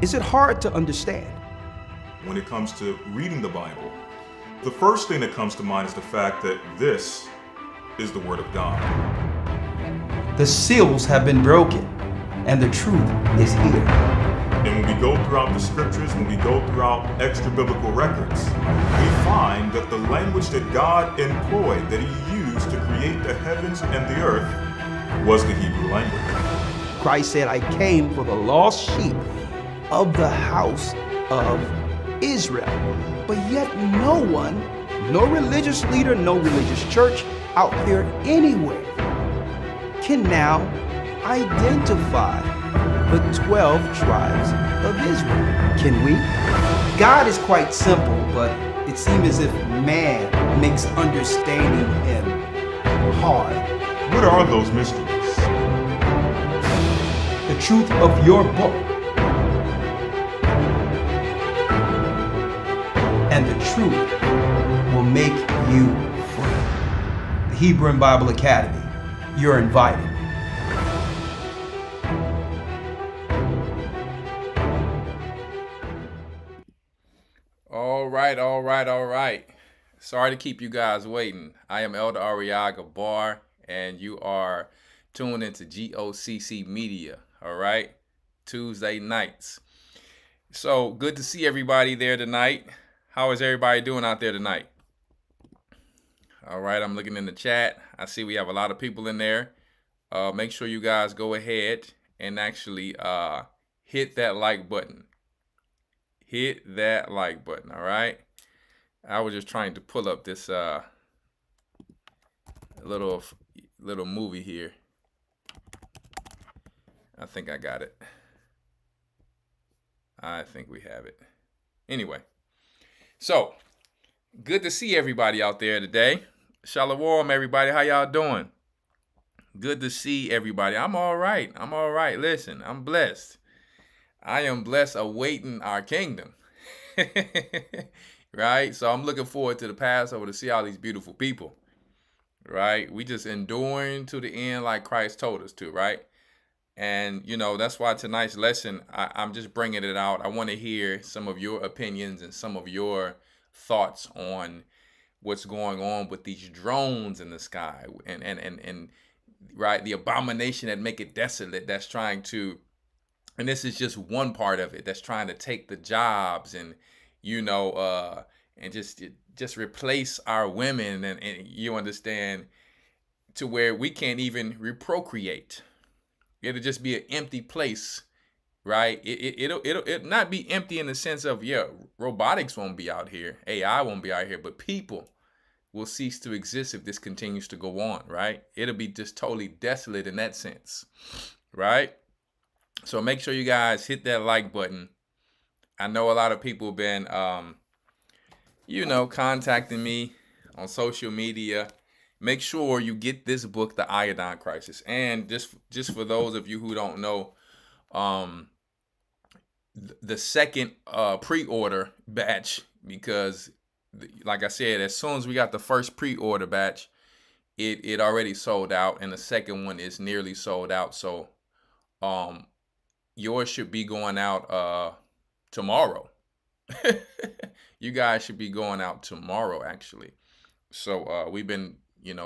Is it hard to understand? When it comes to reading the Bible, the first thing that comes to mind is the fact that this is the Word of God. The seals have been broken, and the truth is here. And when we go throughout the scriptures, when we go throughout extra biblical records, we find that the language that God employed, that He used to create the heavens and the earth, was the Hebrew language. Christ said, I came for the lost sheep of the house of Israel. But yet no one, no religious leader, no religious church out there anywhere can now identify the 12 tribes of Israel. Can we? God is quite simple, but it seems as if man makes understanding Him hard. What are those mysteries? The truth of your book and the truth will make you free. The Hebrew and Bible Academy, you're invited. All right. Sorry to keep you guys waiting. I am Elder Ariaga Barr, and you are tuned into Gocc Media, all right? Tuesday nights. So, good to see everybody there tonight. How is everybody doing out there tonight? All right, I'm looking in the chat. I see we have a lot of people in there. Make sure you guys go ahead and actually hit that like button. Hit that like button, all right? I was just trying to pull up this little movie here. I think I got it. I think we have it. Anyway, so good to see everybody out there today. Shalom, everybody. How y'all doing? Good to see everybody. I'm all right. Listen, I'm blessed. I am blessed awaiting our kingdom. Right? So I'm looking forward to the Passover to see all these beautiful people. Right? We just enduring to the end like Christ told us to, right? And, that's why tonight's lesson, I'm just bringing it out. I want to hear some of your opinions and some of your thoughts on what's going on with these drones in the sky and right, the abomination that make it desolate that's trying to, and this is just one part of it, that's trying to take the jobs and, and just replace our women and you understand, to where we can't even reprocreate. It'll just be an empty place, right? It'll not be empty in the sense of, robotics won't be out here, AI won't be out here, but people will cease to exist if this continues to go on, right? It'll be just totally desolate in that sense, right? So make sure you guys hit that like button. I know a lot of people have been, contacting me on social media. Make sure you get this book, The Iodine Crisis. And just for those of you who don't know, the second pre-order batch, because like I said, as soon as we got the first pre-order batch, it already sold out, and the second one is nearly sold out. So yours should be going out tomorrow. You guys should be going out tomorrow, actually. So we've been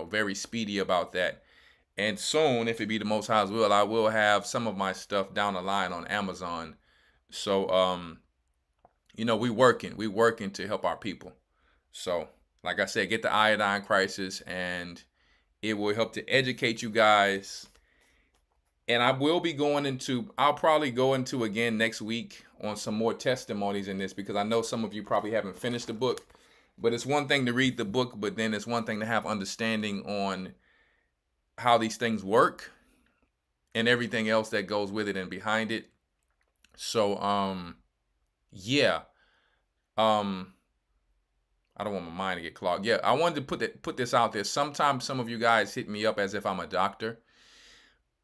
very speedy about that. And soon, if it be the Most High's will, I will have some of my stuff down the line on Amazon. So, we working to help our people. So, like I said, get the Iodine Crisis, and it will help to educate you guys. And I'll probably go into again next week on some more testimonies in this, because I know some of you probably haven't finished the book. But it's one thing to read the book, but then it's one thing to have understanding on how these things work and everything else that goes with it and behind it. So, I don't want my mind to get clogged. I wanted to put this out there. Sometimes some of you guys hit me up as if I'm a doctor.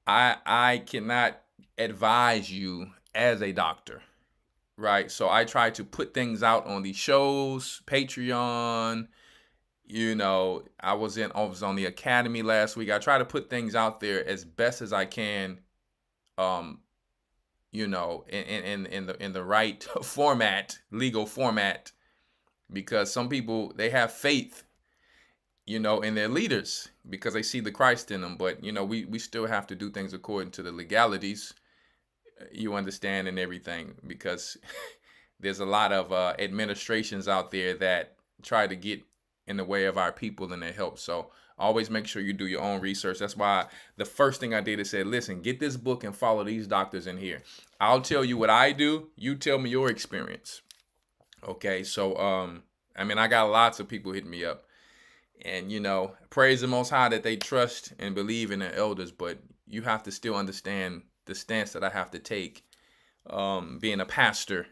I cannot advise you as a doctor. Right. So I try to put things out on these shows, Patreon. I was on the Academy last week. I try to put things out there as best as I can, in the right format, legal format, because some people, they have faith, in their leaders because they see the Christ in them. But we still have to do things according to the legalities, you understand, and everything, because there's a lot of administrations out there that try to get in the way of our people and their help. So always make sure you do your own research. That's why the first thing I did is said, listen, get this book and follow these doctors in here. I'll tell you what I do. You tell me your experience. Okay. So, I got lots of people hitting me up, and, praise the Most High that they trust and believe in their elders, but you have to still understand the stance that I have to take, being a pastor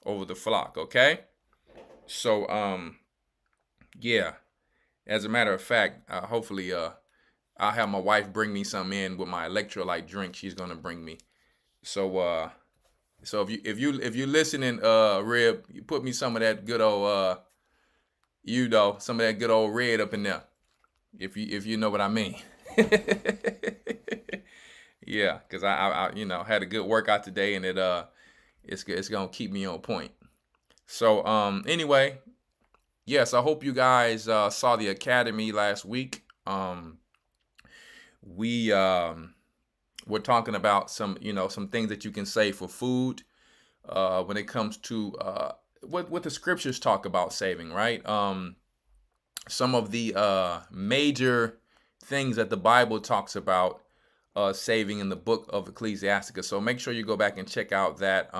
over the flock. Okay. So, yeah. As a matter of fact, hopefully, I'll have my wife bring me some in with my electrolyte drink. She's gonna bring me. So, if you listening, Rib, you put me some of that good old, some of that good old red up in there. If you know what I mean. Yeah, because I had a good workout today, and it's gonna keep me on point. So, anyway. Yes, I hope you guys saw the Academy last week. We were talking about some things that you can say for food when it comes to what the scriptures talk about saving, right? Some of the major things that the Bible talks about saving in the book of Ecclesiasticus. So make sure you go back and check out that.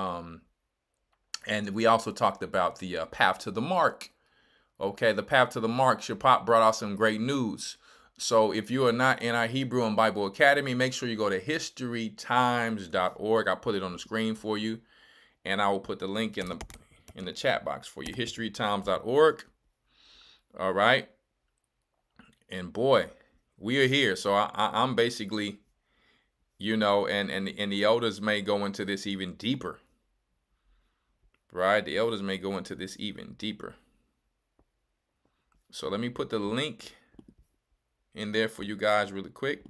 And we also talked about the path to the mark. Okay, the path to the mark. Shapop brought out some great news. So if you are not in our Hebrew and Bible Academy, make sure you go to historytimes.org. I'll put it on the screen for you, and I will put the link in the chat box for you. historytimes.org. All right. And boy, we are here. So I'm basically, and the elders may go into this even deeper. Right? The elders may go into this even deeper. So let me put the link in there for you guys really quick.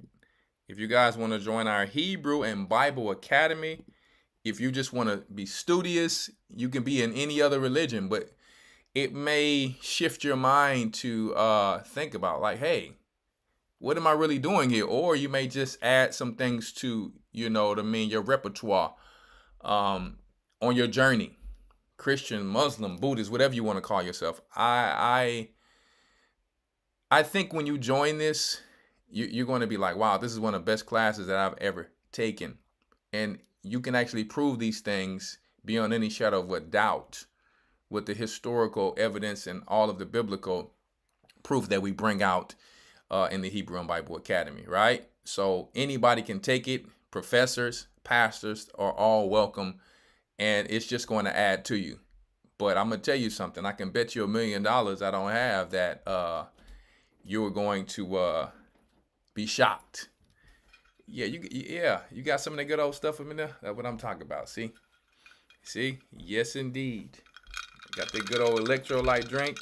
If you guys want to join our Hebrew and Bible Academy, if you just want to be studious, you can be in any other religion, but it may shift your mind to think about like, hey, what am I really doing here? Or you may just add some things to, your repertoire on your journey. Christian, Muslim, Buddhist, whatever you want to call yourself. I think when you join this, you're going to be like, wow, this is one of the best classes that I've ever taken. And you can actually prove these things beyond any shadow of a doubt with the historical evidence and all of the biblical proof that we bring out in the Hebrew and Bible Academy, right? So anybody can take it. Professors, pastors are all welcome. And it's just going to add to you. But I'm going to tell you something. I can bet you $1 million I don't have that you're going to be shocked. Yeah, you got some of that good old stuff in there. That's what I'm talking about. See, yes indeed. Got that good old electrolyte drink,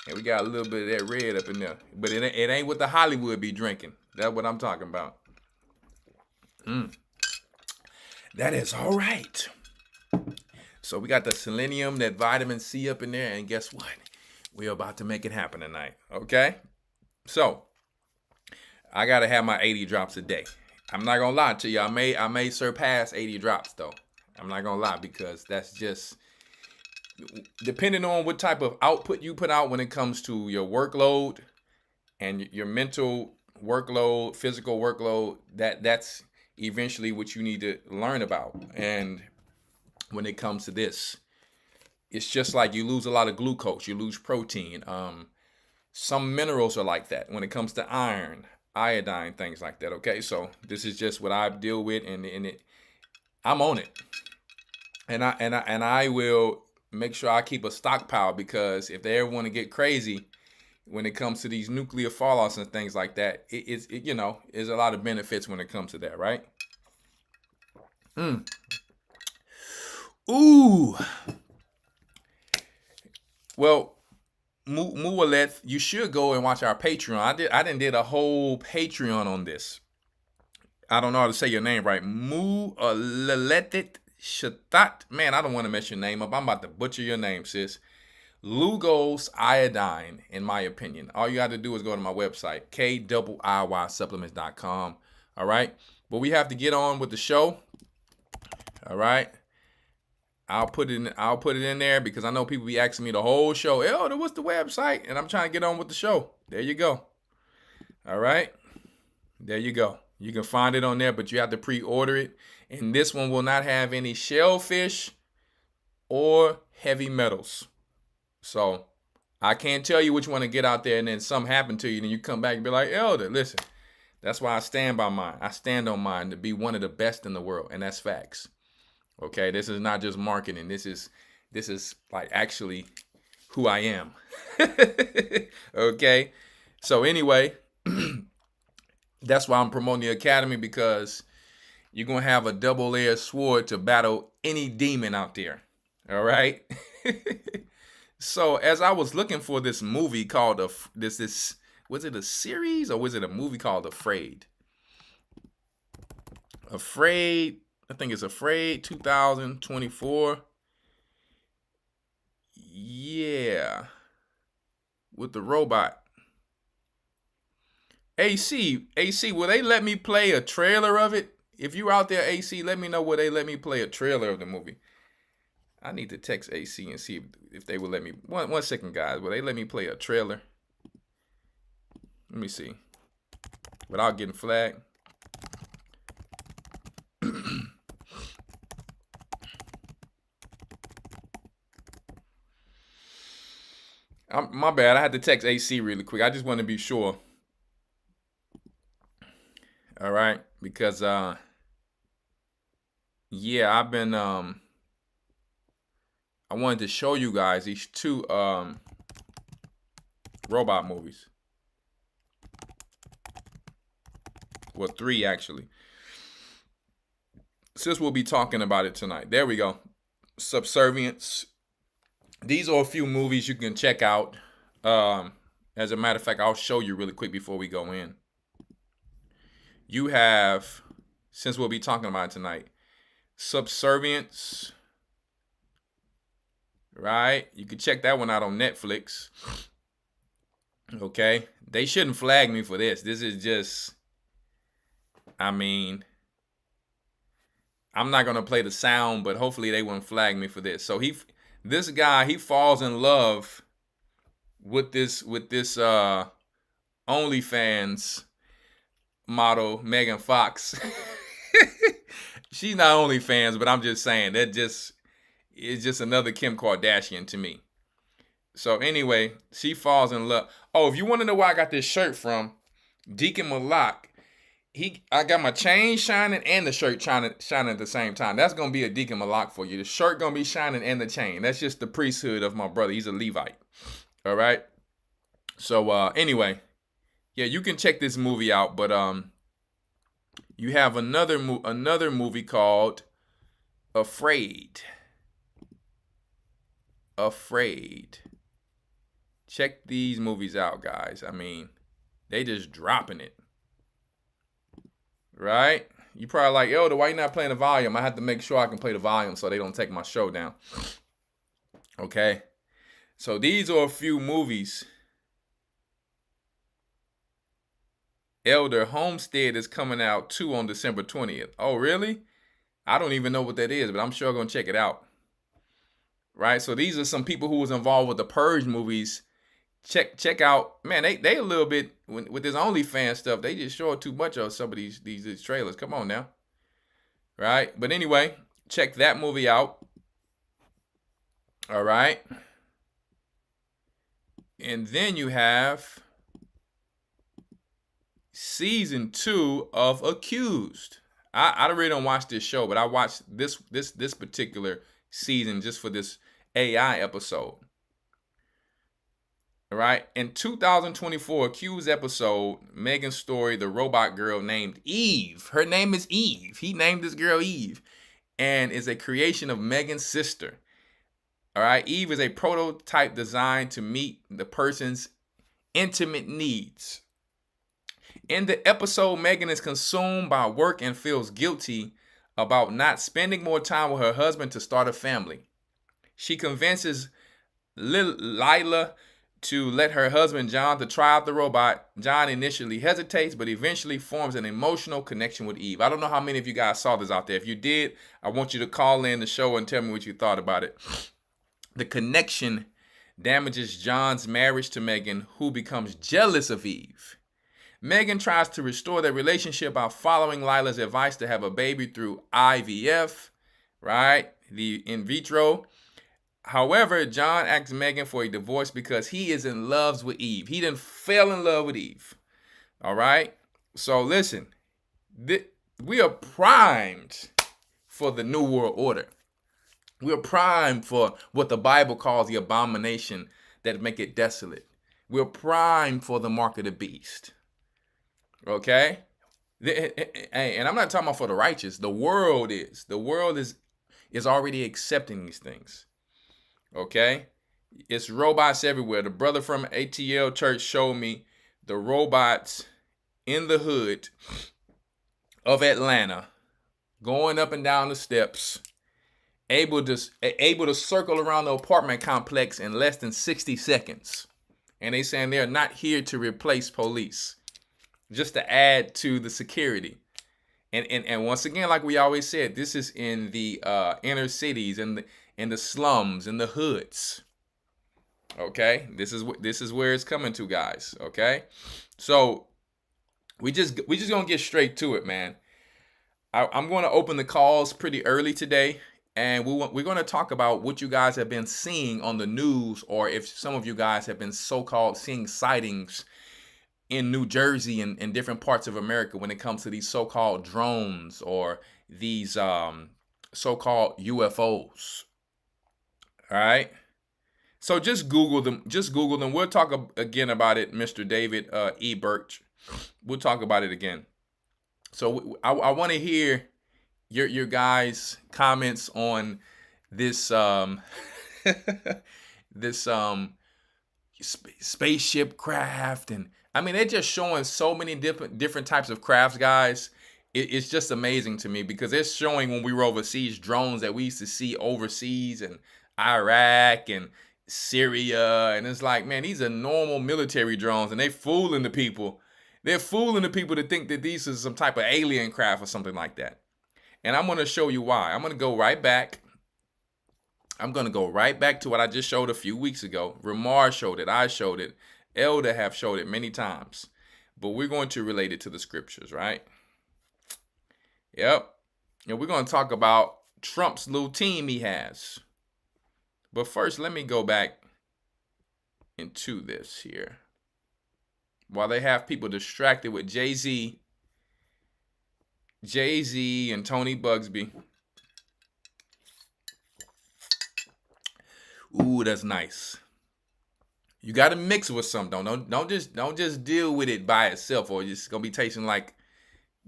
and we got a little bit of that red up in there. But it ain't what the Hollywood be drinking. That's what I'm talking about. That is all right. So we got the selenium, that vitamin C up in there, and guess what? We're about to make it happen tonight, okay? So, I got to have my 80 drops a day. I'm not going to lie to you. I may surpass 80 drops, though. I'm not going to lie, because that's just, depending on what type of output you put out when it comes to your workload and your mental workload, physical workload, that's eventually what you need to learn about. And when it comes to this, it's just like you lose a lot of glucose, you lose protein. Some minerals are like that when it comes to iron, iodine, things like that. Okay, so this is just what I deal with, and I'm on it, and I will make sure I keep a stockpile, because if they ever want to get crazy when it comes to these nuclear fallouts and things like that, there's a lot of benefits when it comes to that, right? Ooh. Well, Mualeth, you should go and watch our Patreon. I did a whole Patreon on this. I don't know how to say your name right. Lelet Shatat. Man, I don't want to mess your name up. I'm about to butcher your name, sis. Lugos iodine, in my opinion. All you got to do is go to my website, KIISupplements.com. All right. But we have to get on with the show. All right. I'll put it in there because I know people be asking me the whole show. Elder, what's the website? And I'm trying to get on with the show. There you go. All right. There you go. You can find it on there, but you have to pre-order it. And this one will not have any shellfish or heavy metals. So I can't tell you which one to get out there and then something happen to you. Then you come back and be like, Elder, listen, that's why I stand by mine. I stand on mine to be one of the best in the world. And that's facts. Okay, this is not just marketing. This is like actually who I am. Okay, so anyway, that's why I'm promoting the academy, because you're gonna have a double-edged sword to battle any demon out there. All right. So as I was looking for this movie called was it a series or was it a movie called Afraid? Afraid. I think it's Afraid 2024. Yeah. With the robot. AC, will they let me play a trailer of it? If you're out there, AC, let me know, will they let me play a trailer of the movie? I need to text AC and see if they will let me. One second, guys. Will they let me play a trailer? Let me see. Without getting flagged. My bad. I had to text AC really quick. I just want to be sure. All right, because yeah, I've been I wanted to show you guys these two robot movies. Well, three actually. Since we'll be talking about it tonight. There we go. Subservience. These are a few movies you can check out. As a matter of fact, I'll show you really quick before we go in. You have, since we'll be talking about it tonight, Subservience. Right? You can check that one out on Netflix. Okay? They shouldn't flag me for this. This is just, I mean, I'm not going to play the sound, but hopefully they won't flag me for this. So this guy, he falls in love with this OnlyFans model, Megan Fox. She's not OnlyFans, but I'm just saying that it's just another Kim Kardashian to me. So anyway, she falls in love. Oh, if you want to know where I got this shirt from, Deacon Malak, I got my chain shining and the shirt shining at the same time. That's gonna be a Deacon Malak for you. The shirt gonna be shining and the chain. That's just the priesthood of my brother. He's a Levite. All right. So anyway, yeah, you can check this movie out, but you have another movie called Afraid. Afraid. Check these movies out, guys. I mean, they just dropping it. Right? You probably like, Elder, why you not playing the volume? I have to make sure I can play the volume so they don't take my show down. Okay? So these are a few movies. Elder Homestead is coming out too on December 20th. Oh, really? I don't even know what that is, but I'm sure I'm going to check it out. Right? So these are some people who was involved with the Purge movies. Check out, man, they a little bit, with this OnlyFans stuff, they just show too much of some of these trailers. Come on now. Right? But anyway, check that movie out. All right? And then you have season 2 of Accused. I really don't watch this show, but I watched this particular season just for this AI episode. All right. In 2024 Accused episode, Megan's story, the robot girl named Eve. Her name is Eve. He named this girl Eve, and is a creation of Megan's sister. All right. Eve is a prototype designed to meet the person's intimate needs. In the episode, Megan is consumed by work and feels guilty about not spending more time with her husband to start a family. She convinces Lila to let her husband John to try out the robot. John initially hesitates, but eventually forms an emotional connection with Eve. I don't know how many of you guys saw this out there. If you did, I want you to call in the show and tell me what you thought about it. The connection damages John's marriage to Megan, who becomes jealous of Eve. Megan tries to restore their relationship by following Lila's advice to have a baby through IVF, right? The in vitro. However, John asks Megan for a divorce because he is in love with Eve. He done fell in love with Eve. All right? So listen, we are primed for the New World Order. We are primed for what the Bible calls the abomination that make it desolate. We're primed for the mark of the beast. Okay? And I'm not talking about for the righteous. The world is. The world is already accepting these things. Okay, it's robots everywhere. The brother from ATL Church showed me the robots in the hood of Atlanta, going up and down the steps, able to circle around the apartment complex in less than 60 seconds. And they saying they're not here to replace police, just to add to the security. And once again, like we always said, this is in the inner cities and in the slums, in the hoods. Okay, this is where it's coming to, guys. Okay, so we just gonna get straight to it, man. I'm going to open the calls pretty early today, and we're going to talk about what you guys have been seeing on the news, or if some of you guys have been so-called seeing sightings in New Jersey and in different parts of America when it comes to these so-called drones or these so-called UFOs. All right. So just Google them. We'll talk again about it, Mr. David E. Birch. We'll talk about it again. So I want to hear your guys' comments on this this spaceship craft, and I mean they're just showing so many different types of crafts, guys. It's just amazing to me because they're showing when we were overseas drones that we used to see overseas and Iraq and Syria, and it's like, man, these are normal military drones, and they fooling the people. They're fooling the people to think that these is some type of alien craft or something like that. And I'm going to show you why. I'm going to go right back. I'm going to go right back to what I just showed a few weeks ago. Ramar showed it. I showed it. Elder have showed it many times. But we're going to relate it to the scriptures, right? Yep. And we're going to talk about Trump's little team he has. But first, let me go back into this here. While they have people distracted with Jay-Z and Tony Bugsby. Ooh, that's nice. You got to mix it with something. Don't just deal with it by itself, or it's gonna be tasting like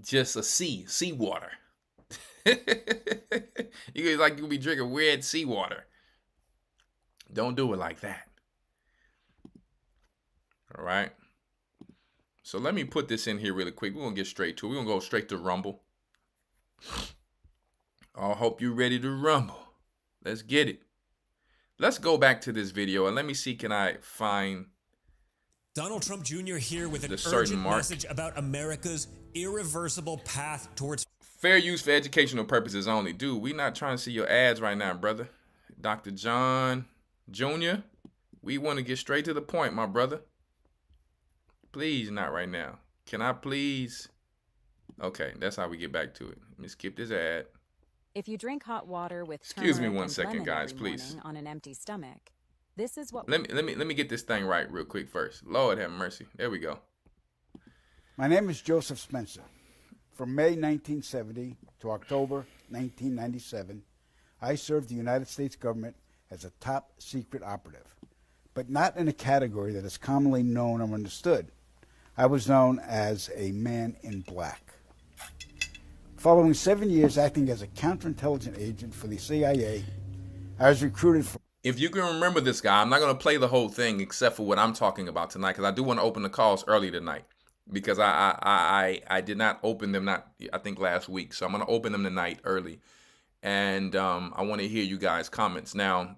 just seawater. You like you'll be drinking weird seawater. Don't do it like that. All right. So let me put this in here really quick. We're going to get straight to it. We're going to go straight to Rumble. I hope you're ready to rumble. Let's get it. Let's go back to this video and let me see, can I find Donald Trump Jr. here with an the certain urgent mark. message about America's irreversible path towards Fair use for educational purposes only. Dude, we not trying to see your ads right now, brother. Dr. John Jr., we want to get straight to the point, my brother. Please, not right now. Can I please? Okay, that's how we get back to it. Let me skip this ad. If you drink hot water with Excuse me turmeric one and second, lemon guys, every please. morning on an empty stomach, this is what Let me get this thing right real quick first. Lord have mercy. There we go. My name is Joseph Spencer. From May 1970 to October 1997, I served the United States government as a top secret operative, but not in a category that is commonly known or understood. I was known as a man in black. Following 7 years acting as a counterintelligence agent for the CIA, I was recruited for... If you can remember this guy, I'm not going to play the whole thing except for what I'm talking about tonight, because I do want to open the calls early tonight. because I did not open them, I think last week. So I'm going to open them tonight early. And I want to hear you guys' comments. Now,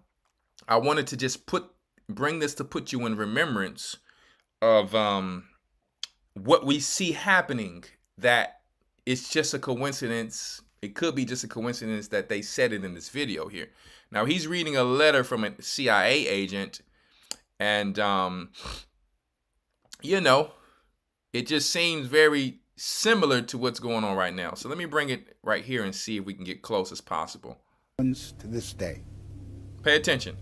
I wanted to just bring this to put you in remembrance of what we see happening, that it's just a coincidence. It could be just a coincidence that they said it in this video here. Now, he's reading a letter from a CIA agent, and you know, it just seems very similar to what's going on right now. So let me bring it right here and see if we can get close as possible. To this day. Pay attention.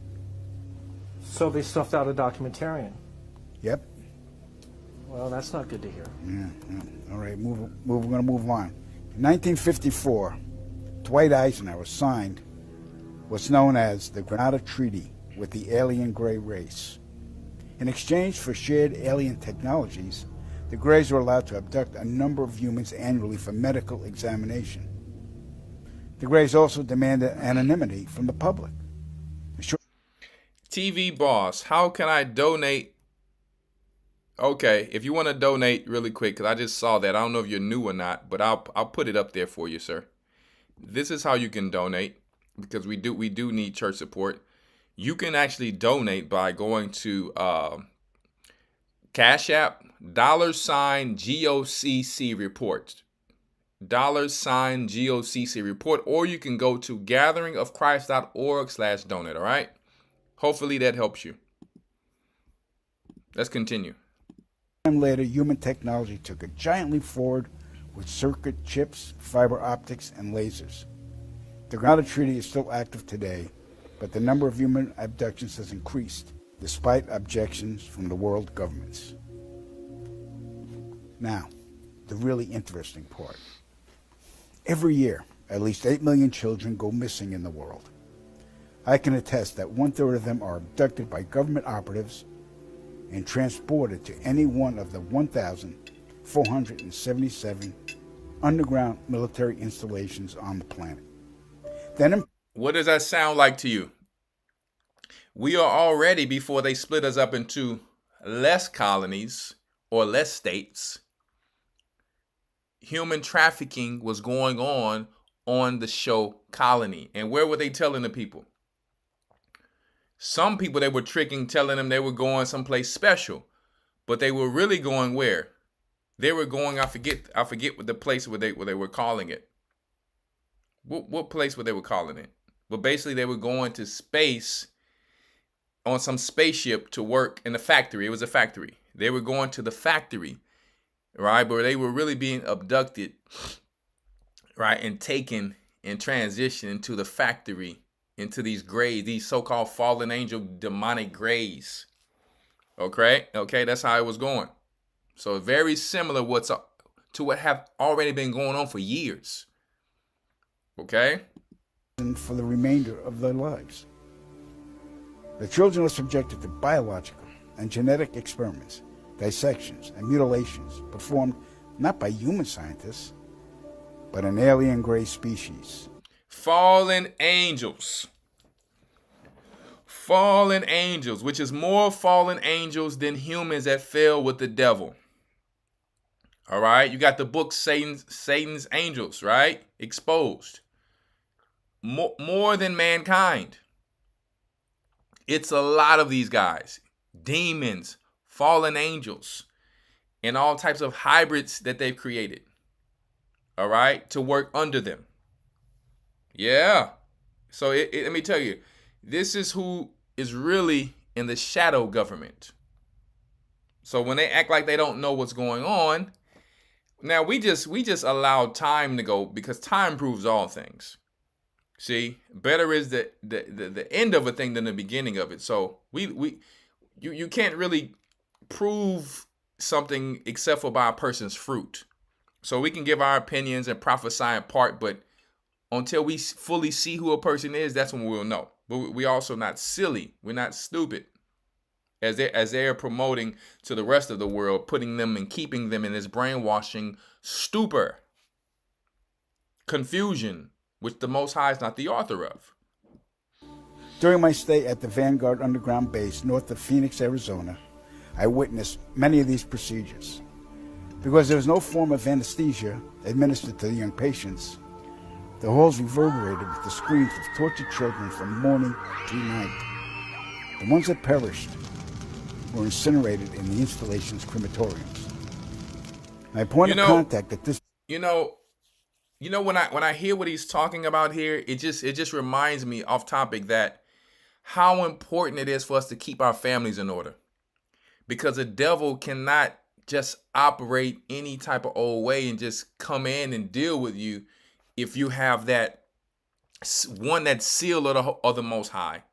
So they stuffed out a documentarian. Yep. Well, that's not good to hear. Yeah. All right, we're going to move on. In 1954, Dwight Eisenhower signed what's known as the Granada Treaty with the alien gray race. In exchange for shared alien technologies, the Greys were allowed to abduct a number of humans annually for medical examination. The Greys also demanded anonymity from the public. TV boss, how can I donate? Okay, if you want to donate really quick, because I just saw that. I don't know if you're new or not, but I'll put it up there for you, sir. This is how you can donate, because we do need church support. You can actually donate by going to Cash App, $GOCC report. $GOCC report, or you can go to gatheringofchrist.org/donate, all right? Hopefully that helps you. Let's continue. Later, human technology took a giant leap forward with circuit chips, fiber optics, and lasers. The Granada Treaty is still active today, but the number of human abductions has increased, despite objections from the world governments. Now, the really interesting part. Every year, at least 8 million children go missing in the world. I can attest that 1/3 of them are abducted by government operatives and transported to any one of the 1,477 underground military installations on the planet. Then, what does that sound like to you? We are already, before they split us up into less colonies or less states, human trafficking was going on the show Colony. And where were they telling the people? Some people they were tricking, telling them they were going someplace special, but they were really going where? They were going, I forget what the place where they were calling it. What place were they were calling it? But basically they were going to space on some spaceship to work in a factory. It was a factory. They were going to the factory, right? But they were really being abducted, right? And taken and transitioned into the factory, into these grays, these so-called fallen angel demonic grays. Okay, that's how it was going. So very similar to what have already been going on for years. Okay? for the remainder of their lives. The children are subjected to biological and genetic experiments, dissections, and mutilations performed not by human scientists, but an alien gray species. Fallen angels. Fallen angels, which is more fallen angels than humans that fell with the devil. All right, you got the book Satan's Angels, right? Exposed. More than mankind. It's a lot of these guys. Demons, fallen angels, and all types of hybrids that they've created. All right, to work under them. Yeah. So let me tell you, this is who is really in the shadow government. So when they act like they don't know what's going on, now we just allow time to go because time proves all things. See, better is the end of a thing than the beginning of it. So you can't really prove something except for by a person's fruit. So we can give our opinions and prophesy in part, but until we fully see who a person is, that's when we'll know. But we also not silly. We're not stupid. As they are promoting to the rest of the world, putting them and keeping them in this brainwashing stupor, confusion, which the Most High is not the author of. During my stay at the Vanguard Underground Base north of Phoenix, Arizona, I witnessed many of these procedures. Because there was no form of anesthesia administered to the young patients, the halls reverberated with the screams of tortured children from morning to night. The ones that perished were incinerated in the installation's crematoriums. My point of contact at this... You know, when I hear what he's talking about here, it just reminds me off topic that how important it is for us to keep our families in order. Because the devil cannot just operate any type of old way and just come in and deal with you if you have that seal of the Most High,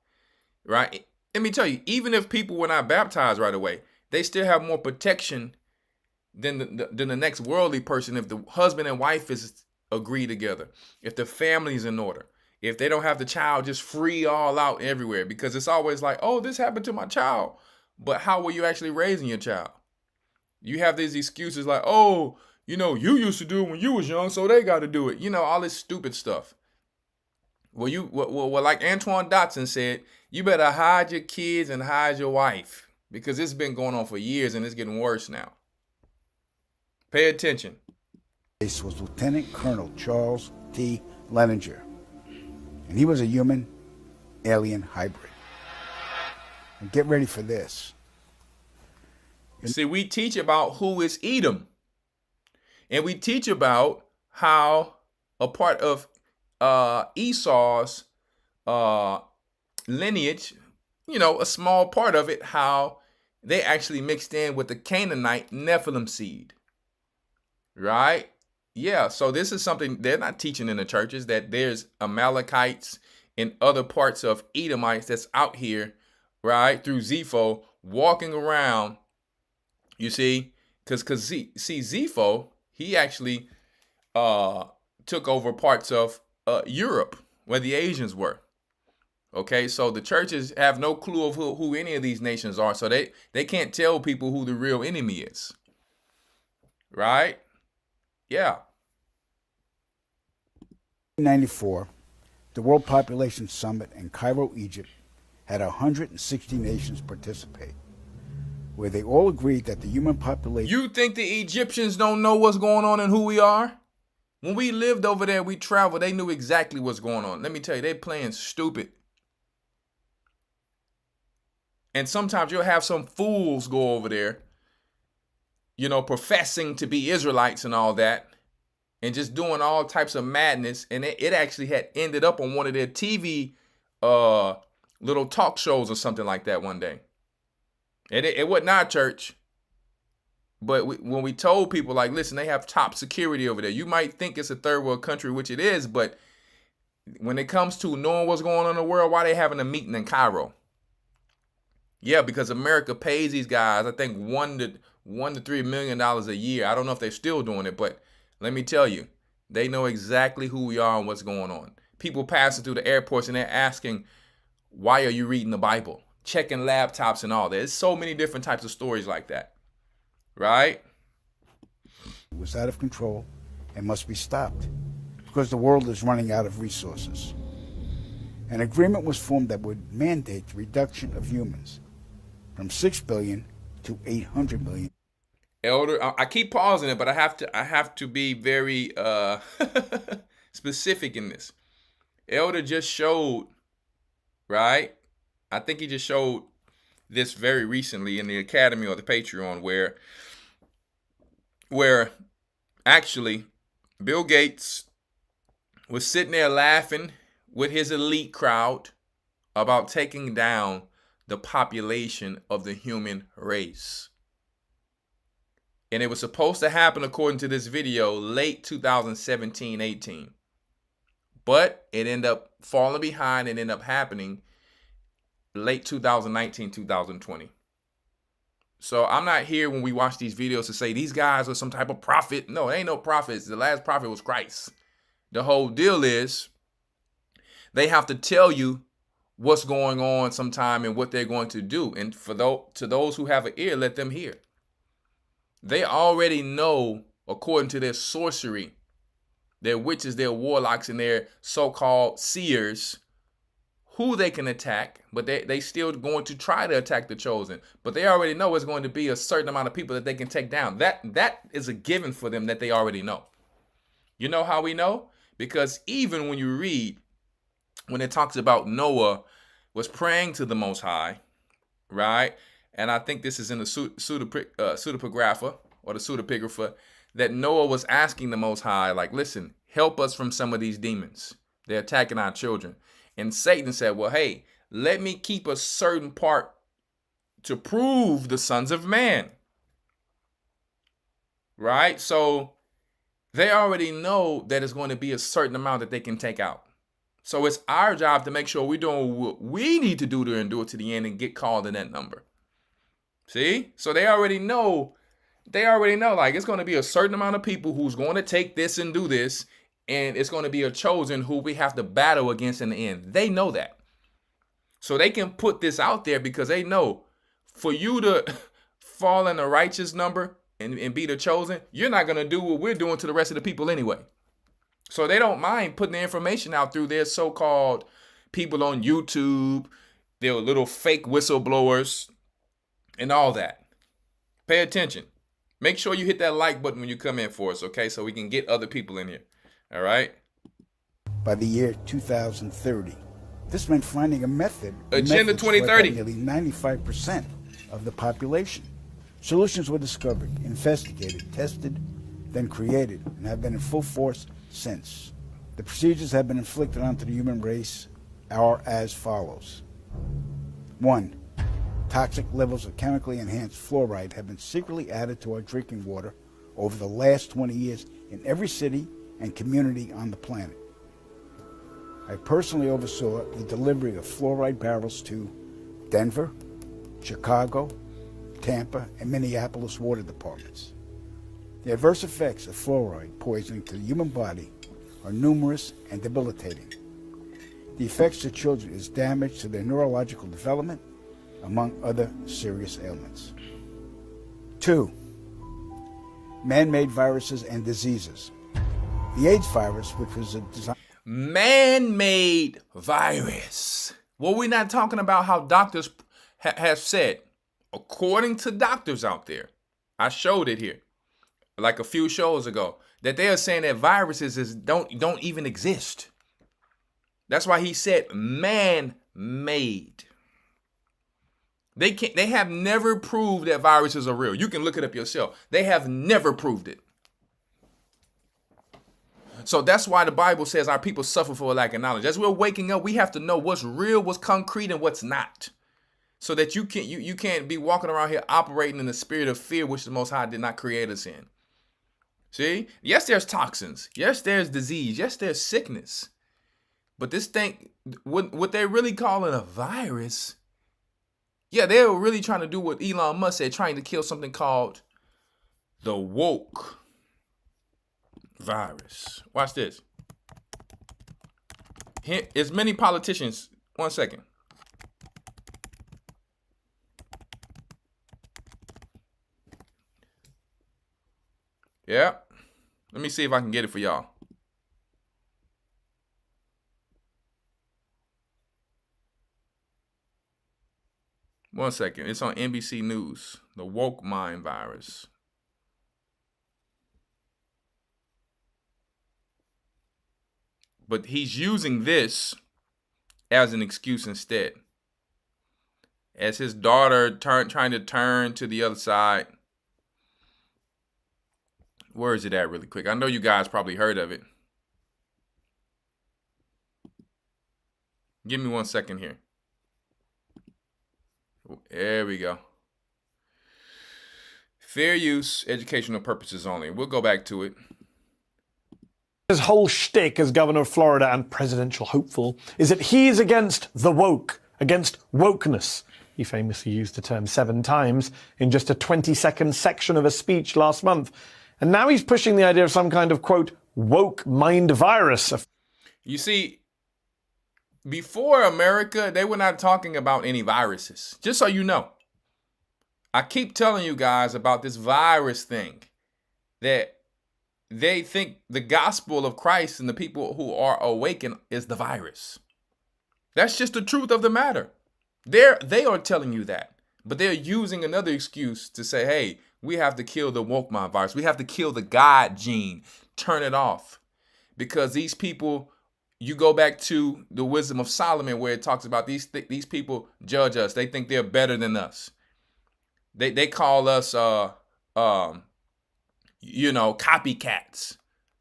right? Let me tell you, even if people were not baptized right away, they still have more protection than the next worldly person if the husband and wife is agree together, if the family's in order, if they don't have the child just free all out everywhere, because it's always like, oh, this happened to my child. But how were you actually raising your child? You have these excuses like, oh, you used to do it when you was young, so they got to do it. All this stupid stuff. Well, like Antoine Dotson said, you better hide your kids and hide your wife, because it's been going on for years and it's getting worse now. Pay attention. This was Lieutenant Colonel Charles T. Leninger, and he was a human-alien hybrid. And get ready for this. See, we teach about who is Edom. And we teach about how a part of Esau's lineage, a small part of it, how they actually mixed in with the Canaanite Nephilim seed. Right? Yeah, so this is something they're not teaching in the churches, that there's Amalekites and other parts of Edomites that's out here, right, through Zepho, walking around. You see, because Zepho, he actually took over parts of Europe where the Asians were. Okay, so the churches have no clue of who any of these nations are, so they can't tell people who the real enemy is. Right? Yeah. 1994, the World Population Summit in Cairo, Egypt, had 160 nations participate, where they all agreed that the human population... You think the Egyptians don't know what's going on and who we are? When we lived over there, we traveled, they knew exactly what's going on. Let me tell you, they playing stupid. And sometimes you'll have some fools go over there, professing to be Israelites and all that, and just doing all types of madness. And it actually had ended up on one of their TV little talk shows or something like that one day. It wasn't our church. But when we told people, like, listen, they have top security over there. You might think it's a third world country, which it is, but when it comes to knowing what's going on in the world, why they having a meeting in Cairo? Yeah, because America pays these guys, I think, $1 to $3 million a year. I don't know if they're still doing it, but let me tell you, they know exactly who we are and what's going on. People passing through the airports and they're asking, why are you reading the Bible? Checking laptops and all that. There's so many different types of stories like that. Right? It was out of control and must be stopped because the world is running out of resources. An agreement was formed that would mandate the reduction of humans from 6 billion to 800 million. Elder, I keep pausing it, but I have to be very specific in this. Elder just showed, right? I think he just showed this very recently in the Academy or the Patreon, where actually Bill Gates was sitting there laughing with his elite crowd about taking down the population of the human race. And it was supposed to happen, according to this video, late 2017-18. But it ended up falling behind and ended up happening late 2019-2020. So I'm not here when we watch these videos to say these guys are some type of prophet. No, it ain't no prophets. The last prophet was Christ. The whole deal is they have to tell you what's going on sometime and what they're going to do. And to those who have an ear, let them hear. They already know, according to their sorcery, their witches, their warlocks, and their so-called seers, who they can attack, but they still going to try to attack the chosen. But they already know it's going to be a certain amount of people that they can take down. That is a given for them that they already know. You know how we know? Because even when you read, when it talks about Noah was praying to the Most High, right? And I think this is in the pseudepigrapha or the pseudepigrapha, that Noah was asking the Most High, like, listen, help us from some of these demons. They're attacking our children. And Satan said, well, hey, let me keep a certain part to prove the sons of man. Right? So they already know that it's going to be a certain amount that they can take out. So it's our job to make sure we're doing what we need to do to endure to the end and get called in that number. See? So they already know, like it's going to be a certain amount of people who's going to take this and do this. And it's going to be a chosen who we have to battle against in the end. They know that. So they can put this out there because they know for you to fall in the righteous number and be the chosen, you're not going to do what we're doing to the rest of the people anyway. So they don't mind putting the information out through their so-called people on YouTube, their little fake whistleblowers, and all that. Pay attention. Make sure you hit that like button when you come in for us, okay? So we can get other people in here. All right. By the year 2030, this meant finding a method. Agenda 2030. Nearly 95% of the population. Solutions were discovered, investigated, tested, then created, and have been in full force since. The procedures have been inflicted onto the human race are as follows. 1. Toxic levels of chemically enhanced fluoride have been secretly added to our drinking water over the last 20 years in every city and community on the planet. I personally oversaw the delivery of fluoride barrels to Denver, Chicago, Tampa, and Minneapolis water departments. The adverse effects of fluoride poisoning to the human body are numerous and debilitating. The effects to children is damage to their neurological development, among other serious ailments. 2. Man-made viruses and diseases. The AIDS virus, which was a design... Man-made virus. Well, we're not talking about how doctors have said, according to doctors out there, I showed it here, like a few shows ago, that they are saying that viruses don't even exist. That's why he said man-made. They have never proved that viruses are real. You can look it up yourself. They have never proved it. So that's why the Bible says our people suffer for a lack of knowledge. As we're waking up, we have to know what's real, what's concrete, and what's not. So that you can't be walking around here operating in the spirit of fear, which the Most High did not create us in. See? Yes, there's toxins. Yes, there's disease. Yes, there's sickness. But this thing, what they're really calling a virus, yeah, they were really trying to do what Elon Musk said, trying to kill something called the woke virus. Watch this. Here, as many politicians, 1 second. Yeah. Let me see if I can get it for y'all. One second. It's on NBC News. The woke mind virus. But he's using this as an excuse instead. As his daughter trying to turn to the other side. Where is it at really quick? I know you guys probably heard of it. Give me 1 second here. There we go. Fair use, educational purposes only. We'll go back to it. His whole shtick as governor of Florida and presidential hopeful is that he is against the woke, against wokeness. He famously used the term 7 times in just a 20-second section of a speech last month. And now he's pushing the idea of some kind of, quote, woke mind virus. You see, before America, they were not talking about any viruses. Just so you know. I keep telling you guys about this virus thing. That they think the gospel of Christ and the people who are awakened is the virus. That's just the truth of the matter. They are telling you that, but they're using another excuse to say, hey, we have to kill the woke mind virus. We have to kill the God gene, turn it off. Because these people, you go back to the wisdom of Solomon where it talks about these people judge us. They think they're better than us. They call us, copycats,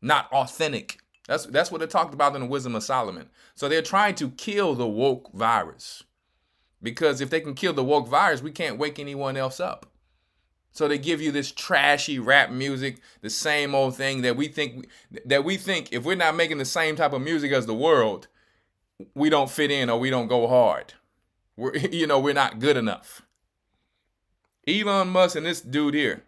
not authentic. That's what it talked about in the wisdom of Solomon. So they're trying to kill the woke virus. Because if they can kill the woke virus, we can't wake anyone else up. So they give you this trashy rap music, the same old thing that we think if we're not making the same type of music as the world, we don't fit in or we don't go hard. We're not good enough. Elon Musk and this dude here.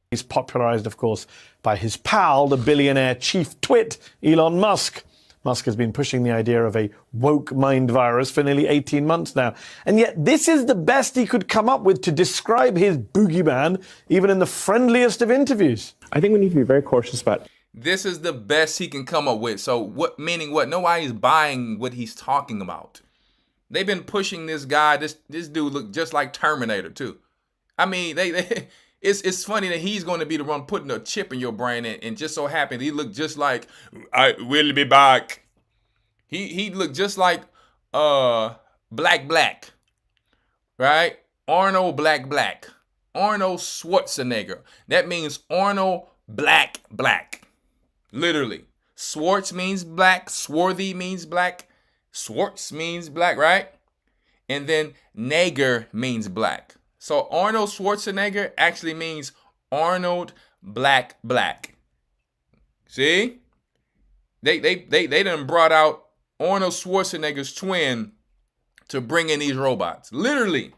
He's popularized, of course, by his pal, the billionaire chief twit, Elon Musk. Musk has been pushing the idea of a woke mind virus for nearly 18 months now. And yet this is the best he could come up with to describe his boogeyman, even in the friendliest of interviews. I think we need to be very cautious about. This is the best he can come up with. So what, meaning what? Nobody's buying what he's talking about. They've been pushing this guy. This dude look just like Terminator too. I mean, it's funny that he's going to be the one putting a chip in your brain, and just so happened he looked just like I will be back. He looked just like Black, right? Arnold Black. Arnold Schwarzenegger. That means Arnold Black. Literally. Schwartz means black. Swarthy means black. Schwartz means black, right? And then Nager means black. So Arnold Schwarzenegger actually means Arnold Black. See? They done brought out Arnold Schwarzenegger's twin to bring in these robots. Literally.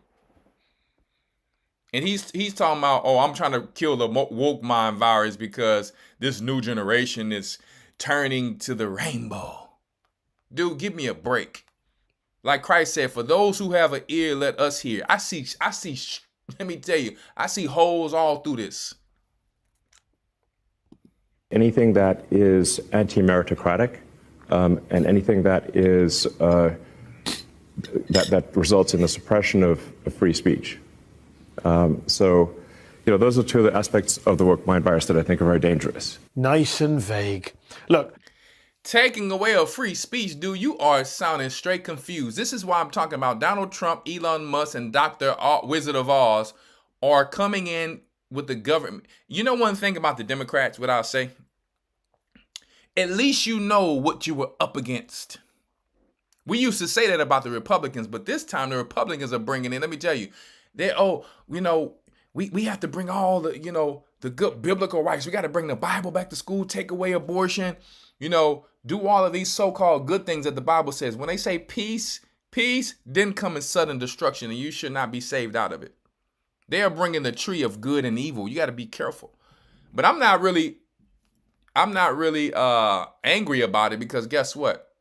And he's talking about, I'm trying to kill the woke mind virus because this new generation is turning to the rainbow. Dude, give me a break. Like Christ said, for those who have an ear, let us hear. I see, let me tell you, I see holes all through this. Anything that is anti-meritocratic and anything that is that results in the suppression of free speech. So, those are two of the aspects of the woke mind virus that I think are very dangerous. Nice and vague. Look. Taking away a free speech, dude, you are sounding straight confused. This is why I'm talking about Donald Trump, Elon Musk, and Dr. Wizard of Oz are coming in with the government. You know one thing about the Democrats, what I'll say? At least you know what you were up against. We used to say that about the Republicans, but this time the Republicans are bringing in, let me tell you, we have to bring all the, the good biblical rights. We got to bring the Bible back to school, take away abortion, do all of these so-called good things that the Bible says. When they say peace didn't come in sudden destruction, and you should not be saved out of it. They are bringing the tree of good and evil. You got to be careful. But I'm not really angry about it, because guess what?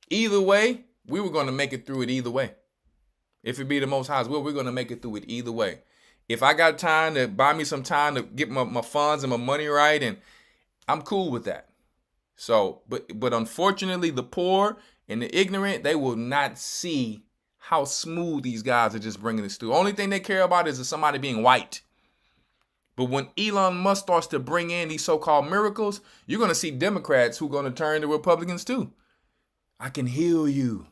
Either way, we were going to make it through it either way. If it be the Most High's will, we're going to make it through it either way. If I got time to buy me some time to get my funds and my money right, and I'm cool with that. So, but unfortunately, the poor and the ignorant, they will not see how smooth these guys are just bringing this through. Only thing they care about is somebody being white. But when Elon Musk starts to bring in these so-called miracles, you're going to see Democrats who are going to turn to Republicans too. I can heal you,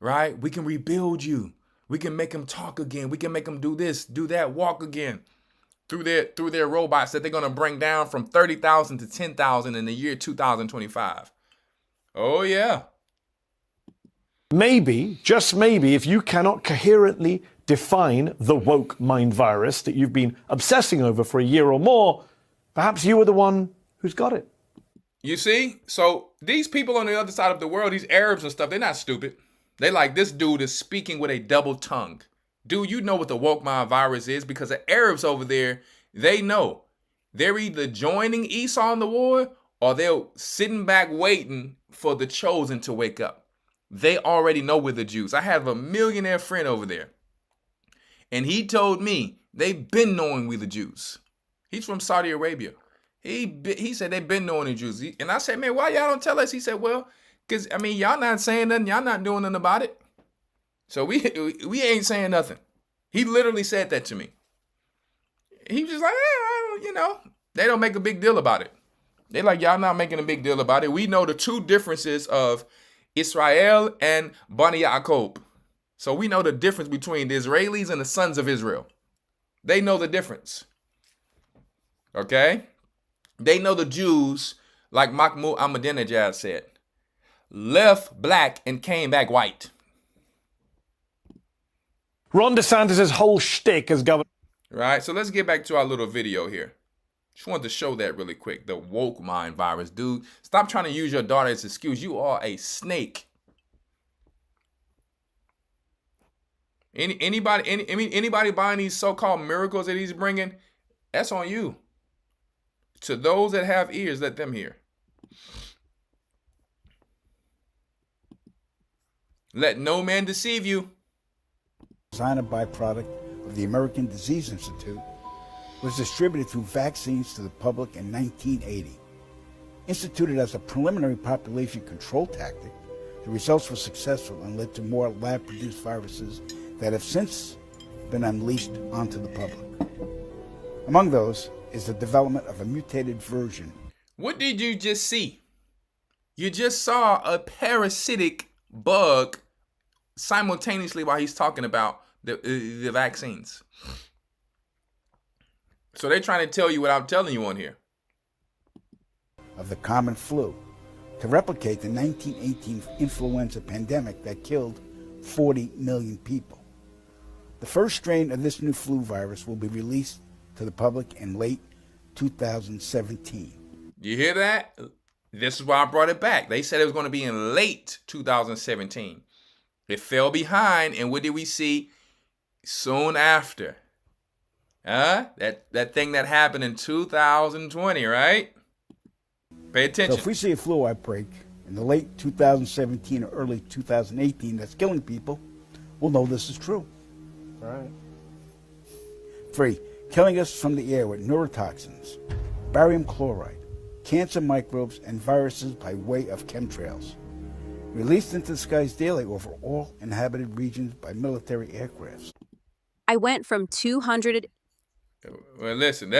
right? We can rebuild you. We can make them talk again. We can make them do this, do that, walk again. Through their robots that they're going to bring down from 30,000 to 10,000 in the year 2025. Oh, yeah. Maybe, just maybe, if you cannot coherently define the woke mind virus that you've been obsessing over for a year or more, perhaps you are the one who's got it. You see? So these people on the other side of the world, these Arabs and stuff, they're not stupid. They like, this dude is speaking with a double tongue. Dude, you know what the woke mind virus is, because the Arabs over there, they know. They're either joining Esau in the war, or they're sitting back waiting for the chosen to wake up. They already know we're the Jews. I have a millionaire friend over there, and he told me they've been knowing we the Jews. He's from Saudi Arabia. He said they've been knowing the Jews. And I said, man, why y'all don't tell us? He said, well, Because, I mean, y'all not saying nothing. Y'all not doing nothing about it. So we ain't saying nothing. He literally said that to me. He was just like, they don't make a big deal about it. They like, y'all not making a big deal about it. We know the two differences of Israel and Bani Yaakov. So we know the difference between the Israelis and the sons of Israel. They know the difference. Okay? They know the Jews, like Mahmoud Ahmadinejad said, left black and came back white. Ron DeSantis' whole shtick as governor. Right, so let's get back to our little video here. Just wanted to show that really quick. The woke mind virus, dude. Stop trying to use your daughter as an excuse. You are a snake. Anybody buying these so-called miracles that he's bringing, that's on you. To those that have ears, let them hear. Let no man deceive you. Design, a byproduct of the American Disease Institute, was distributed through vaccines to the public in 1980. Instituted as a preliminary population control tactic, the results were successful and led to more lab-produced viruses that have since been unleashed onto the public. Among those is the development of a mutated version. What did you just see? You just saw a parasitic bug simultaneously while he's talking about the vaccines. So they're trying to tell you what I'm telling you on here. Of the common flu to replicate the 1918 influenza pandemic that killed 40 million people. The first strain of this new flu virus will be released to the public in late 2017. You hear that? This is why I brought it back. They said it was going to be in late 2017. It fell behind, and what did we see soon after? That thing that happened in 2020, right? Pay attention. So if we see a flu outbreak in the late 2017 or early 2018 that's killing people, we'll know this is true. Right. 3, killing us from the air with neurotoxins, barium chloride, cancer microbes, and viruses by way of chemtrails. Released into the skies daily over all inhabited regions by military aircrafts. I went from 200. Well, listen,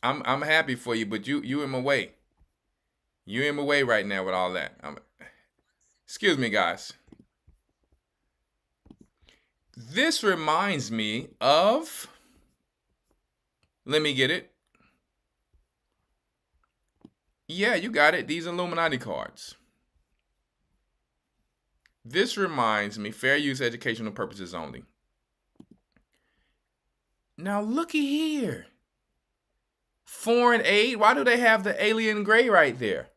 I'm happy for you, but you in my way. You in my way right now with all that. Excuse me, guys. This reminds me of, let me get it. Yeah, you got it. These Illuminati cards. This reminds me, fair use educational purposes only. Now looky here. Foreign aid. Why do they have the alien gray right there?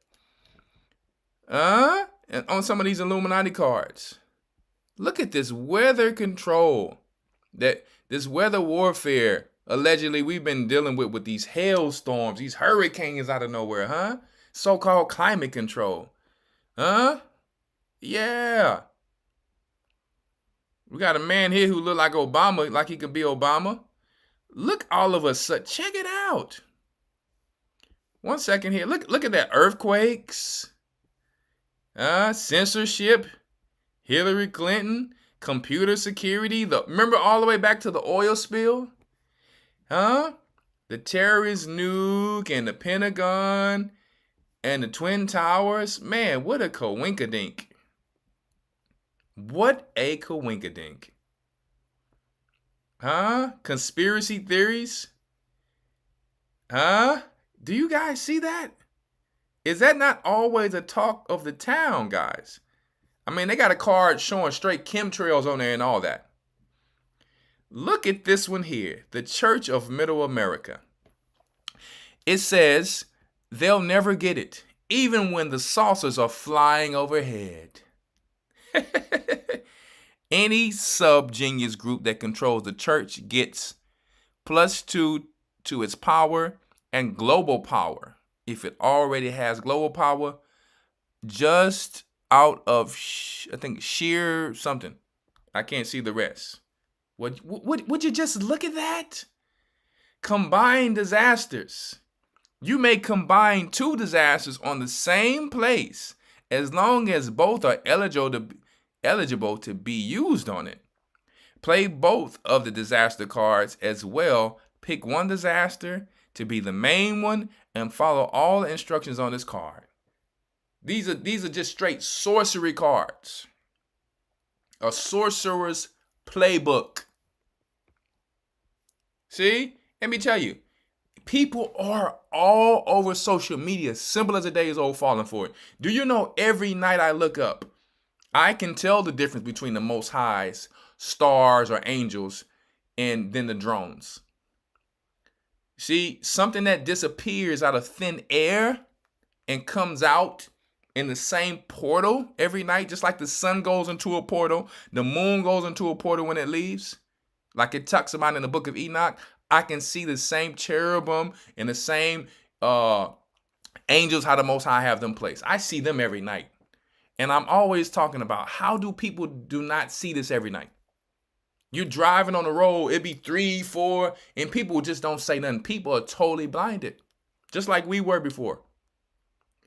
And on some of these Illuminati cards. Look at this weather control. This weather warfare. Allegedly, we've been dealing with these hailstorms, these hurricanes out of nowhere, So-called climate control. Yeah. We got a man here who look like Obama, like he could be Obama. Look, all of us, check it out. 1 second here. Look at that. Earthquakes. Censorship. Hillary Clinton. Computer security. Remember all the way back to the oil spill? The terrorist nuke and the Pentagon and the Twin Towers. Man, what a coinkadink. What a coinkadink. Conspiracy theories? Do you guys see that? Is that not always a talk of the town, guys? I mean, they got a card showing straight chemtrails on there and all that. Look at this one here. The Church of Middle America. It says they'll never get it, even when the saucers are flying overhead. Any sub-genius group that controls the church gets +2 to its power and global power. If it already has global power, just out of, I think, sheer something. I can't see the rest. Would you just look at that? Combined disasters. You may combine 2 disasters on the same place as long as both are eligible to be used on it. Play both of the disaster cards as well. Pick one disaster to be the main one and follow all the instructions on this card. These are just straight sorcery cards. A sorcerer's playbook. See? Let me tell you, people are all over social media, simple as a day is old, falling for it. Do you know every night I look up, I can tell the difference between the Most High's stars or angels and then the drones. See, something that disappears out of thin air and comes out in the same portal every night, just like the sun goes into a portal, the moon goes into a portal when it leaves, like it talks about in the book of Enoch. I can see the same cherubim and the same angels, how the Most High have them placed. I see them every night. And I'm always talking about, how do people do not see this every night? You're driving on the road, it be 3, 4, and people just don't say nothing. People are totally blinded, just like we were before.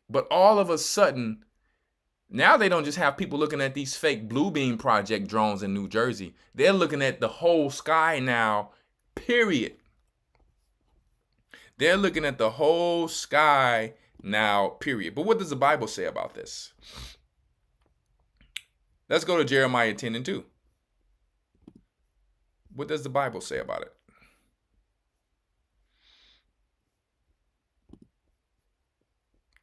But all of a sudden, now they don't just have people looking at these fake Blue Beam Project drones in New Jersey. They're looking at the whole sky now, period. They're looking at the whole sky now, period. But what does the Bible say about this? Let's go to Jeremiah 10 and 2. What does the Bible say about it?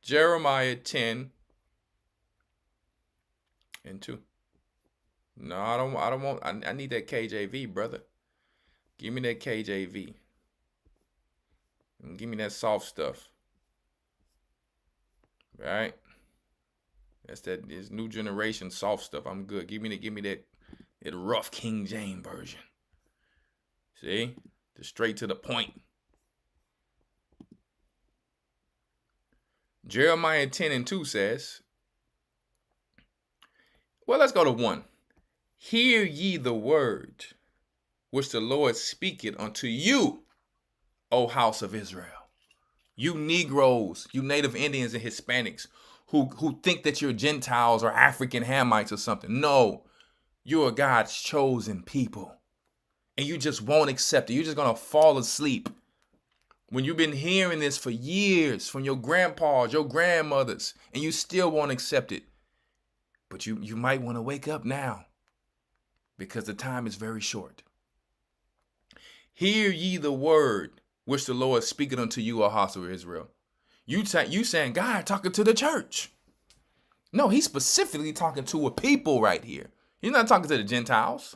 Jeremiah 10 and 2. No, I don't want, I need that KJV, brother. Give me that KJV. And give me that soft stuff. Right? This new generation soft stuff. I'm good. Give me that rough King James version. See? Just straight to the point. Jeremiah 10 and 2 says, well, let's go to 1. Hear ye the word which the Lord speaketh unto you, O house of Israel. You Negroes, you Native Indians and Hispanics who think that you're Gentiles or African Hamites or something. No, you're God's chosen people. And you just won't accept it. You're just going to fall asleep. When you've been hearing this for years from your grandpas, your grandmothers, and you still won't accept it. But you might want to wake up now because the time is very short. Hear ye the word which the Lord speaketh unto you, O house of Israel. You saying God talking to the church. No, he's specifically talking to a people right here. He's not talking to the Gentiles.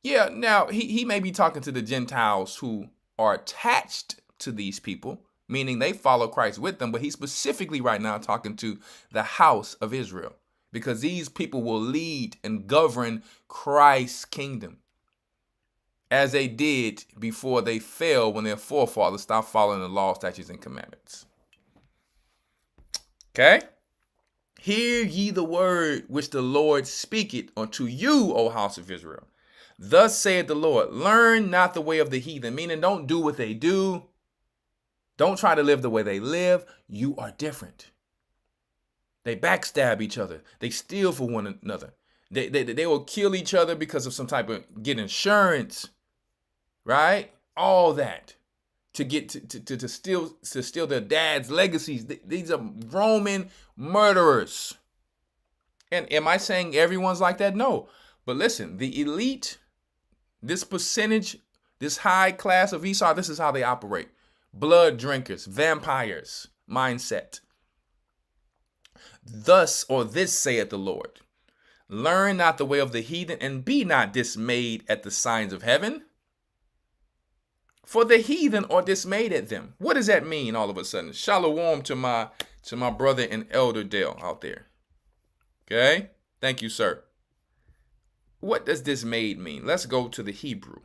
Yeah, now he may be talking to the Gentiles who are attached to these people, meaning they follow Christ with them, but he's specifically right now talking to the house of Israel, because these people will lead and govern Christ's kingdom as they did before they fell when their forefathers stopped following the law, statutes, and commandments. Okay? Hear ye the word which the Lord speaketh unto you, O house of Israel. Thus saith the Lord, learn not the way of the heathen, meaning don't do what they do. Don't try to live the way they live. You are different. They backstab each other. They steal for one another. They will kill each other because of some type of get insurance, right? All that to get to steal their dad's legacies. These are Roman murderers. And am I saying everyone's like that? No. But listen, the elite, this percentage, this high class of Esau, this is how they operate. Blood drinkers, vampires, mindset. Thus, or this saith the Lord, learn not the way of the heathen, and be not dismayed at the signs of heaven. For the heathen are dismayed at them. What does that mean all of a sudden? Shalom to my brother and elder Dale out there. Okay? Thank you, sir. What does dismayed mean? Let's go to the Hebrew.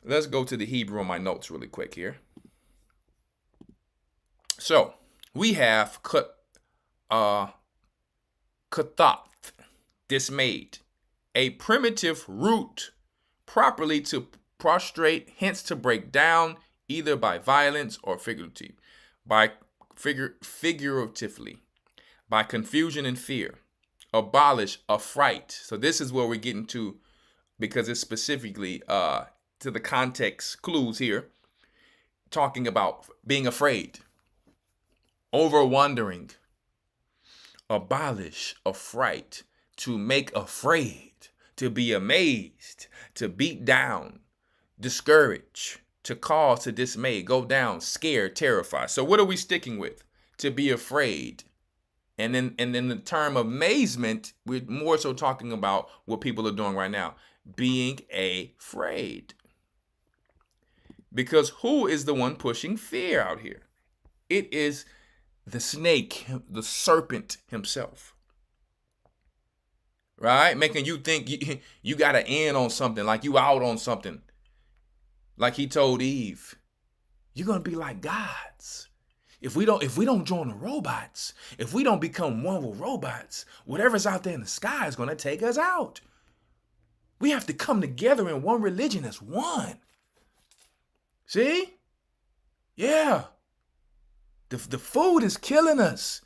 Let's go to the Hebrew on my notes really quick here. So, we have kathath, dismayed, a primitive root properly to prostrate, hence to break down, either by violence or figuratively. By figuratively, by confusion and fear. Abolish, affright. So this is where we're getting to, because it's specifically to the context clues here, talking about being afraid, over wondering. Abolish, affright, to make afraid, to be amazed, to beat down, discourage, to cause to dismay, go down, scared, terrified. So what are we sticking with? To be afraid. And then the term amazement, we're more so talking about what people are doing right now, being afraid. Because who is the one pushing fear out here? It is the snake, the serpent himself. Right? Making you think you got to end on something, like you out on something. Like he told Eve, you're going to be like gods. If we don't join the robots, if we don't become one with robots, whatever's out there in the sky is going to take us out. We have to come together in one religion as one. See? Yeah. The food is killing us.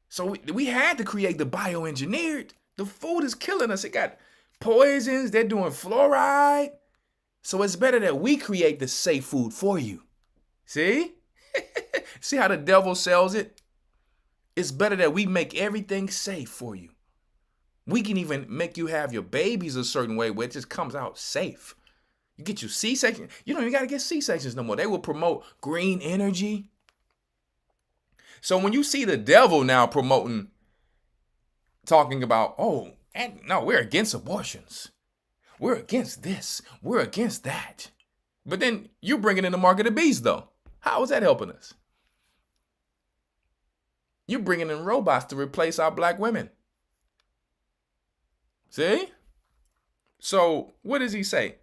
So we had to create the bioengineered. The food is killing us. It got poisons. They're doing fluoride. So it's better that we create the safe food for you. See? See how the devil sells it? It's better that we make everything safe for you. We can even make you have your babies a certain way where it just comes out safe. You get your C-section. You don't even got to get C-sections no more. They will promote green energy. So when you see the devil now promoting, talking about, no, we're against abortions. We're against this. We're against that. But then you're bringing in the mark of the beast, though. How is that helping us? You're bringing in robots to replace our black women. See? So what does he say?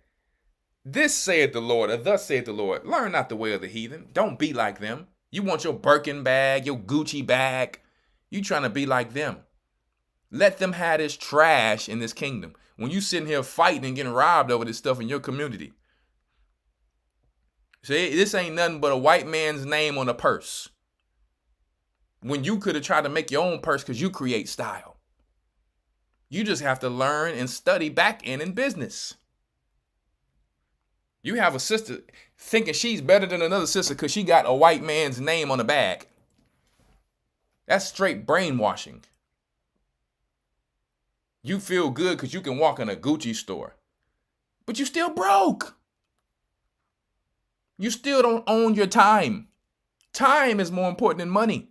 This saith the Lord, or thus saith the Lord, learn not the way of the heathen. Don't be like them. You want your Birkin bag, your Gucci bag. You trying to be like them. Let them have this trash in this kingdom. When you sitting here fighting and getting robbed over this stuff in your community. See, this ain't nothing but a white man's name on a purse. When you could have tried to make your own purse because you create style. You just have to learn and study back in business. You have a sister thinking she's better than another sister because she got a white man's name on the bag. That's straight brainwashing. You feel good because you can walk in a Gucci store, but you still broke. You still don't own your time. Time is more important than money.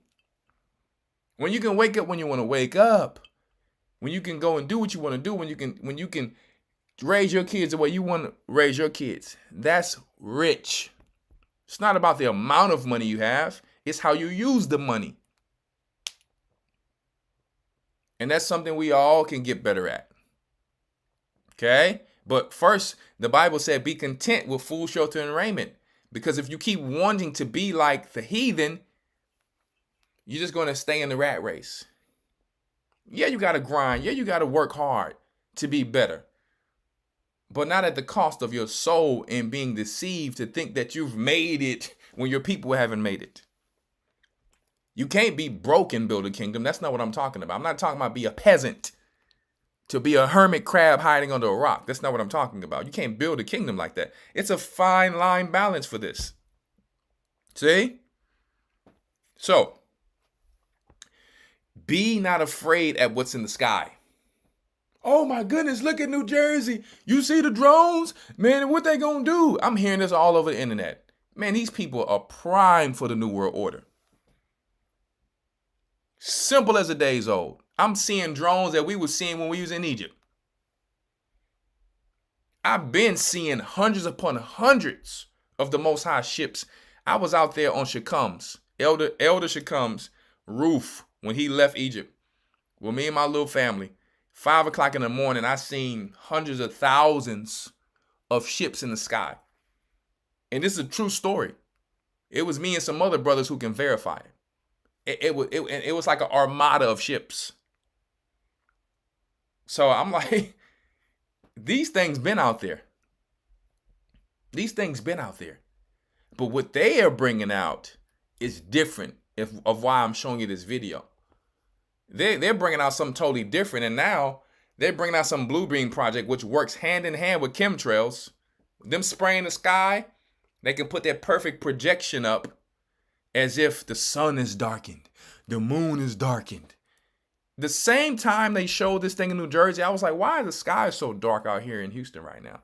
When you can wake up when you want to wake up, when you can go and do what you want to do, when you can raise your kids the way you want to raise your kids, that's rich. It's not about the amount of money you have. It's how you use the money. And that's something we all can get better at. Okay? But first, the Bible said, be content with food, shelter, and raiment. Because if you keep wanting to be like the heathen, you're just going to stay in the rat race. Yeah, you got to grind. Yeah, you got to work hard to be better. But not at the cost of your soul and being deceived to think that you've made it when your people haven't made it. You can't be broke and build a kingdom. That's not what I'm talking about. I'm not talking about be a peasant, to be a hermit crab hiding under a rock. That's not what I'm talking about. You can't build a kingdom like that. It's a fine line balance for this. See? So, be not afraid at what's in the sky. Oh my goodness, look at New Jersey. You see the drones? Man, what they gonna do? I'm hearing this all over the internet. Man, these people are primed for the New World Order. Simple as a day's old. I'm seeing drones that we were seeing when we was in Egypt. I've been seeing hundreds upon hundreds of the Most High ships. I was out there on Shecum's, Elder Shecum's roof when he left Egypt with me and my little family. 5 o'clock in the morning, I seen hundreds of thousands of ships in the sky. And this is a true story. It was me and some other brothers who can verify it. It was like an armada of ships. So I'm like, these things been out there. These things been out there. But what they are bringing out is different. of why I'm showing you this video. They're bringing out something totally different, and now they're bringing out some blue beam project, which works hand in hand with chemtrails. Them spraying the sky, they can put that perfect projection up as if the sun is darkened, the moon is darkened. The same time they showed this thing in New Jersey, I was like, why is the sky so dark out here in Houston right now?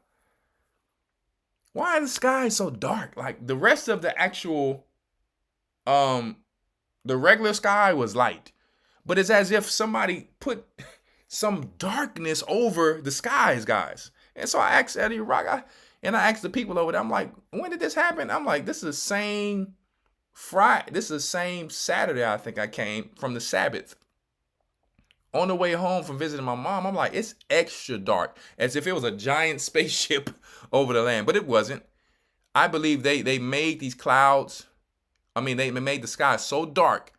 Why is the sky so dark? Like the rest of the actual, the regular sky was light. But it's as if somebody put some darkness over the skies, guys. And so I asked Eddie Rock, and I asked the people over there, I'm like, when did this happen? I'm like, this is the same Friday. This is the same Saturday, I think I came from the Sabbath. On the way home from visiting my mom, I'm like, it's extra dark, as if it was a giant spaceship over the land. But it wasn't. I believe they made these clouds. I mean, they made the sky so dark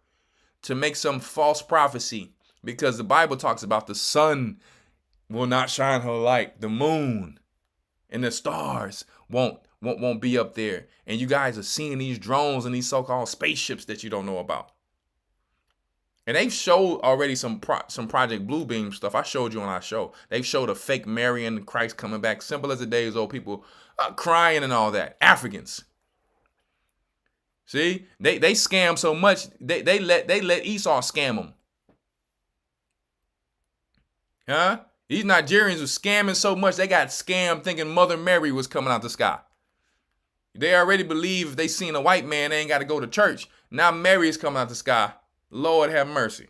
to make some false prophecy, because the Bible talks about the sun will not shine her light, the moon and the stars won't be up there. And you guys are seeing these drones and these so-called spaceships that you don't know about. And they've showed already some Project Bluebeam stuff. I showed you on our show. They've showed a fake Mary and Christ coming back, simple as the days old, people crying and all that. Africans. See, they scam so much. They let Esau scam them. Huh? These Nigerians were scamming so much they got scammed thinking Mother Mary was coming out the sky. They already believe if they seen a white man, they ain't got to go to church. Now Mary is coming out the sky. Lord have mercy.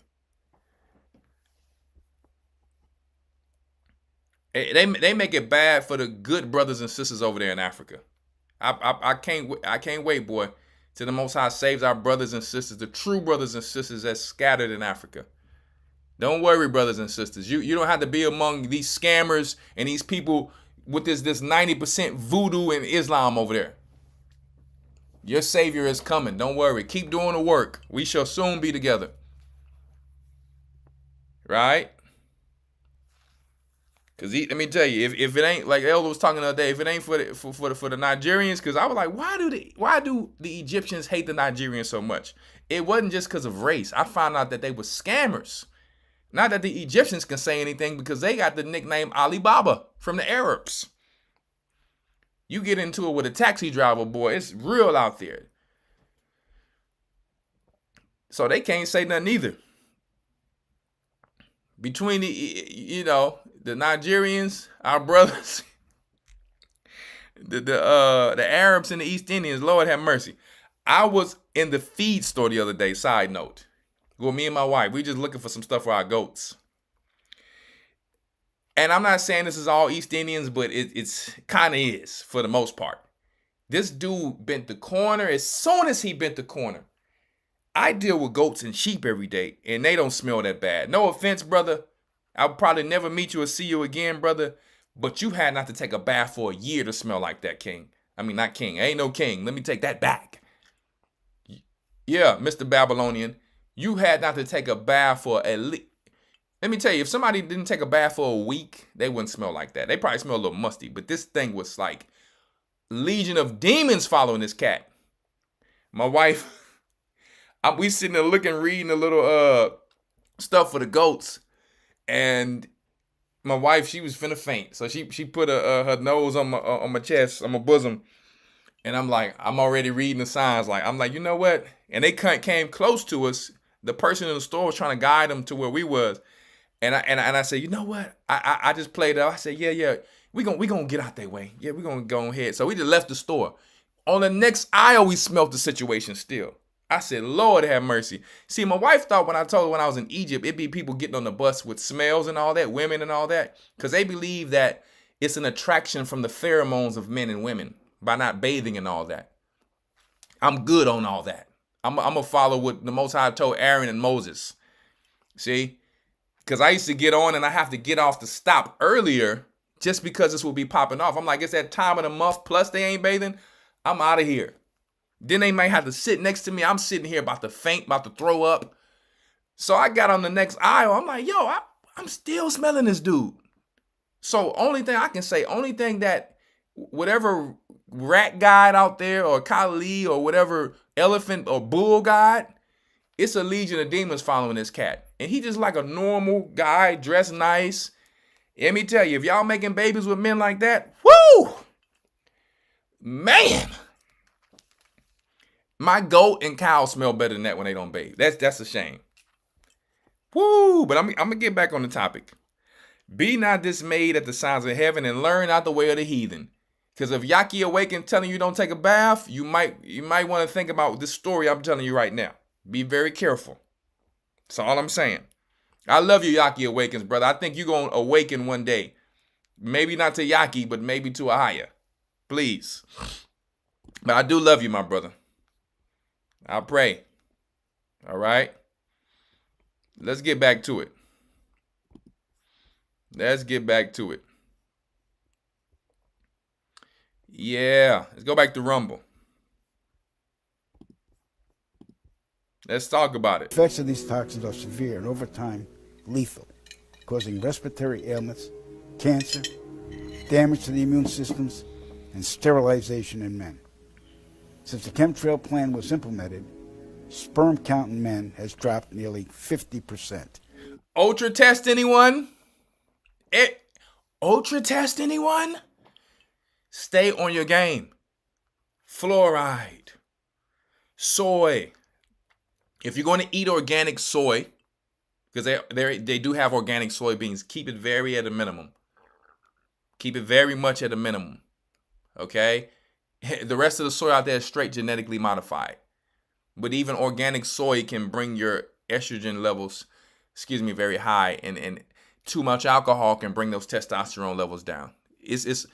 They make it bad for the good brothers and sisters over there in Africa. I can't wait, boy, till the Most High saves our brothers and sisters, the true brothers and sisters that's scattered in Africa. Don't worry, brothers and sisters. You don't have to be among these scammers and these people with this 90% voodoo and Islam over there. Your Savior is coming. Don't worry. Keep doing the work. We shall soon be together. Right? Because let me tell you, if it ain't, like Elder was talking the other day, if it ain't for the Nigerians, because I was like, why do the Egyptians hate the Nigerians so much? It wasn't just because of race. I found out that they were scammers. Not that the Egyptians can say anything, because they got the nickname Alibaba from the Arabs. You get into it with a taxi driver, boy, it's real out there. So they can't say nothing either. Between the Nigerians, our brothers, the Arabs and the East Indians, Lord have mercy. I was in the feed store the other day, side note. Well, me and my wife, we just looking for some stuff for our goats. And I'm not saying this is all East Indians, but it's kind of is for the most part. This dude bent the corner. As soon as he bent the corner, I deal with goats and sheep every day, and they don't smell that bad. No offense, brother. I'll probably never meet you or see you again, brother. But you had not to take a bath for a year to smell like that, king. I mean, not king. Ain't no king. Let me take that back. Yeah, Mr. Babylonian. You had not to take a bath for at least... Let me tell you, if somebody didn't take a bath for a week, they wouldn't smell like that. They probably smell a little musty, but this thing was like legion of demons following this cat. My wife, we sitting there reading a little stuff for the goats, and my wife, she was finna faint, so she put her nose on my chest, on my bosom, and I'm already reading the signs. I'm like, you know what? And they came close to us. The person in the store was trying to guide them to where we was. And I said, you know what? I just played it out. I said, yeah, we gonna get out their way. Yeah, we gonna go ahead. So we just left the store. On the next aisle, we smelt the situation still. I said, Lord have mercy. See, my wife thought when I told her when I was in Egypt, it'd be people getting on the bus with smells and all that, women and all that, because they believe that it's an attraction from the pheromones of men and women by not bathing and all that. I'm good on all that. I'm gonna follow what the Most High told Aaron and Moses. See? Because I used to get on and I have to get off to stop earlier just because this will be popping off. I'm like, it's that time of the month, plus they ain't bathing. I'm out of here. Then they might have to sit next to me. I'm sitting here about to faint, about to throw up. So I got on the next aisle. I'm like, yo, I'm still smelling this dude. So only thing I can say, only thing that whatever rat guide out there or Kali or whatever elephant or bull guide, it's a legion of demons following this cat. And he just like a normal guy, dressed nice. Let me tell you, if y'all making babies with men like that, whoo! Man! My goat and cow smell better than that when they don't bathe. That's a shame. Woo! But I'm going to get back on the topic. Be not dismayed at the signs of heaven and learn out the way of the heathen. Because if Yaki awakened telling you don't take a bath, you might want to think about this story I'm telling you right now. Be very careful. That's all I'm saying. I love you, Yaki Awakens, brother. I think you're going to awaken one day. Maybe not to Yaki, but maybe to a higher. Please. But I do love you, my brother. I pray. All right? Let's get back to it. Let's get back to it. Yeah. Let's go back to Rumble. Let's talk about it. The effects of these toxins are severe and over time lethal, causing respiratory ailments, cancer, damage to the immune systems, and sterilization in men. Since the chemtrail plan was implemented, sperm count in men has dropped nearly 50%. Ultra test anyone? Ultra test anyone? Stay on your game. Fluoride, soy. If you're going to eat organic soy, because they do have organic soybeans, keep it very at a minimum. Keep it very much at a minimum. Okay? The rest of the soy out there is straight genetically modified. But even organic soy can bring your estrogen levels, very high. And too much alcohol can bring those testosterone levels down. It's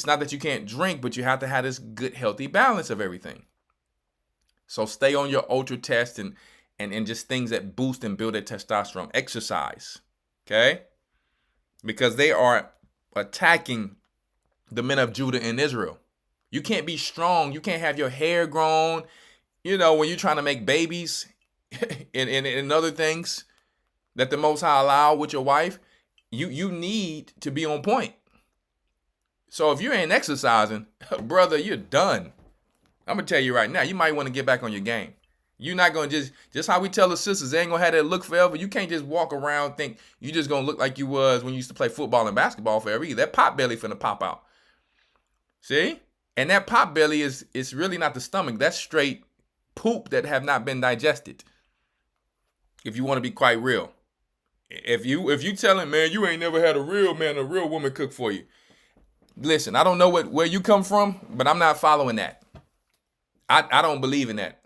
not that you can't drink, but you have to have this good, healthy balance of everything. So stay on your ultra test and just things that boost and build that testosterone. Exercise, okay? Because they are attacking the men of Judah and Israel. You can't be strong. You can't have your hair grown. You know, when you're trying to make babies and other things that the Most High allow with your wife, you need to be on point. So if you ain't exercising, brother, you're done. I'm going to tell you right now, you might want to get back on your game. You're not going to just how we tell the sisters, they ain't going to have that look forever. You can't just walk around think you just going to look like you was when you used to play football and basketball forever either. That pot belly finna pop out. See? And that pot belly is really not the stomach. That's straight poop that have not been digested. If you want to be quite real. If you telling, man, you ain't never had a real woman cook for you. Listen, I don't know where you come from, but I'm not following that. I don't believe in that.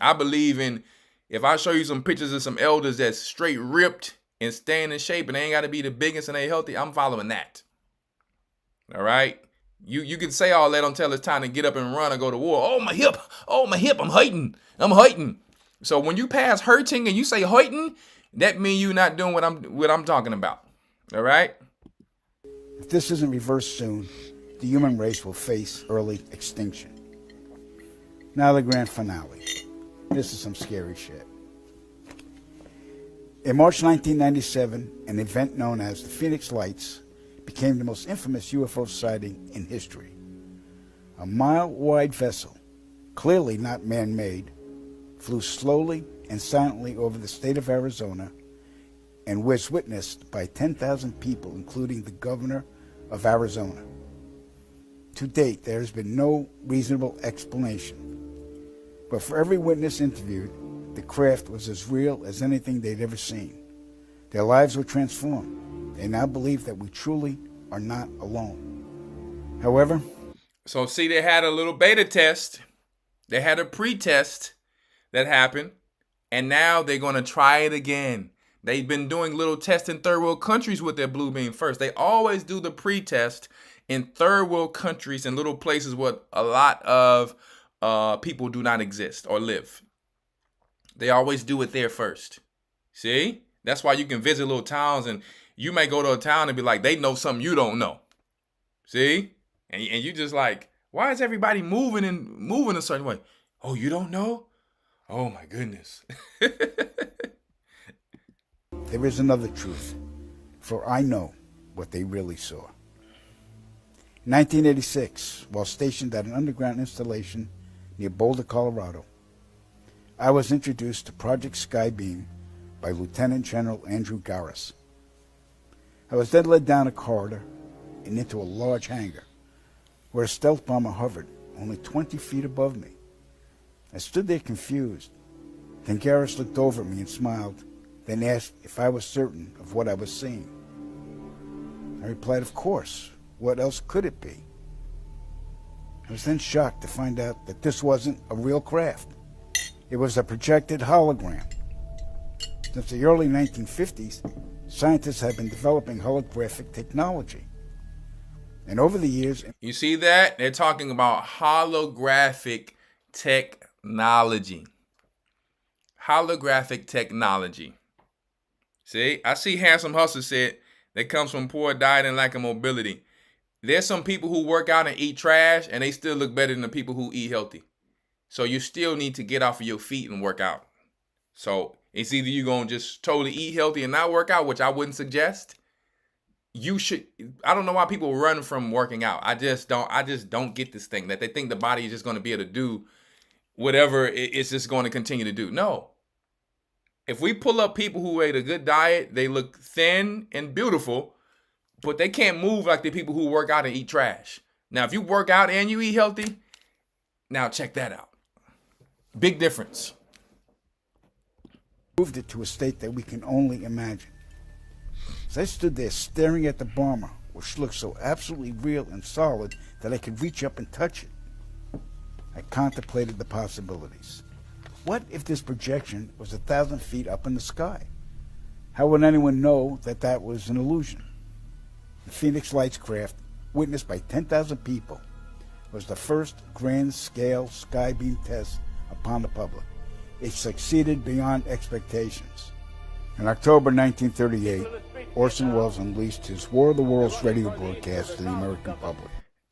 I believe in, if I show you some pictures of some elders that's straight ripped and staying in shape and they ain't got to be the biggest and they healthy, I'm following that. All right? You can say all that until it's time to get up and run or go to war. Oh, my hip, I'm hurting. So when you pass hurting and you say hurting, that means you're not doing what I'm talking about. All right? If this isn't reversed soon, the human race will face early extinction. Now the grand finale. This is some scary shit. In March 1997, an event known as the Phoenix Lights became the most infamous UFO sighting in history. A mile-wide vessel, clearly not man-made, flew slowly and silently over the state of Arizona and was witnessed by 10,000 people, including the governor of Arizona. To date, there has been no reasonable explanation. But for every witness interviewed, the craft was as real as anything they'd ever seen. Their lives were transformed. They now believe that we truly are not alone. However, so see, they had a little beta test. They had a pre-test that happened. And now they're going to try it again. They've been doing little tests in third world countries with their blue beam first. They always do the pre-test in third world countries and little places where a lot of people do not exist or live. They always do it there first. See? That's why you can visit little towns and you may go to a town and be like, they know something you don't know. See? And you just like, why is everybody moving a certain way? Oh, you don't know? Oh my goodness. there is another truth, for I know what they really saw. In 1986, while stationed at an underground installation near Boulder, Colorado, I was introduced to Project Skybeam by Lieutenant General Andrew Garris. I was then led down a corridor and into a large hangar where a stealth bomber hovered only 20 feet above me. I stood there confused. Then Garris looked over at me and smiled, then asked if I was certain of what I was seeing. I replied, of course. What else could it be? I was then shocked to find out that this wasn't a real craft. It was a projected hologram. Since the early 1950s, scientists have been developing holographic technology. And over the years... You see that? They're talking about holographic technology. Holographic technology. See? I see Handsome Hustle said that comes from poor diet and lack of mobility. There's some people who work out and eat trash, and they still look better than the people who eat healthy. So you still need to get off of your feet and work out. So it's either you're going to just totally eat healthy and not work out, which I wouldn't suggest. You should. I don't know why people run from working out. I just don't get this thing that they think the body is just going to be able to do whatever it's just going to continue to do. No. If we pull up people who ate a good diet, they look thin and beautiful, but they can't move like the people who work out and eat trash. Now, if you work out and you eat healthy, now check that out. Big difference. Moved it to a state that we can only imagine. As I stood there staring at the bomber, which looked so absolutely real and solid that I could reach up and touch it, I contemplated the possibilities. What if this projection was 1,000 feet up in the sky? How would anyone know that that was an illusion? The Phoenix Lights craft, witnessed by 10,000 people, was the first grand-scale skybeam test upon the public. It succeeded beyond expectations. In October 1938, Orson Welles unleashed his War of the Worlds radio broadcast to the American public.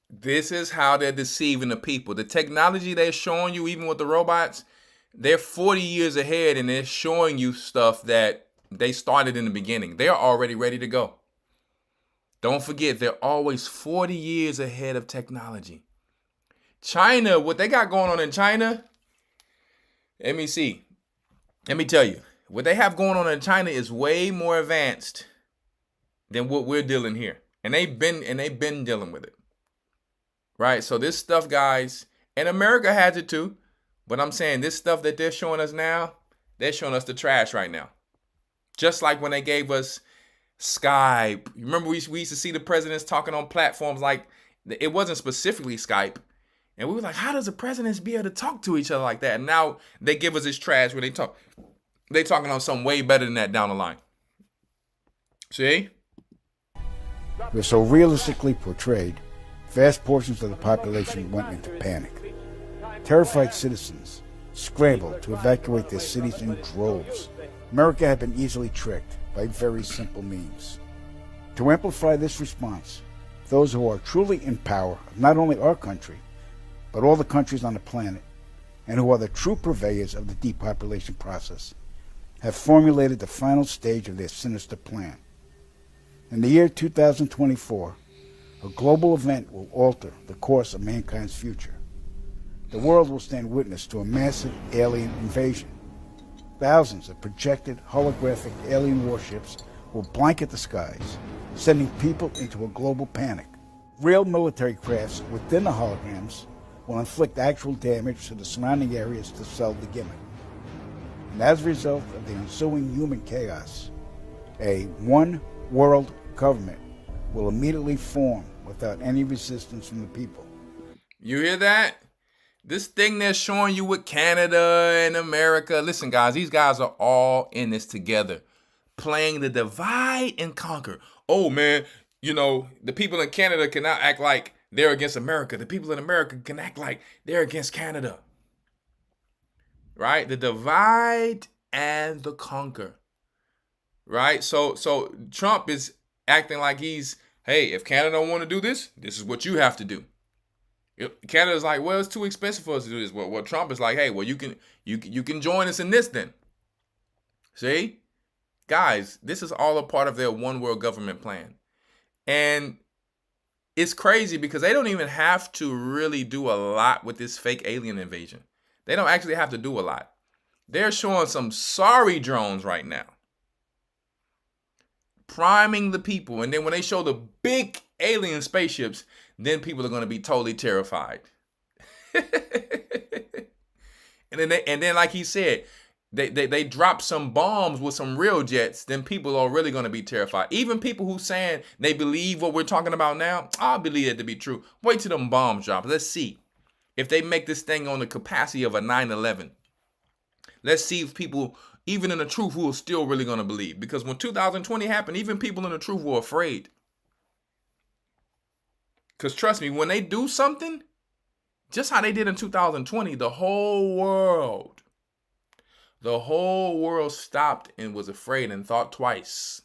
This is how they're deceiving the people. The technology they're showing you, even with the robots, they're 40 years ahead, and they're showing you stuff that they started in the beginning. They're already ready to go. Don't forget, they're always 40 years ahead of technology. China, what they got going on in China, let me see. Let me tell you, what they have going on in China is way more advanced than what we're dealing here. And they've been dealing with it. Right? So this stuff, guys, and America has it too. But I'm saying this stuff that they're showing us now, they're showing us the trash right now. Just like when they gave us Skype. You remember we used to see the presidents talking on platforms like, it wasn't specifically Skype. And we were like, how does the presidents be able to talk to each other like that? And now they give us this trash where they talking on something way better than that down the line. See? We're so realistically portrayed, vast portions of the population went into panic. Terrified citizens scrambled to evacuate their cities in droves. America had been easily tricked by very simple means. To amplify this response, those who are truly in power of not only our country, but all the countries on the planet, and who are the true purveyors of the depopulation process, have formulated the final stage of their sinister plan. In the year 2024, a global event will alter the course of mankind's future. The world will stand witness to a massive alien invasion. Thousands of projected holographic alien warships will blanket the skies, sending people into a global panic. Real military crafts within the holograms will inflict actual damage to the surrounding areas to sell the gimmick. And as a result of the ensuing human chaos, a one-world government will immediately form without any resistance from the people. You hear that? This thing they're showing you with Canada and America. Listen, guys, these guys are all in this together, playing the divide and conquer. Oh, man, you know, the people in Canada cannot act like they're against America. The people in America can act like they're against Canada. Right? The divide and the conquer. Right? So Trump is acting like he's, hey, if Canada don't want to do this, this is what you have to do. Canada's like, well, it's too expensive for us to do this. Well, Trump is like, hey, well, you can join us in this then. See? Guys, this is all a part of their one world government plan. And it's crazy because they don't even have to really do a lot with this fake alien invasion. They don't actually have to do a lot. They're showing some sorry drones right now. Priming the people. And then when they show the big alien spaceships, then people are going to be totally terrified. and then like he said, they drop some bombs with some real jets, then people are really going to be terrified. Even people who saying they believe what we're talking about now, I believe it to be true. Wait till them bombs drop. Let's see if they make this thing on the capacity of a 9/11. Let's see if people, even in the truth, who are still really going to believe. Because when 2020 happened, even people in the truth were afraid. Because trust me, when they do something, just how they did in 2020, the whole world stopped and was afraid and thought twice.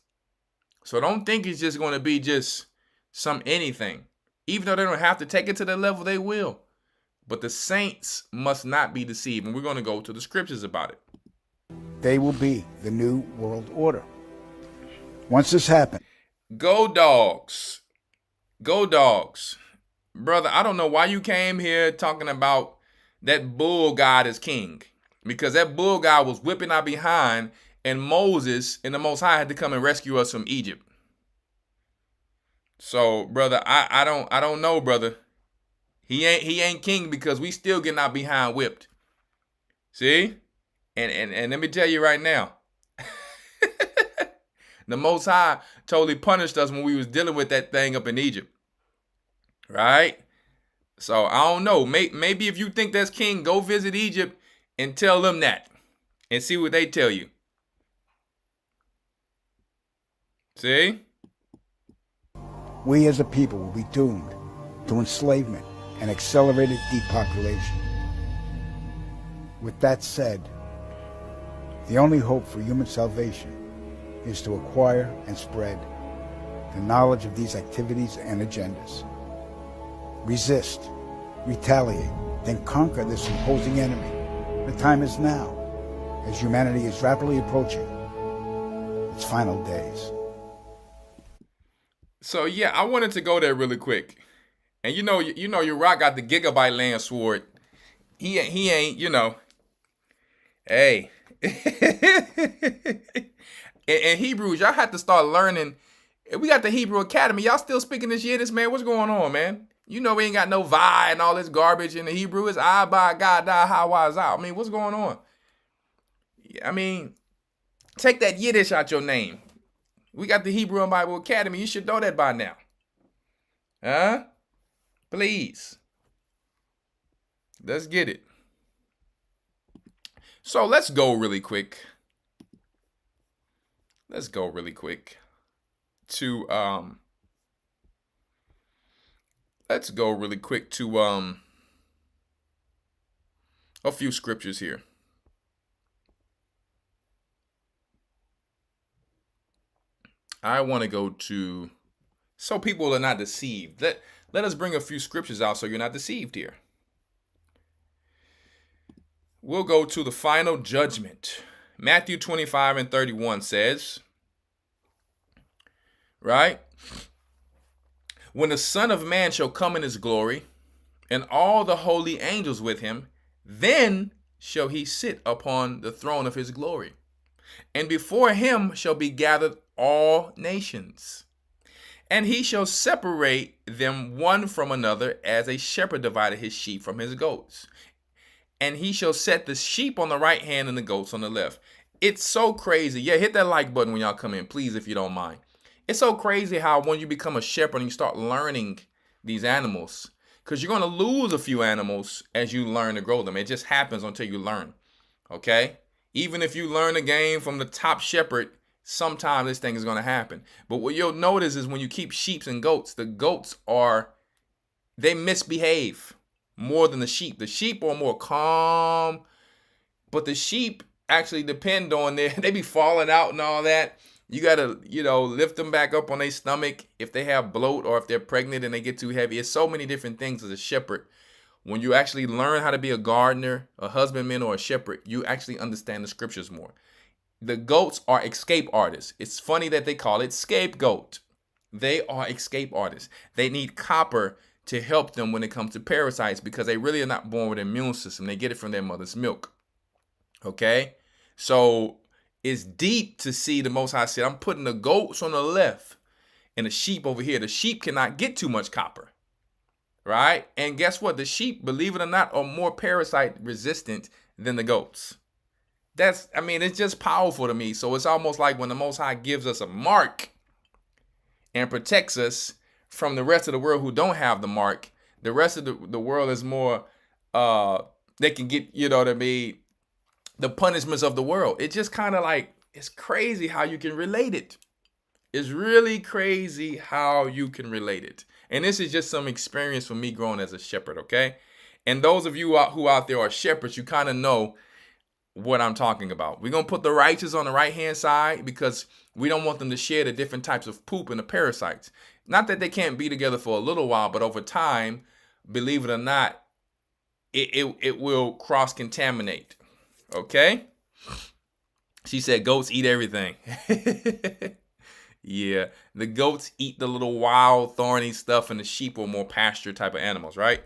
So don't think it's just going to be just some anything. Even though they don't have to take it to that level, they will. But the saints must not be deceived. And we're going to go to the scriptures about it. They will be the new world order. Once this happens. Go dogs. Go dogs. Brother, I don't know why you came here talking about that bull God is king. Because that bull God was whipping our behind, and Moses and the Most High had to come and rescue us from Egypt. So, brother, I don't know, brother. He ain't king because we still getting our behind whipped. See? And let me tell you right now. The Most High totally punished us when we was dealing with that thing up in Egypt. Right? So, I don't know. Maybe if you think that's king, go visit Egypt and tell them that. And see what they tell you. See? We as a people will be doomed to enslavement and accelerated depopulation. With that said, the only hope for human salvation is to acquire and spread the knowledge of these activities and agendas. Resist, retaliate, then conquer this imposing enemy. The time is now, as humanity is rapidly approaching its final days. So yeah, I wanted to go there really quick. And you know, your rock got the gigabyte land sword. He ain't, Hey. in Hebrews, y'all have to start learning. We got the Hebrew Academy. Y'all still speaking this Yiddish, man? What's going on, man? You know we ain't got no vi and all this garbage in the Hebrew. It's I, by, God, die, how, why, out. I mean, what's going on? I mean, take that Yiddish out your name. We got the Hebrew and Bible Academy. You should know that by now. Huh? Please. Let's get it. So let's go really quick. Let's go really quick to a few scriptures here. I want to go to, so people are not deceived. Let us bring a few scriptures out so you're not deceived here. We'll go to the final judgment. Matthew 25:31 says, right? When the Son of Man shall come in his glory, and all the holy angels with him, then shall he sit upon the throne of his glory. And before him shall be gathered all nations. And he shall separate them one from another, as a shepherd divided his sheep from his goats. And he shall set the sheep on the right hand and the goats on the left. It's so crazy. Yeah, hit that like button when y'all come in, please, if you don't mind. It's so crazy how when you become a shepherd and you start learning these animals, because you're going to lose a few animals as you learn to grow them. It just happens until you learn. Okay? Even if you learn the game from the top shepherd, sometimes this thing is going to happen. But what you'll notice is when you keep sheep and goats, the goats they misbehave more than the sheep. The sheep are more calm, but the sheep actually depend on they be falling out and all that. You got to, lift them back up on their stomach if they have bloat or if they're pregnant and they get too heavy. It's so many different things as a shepherd. When you actually learn how to be a gardener, a husbandman, or a shepherd, you actually understand the scriptures more. The goats are escape artists. It's funny that they call it scapegoat. They are escape artists. They need copper to help them when it comes to parasites because they really are not born with an immune system. They get it from their mother's milk. Okay? So it's deep to see the Most High said, I'm putting the goats on the left and the sheep over here. The sheep cannot get too much copper. Right? And guess what? The sheep, believe it or not, are more parasite resistant than the goats. It's just powerful to me. So it's almost like when the Most High gives us a mark and protects us from the rest of the world who don't have the mark, the rest of the world is more, they can get, the punishments of the world. It's just kind of like, it's crazy how you can relate it. It's really crazy how you can relate it. And this is just some experience for me growing as a shepherd, okay? And those of you who out there are shepherds, you kind of know what I'm talking about. We're going to put the righteous on the right-hand side because we don't want them to share the different types of poop and the parasites. Not that they can't be together for a little while, but over time, believe it or not, it will cross-contaminate, okay? She said goats eat everything. Yeah, the goats eat the little wild, thorny stuff, and the sheep are more pasture type of animals, right?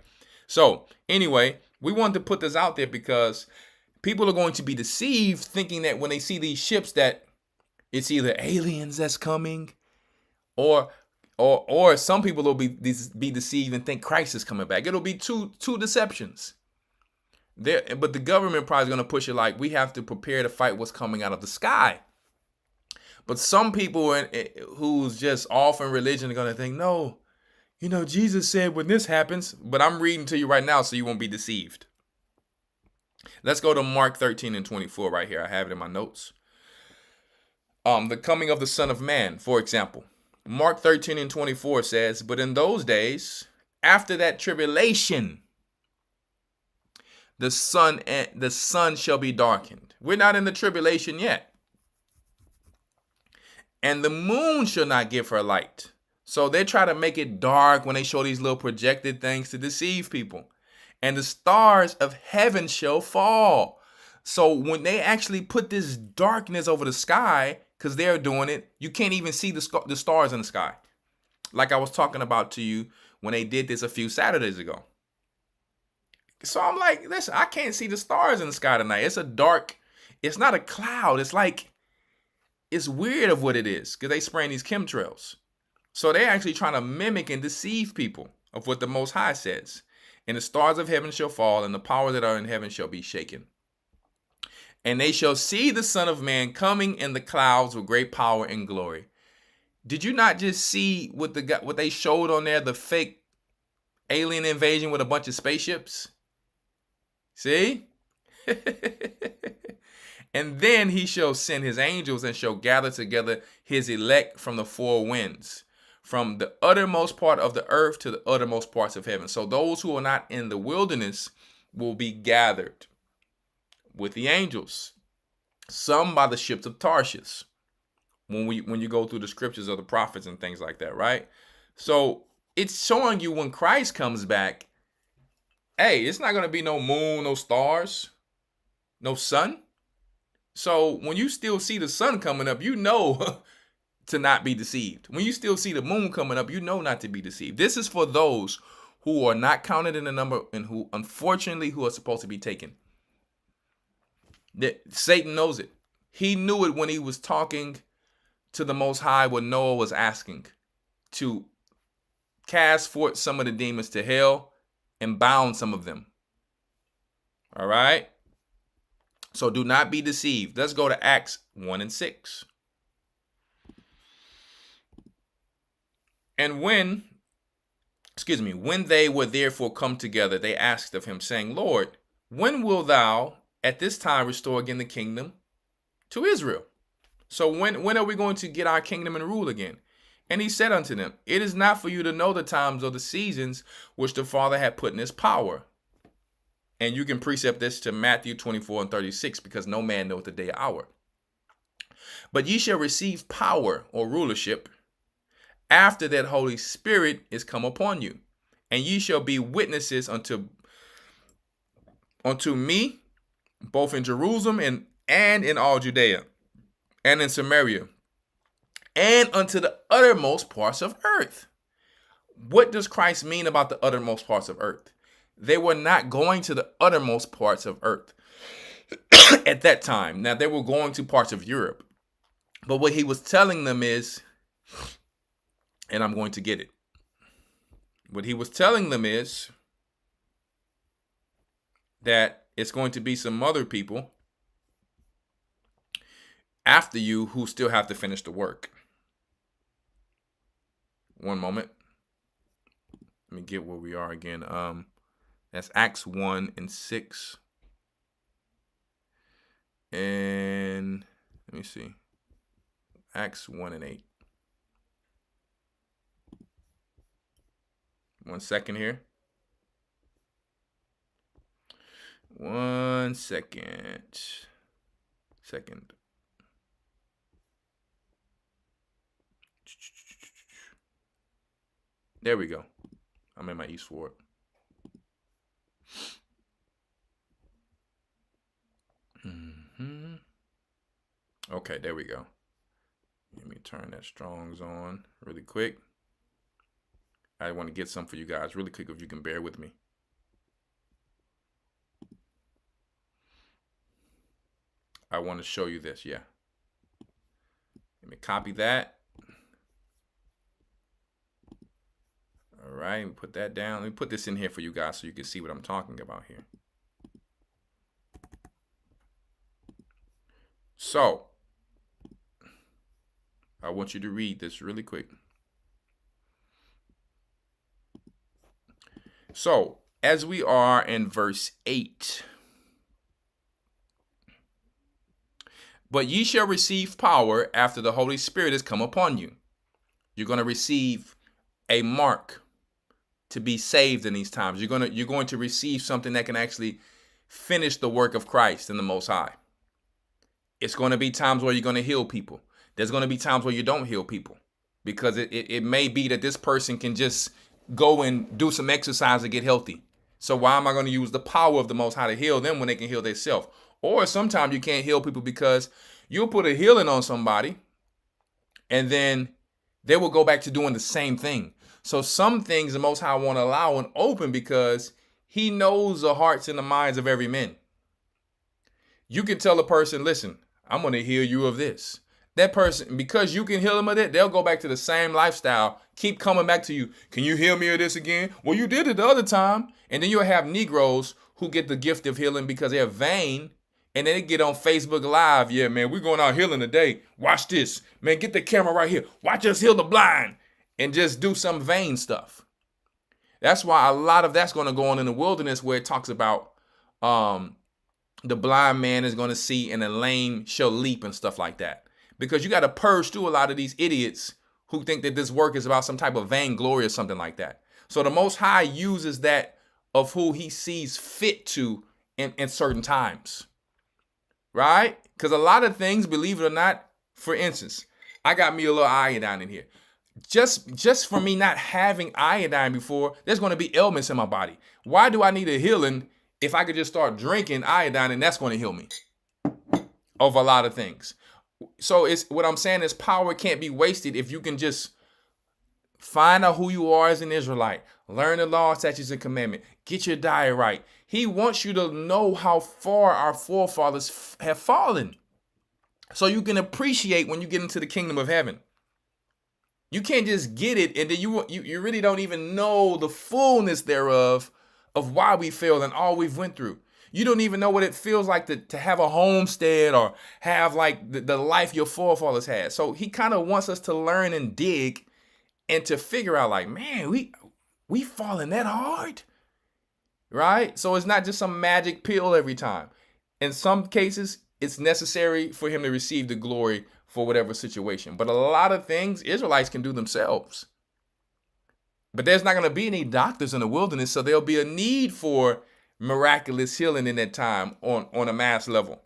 So, anyway, we wanted to put this out there because people are going to be deceived thinking that when they see these ships that it's either aliens that's coming or some people will be deceived and think Christ is coming back. It'll be two deceptions. But the government probably is going to push it like we have to prepare to fight what's coming out of the sky. But some people who's just off in religion are going to think, no, Jesus said when this happens, but I'm reading to you right now so you won't be deceived. Let's go to Mark 13 and 24 right here. I have it in my notes. The coming of the Son of Man, for example. Mark 13 and 24 says, but in those days, after that tribulation, the sun shall be darkened. We're not in the tribulation yet. And the moon shall not give her light. So they try to make it dark when they show these little projected things to deceive people. And the stars of heaven shall fall. So when they actually put this darkness over the sky, because they're doing it, you can't even see the stars in the sky. Like I was talking about to you when they did this a few Saturdays ago. So I'm like, listen, I can't see the stars in the sky tonight. It's not a cloud. It's weird of what it is because they spraying these chemtrails. So they're actually trying to mimic and deceive people of what the Most High says. And the stars of heaven shall fall, and the powers that are in heaven shall be shaken. And they shall see the Son of Man coming in the clouds with great power and glory. Did you not just see what they showed on there, the fake alien invasion with a bunch of spaceships? See? And then he shall send his angels and shall gather together his elect from the four winds, from the uttermost part of the earth to the uttermost parts of heaven. So those who are not in the wilderness will be gathered with the angels, some by the ships of Tarshish, when you go through the scriptures of the prophets and things like that, right? So it's showing you when Christ comes back, hey, it's not going to be no moon, no stars, no sun. So when you still see the sun coming up, you know to not be deceived. When you still see the moon coming up, you know not to be deceived. This is for those who are not counted in the number and who, unfortunately, who are supposed to be taken. Satan knows it. He knew it when he was talking to the Most High when Noah was asking to cast forth some of the demons to hell and bound some of them. All right? So do not be deceived. Let's go to Acts 1 and 6. And when they were therefore come together, they asked of him, saying, Lord, when wilt thou at this time restore again the kingdom to Israel? So when are we going to get our kingdom and rule again? And he said unto them, it is not for you to know the times or the seasons which the Father had put in his power. And you can precept this to Matthew 24 and 36, because no man knoweth the day or hour. But ye shall receive power or rulership after that Holy Spirit is come upon you. And ye shall be witnesses unto me, both in Jerusalem and in all Judea, and in Samaria, and unto the uttermost parts of earth. What does Christ mean about the uttermost parts of earth? They were not going to the uttermost parts of earth. at that time. Now, they were going to parts of Europe. But what he was telling them is, and I'm going to get it. What he was telling them is that it's going to be some other people after you who still have to finish the work. One moment. Let me get where we are again. That's Acts 1 and 6. And let me see. Acts 1 and 8. 1 second here. 1 second. There we go. I'm in my East Ward. Okay, there we go. Let me turn that Strong's on really quick. I want to get some for you guys really quick if you can bear with me. I want to show you this, yeah. Let me copy that. All right, let me put that down. Let me put this in here for you guys so you can see what I'm talking about here. So, I want you to read this really quick. So, as we are in verse 8, but ye shall receive power after the Holy Spirit has come upon you. You're going to receive a mark to be saved in these times. You're going to receive something that can actually finish the work of Christ in the Most High. It's going to be times where you're going to heal people. There's going to be times where you don't heal people, because it may be that this person can just go and do some exercise to get healthy. So why am I going to use the power of the Most High to heal them when they can heal themselves? Or sometimes you can't heal people because you'll put a healing on somebody and then they will go back to doing the same thing. So some things the Most High want to allow and open because he knows the hearts and the minds of every man. You can tell a person, listen, I'm going to heal you of this. That person, because you can heal them of it, they'll go back to the same lifestyle, keep coming back to you. Can you heal me of this again? Well, you did it the other time. And then you'll have Negroes who get the gift of healing because they're vain. And then they get on Facebook Live. Yeah, man, we're going out healing today. Watch this. Man, get the camera right here. Watch us heal the blind. And just do some vain stuff. That's why a lot of that's going to go on in the wilderness, where it talks about the blind man is going to see and the lame shall leap and stuff like that. Because you got to purge through a lot of these idiots who think that this work is about some type of vainglory or something like that. So the Most High uses that of who he sees fit to in certain times. Right? Because a lot of things, believe it or not, for instance, I got me a little iodine in here. Just for me not having iodine before, there's going to be ailments in my body. Why do I need a healing if I could just start drinking iodine and that's going to heal me of a lot of things? So it's what I'm saying is power can't be wasted if you can just find out who you are as an Israelite, learn the law, statutes, and commandment, get your diet right. He wants you to know how far our forefathers have fallen, so you can appreciate when you get into the kingdom of heaven. You can't just get it and then you really don't even know the fullness thereof of why we failed and all we've went through. You don't even know what it feels like to have a homestead or have like the life your forefathers had. So he kind of wants us to learn and dig and to figure out like, man, we falling that hard, right? So it's not just some magic pill every time. In some cases, it's necessary for him to receive the glory for whatever situation. But a lot of things Israelites can do themselves. But there's not going to be any doctors in the wilderness, so there'll be a need for miraculous healing in that time on a mass level.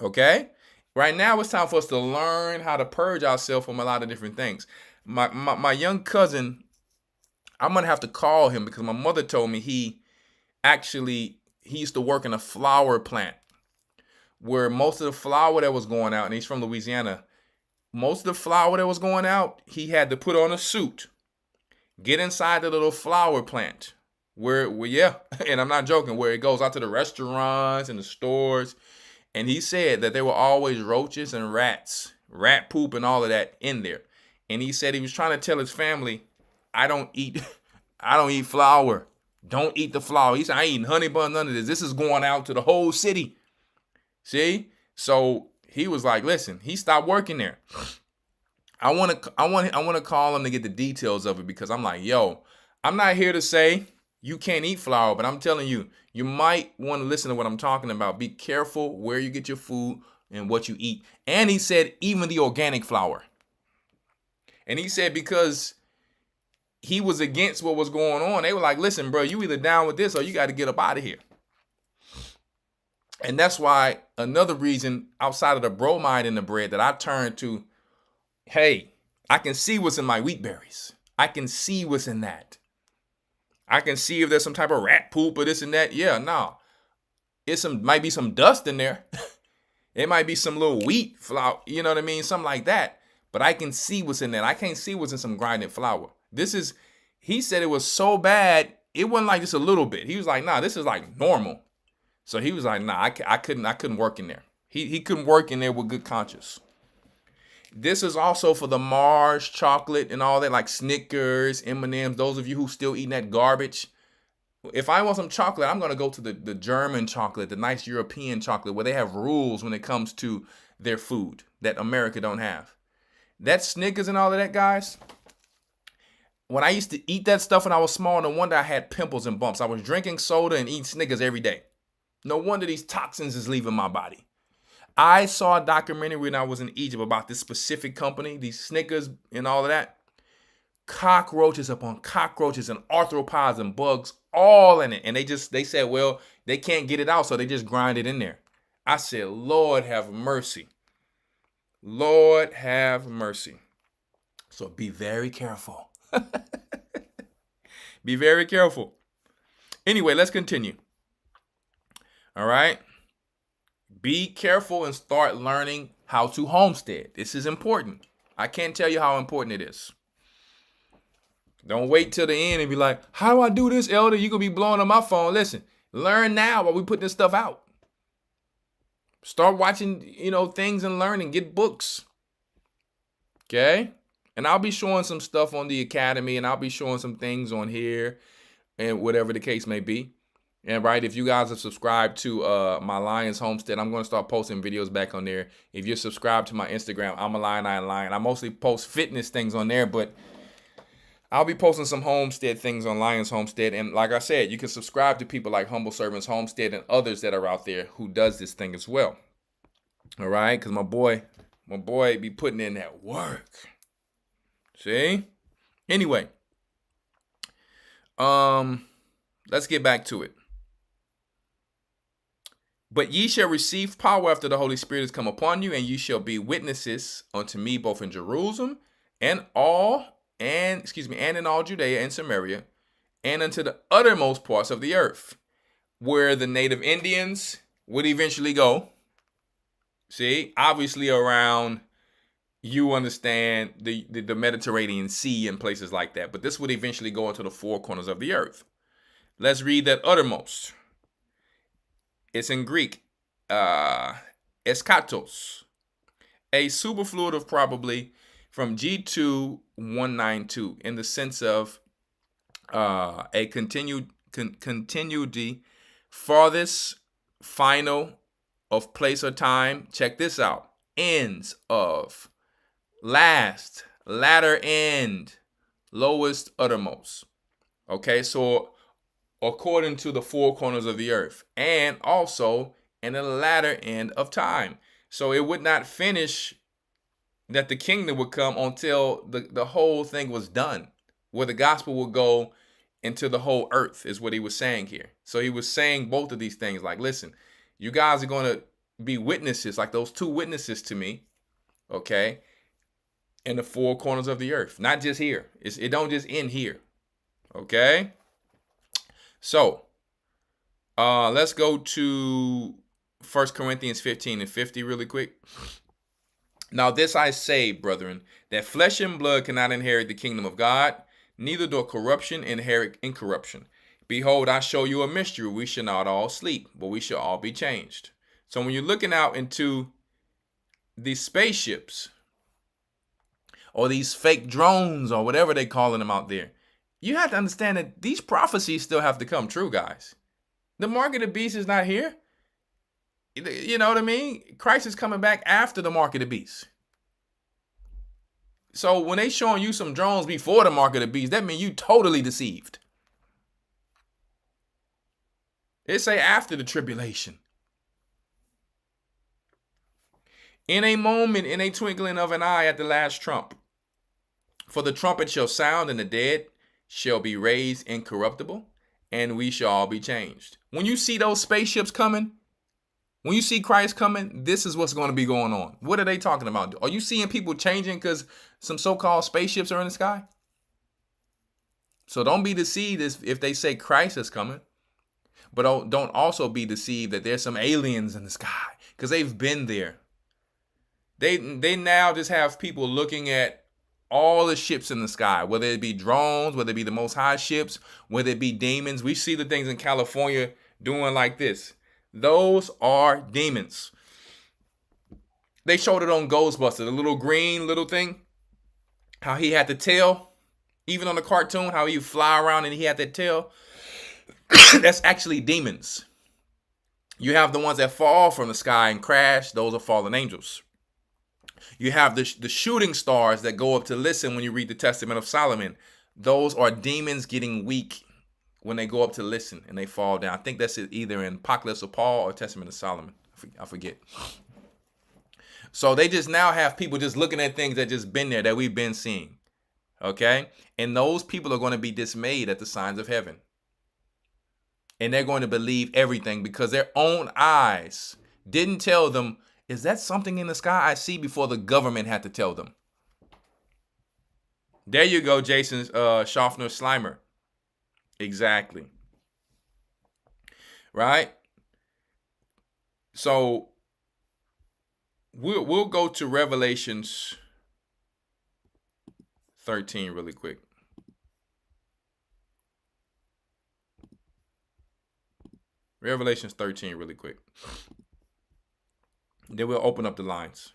Okay? Right now it's time for us to learn how to purge ourselves from a lot of different things. My young cousin, I'm going to have to call him because my mother told me he used to work in a flower plant where most of the flour that was going out, and he's from Louisiana, most of the flour that was going out, he had to put on a suit, get inside the little flower plant, yeah, and I'm not joking, where it goes out to the restaurants and the stores. And he said that there were always roaches and rats, rat poop and all of that in there. And he said he was trying to tell his family, I don't eat flour. Don't eat the flour. He said, I ain't eating honey bun, none of this. This is going out to the whole city. See? So he was like, listen, he stopped working there. I want to call him to get the details of it, because I'm like, yo, I'm not here to say you can't eat flour, but I'm telling you, you might want to listen to what I'm talking about. Be careful where you get your food and what you eat. And he said even the organic flour. And he said because he was against what was going on, they were like, listen, bro, you either down with this or you got to get up out of here. And that's why another reason outside of the bromide in the bread that I turned to, hey, I can see what's in my wheat berries. I can see what's in that. I can see if there's some type of rat poop or this and that. Yeah, no. Might be some dust in there. It might be some little wheat flour, you know what I mean? Something like that. But I can see what's in that. I can't see what's in some grinded flour. He said it was so bad, it wasn't like just a little bit. He was like, nah, this is like normal. So he was like, nah, I couldn't work in there. He couldn't work in there with good conscience. This is also for the Mars chocolate and all that, like Snickers, M&Ms, those of you who still eating that garbage. If I want some chocolate, I'm going to go to the German chocolate, the nice European chocolate, where they have rules when it comes to their food that America don't have. That Snickers and all of that, guys, when I used to eat that stuff when I was small, no wonder I had pimples and bumps. I was drinking soda and eating Snickers every day. No wonder these toxins is leaving my body. I saw a documentary when I was in Egypt about this specific company, these Snickers and all of that. Cockroaches upon cockroaches and arthropods and bugs all in it. And they said, well, they can't get it out, so they just grind it in there. I said, Lord have mercy. Lord have mercy. So be very careful. Be very careful. Anyway, let's continue. All right. Be careful and start learning how to homestead. This is important. I can't tell you how important it is. Don't wait till the end and be like, how do I do this, Elder? You're going to be blowing up my phone. Listen, learn now while we put this stuff out. Start watching, things and learning. Get books. Okay? And I'll be showing some stuff on the Academy, and I'll be showing some things on here and whatever the case may be. And right, if you guys have subscribed to my Lions Homestead, I'm going to start posting videos back on there. If you're subscribed to my Instagram, I'm a Lion I Lion. I mostly post fitness things on there, but I'll be posting some homestead things on Lions Homestead. And like I said, you can subscribe to people like Humble Servants Homestead and others that are out there who does this thing as well. All right, because my boy be putting in that work. See? Anyway, let's get back to it. But ye shall receive power after the Holy Spirit is come upon you, and ye shall be witnesses unto me both in Jerusalem and in all Judea and Samaria, and unto the uttermost parts of the earth, where the native Indians would eventually go. See, obviously around, you understand, the Mediterranean Sea and places like that. But this would eventually go into the four corners of the earth. Let's read that uttermost. It's in Greek, eskatos, a superfluid probably from G2192 in the sense of a continuity, farthest, final of place or time. Check this out. Ends of, last, latter end, lowest, uttermost. Okay, so according to the four corners of the earth, and also in the latter end of time. So it would not finish, that the kingdom would come until the whole thing was done, where the gospel would go into the whole earth, is what he was saying here. So he was saying both of these things, like, listen, you guys are going to be witnesses, like those two witnesses to me, okay, in the four corners of the earth, not just here. It don't just end here, okay? So, let's go to 1 Corinthians 15:50 really quick. Now this I say, brethren, that flesh and blood cannot inherit the kingdom of God, neither do corruption inherit incorruption. Behold, I show you a mystery. We shall not all sleep, but we shall all be changed. So when you're looking out into these spaceships or these fake drones or whatever they're calling them out there, you have to understand that these prophecies still have to come true, guys. The mark of the beast is not here. You know what I mean? Christ is coming back after the mark of the beast. So when they showing you some drones before the mark of the beast, that means you totally deceived. It say after the tribulation. In a moment, in a twinkling of an eye at the last trump. For the trumpet shall sound, and the dead shall be raised incorruptible, and we shall all be changed. When you see those spaceships coming, when you see Christ coming, this is what's going to be going on. What are they talking about? Are you seeing people changing because some so-called spaceships are in the sky? So don't be deceived if they say Christ is coming. But don't also be deceived that there's some aliens in the sky, because they've been there. They now just have people looking at all the ships in the sky, whether it be drones, whether it be the Most High ships, whether it be demons. We see the things in California doing like this. Those are demons. They showed it on Ghostbusters, the little green little thing, how he had the tail. Even on the cartoon, how he fly around and he had that tail. That's actually demons. You have the ones that fall from the sky and crash. Those are fallen angels. You have the shooting stars that go up to listen when you read the Testament of Solomon. Those are demons getting weak when they go up to listen and they fall down. I think that's either in Apocalypse of Paul or Testament of Solomon. I forget. So they just now have people just looking at things that just been there, that we've been seeing. Okay? And those people are going to be dismayed at the signs of heaven. And they're going to believe everything because their own eyes didn't tell them, is that something in the sky I see, before the government had to tell them. There you go, Jason Schaffner Slimer. Exactly. Right? So we'll go to Revelations 13 really quick. Revelations 13 really quick. Then we'll open up the lines.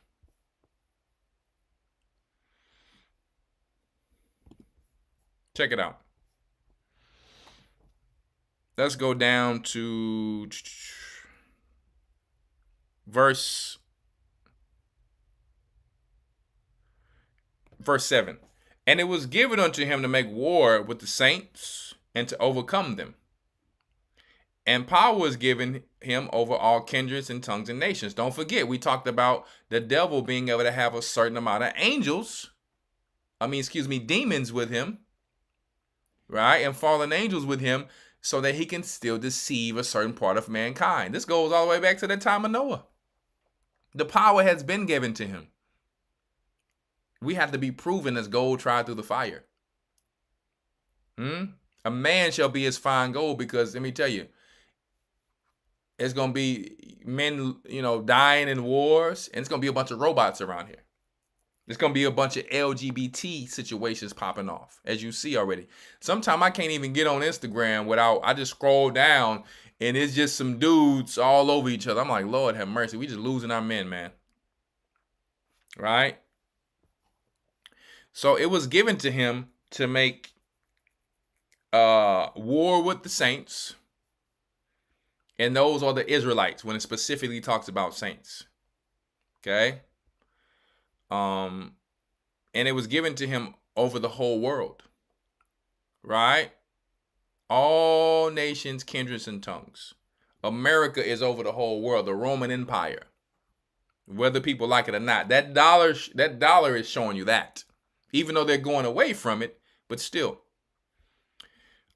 Check it out. Let's go down to verse 7. And it was given unto him to make war with the saints and to overcome them. And power was given him over all kindreds and tongues and nations. Don't forget, we talked about the devil being able to have a certain amount of demons with him, right? And fallen angels with him, so that he can still deceive a certain part of mankind. This goes all the way back to the time of Noah. The power has been given to him. We have to be proven as gold tried through the fire. A man shall be as fine gold, because let me tell you, it's going to be men, dying in wars, and it's going to be a bunch of robots around here. There's going to be a bunch of LGBT situations popping off, as you see already. Sometimes I can't even get on Instagram I just scroll down, and it's just some dudes all over each other. I'm like, Lord have mercy. We just losing our men, man. Right? So it was given to him to make war with the saints. And those are the Israelites, when it specifically talks about saints. Okay? And it was given to him over the whole world. Right? All nations, kindreds, and tongues. America is over the whole world, the Roman Empire. Whether people like it or not. That dollar is showing you that. Even though they're going away from it, but still.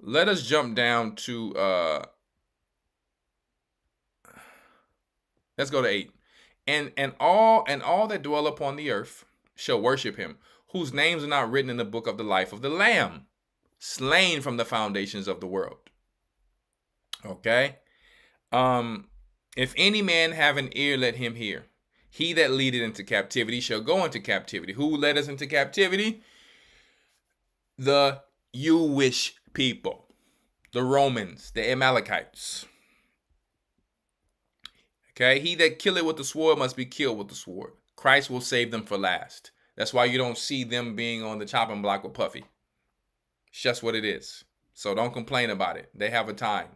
Let us jump down to let's go to 8. And all that dwell upon the earth shall worship him, whose names are not written in the book of the life of the Lamb, slain from the foundations of the world. Okay? If any man have an ear, let him hear. He that leadeth into captivity shall go into captivity. Who led us into captivity? The Jewish people. the Romans, the Amalekites. Okay, he that killeth with the sword must be killed with the sword. Christ will save them for last. That's why you don't see them being on the chopping block with Puffy. It's just what it is. So don't complain about it. They have a time.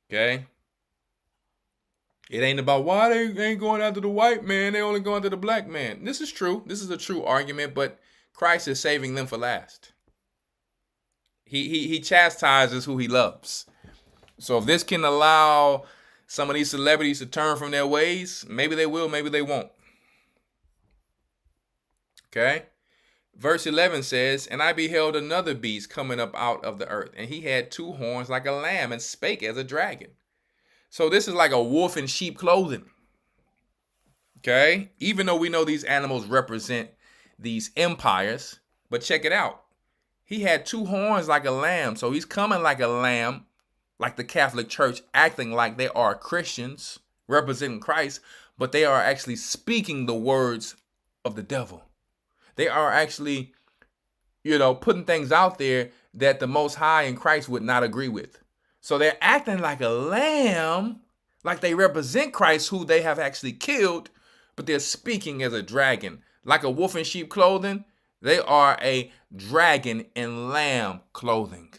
Okay? It ain't about why they ain't going after the white man. They only going after the black man. This is true. This is a true argument, but Christ is saving them for last. He chastises who he loves. So if this can allow some of these celebrities to turn from their ways, maybe they will, maybe they won't. Okay? Verse 11 says, and I beheld another beast coming up out of the earth, and he had 2 horns like a lamb, and spake as a dragon. So this is like a wolf in sheep clothing. Okay? Even though we know these animals represent these empires, but check it out. He had 2 horns like a lamb, so he's coming like a lamb, like the Catholic Church, acting like they are Christians, representing Christ, but they are actually speaking the words of the devil. They are actually, putting things out there that the Most High and Christ would not agree with. So they're acting like a lamb, like they represent Christ, who they have actually killed, but they're speaking as a dragon. Like a wolf in sheep clothing, they are a dragon in lamb clothing,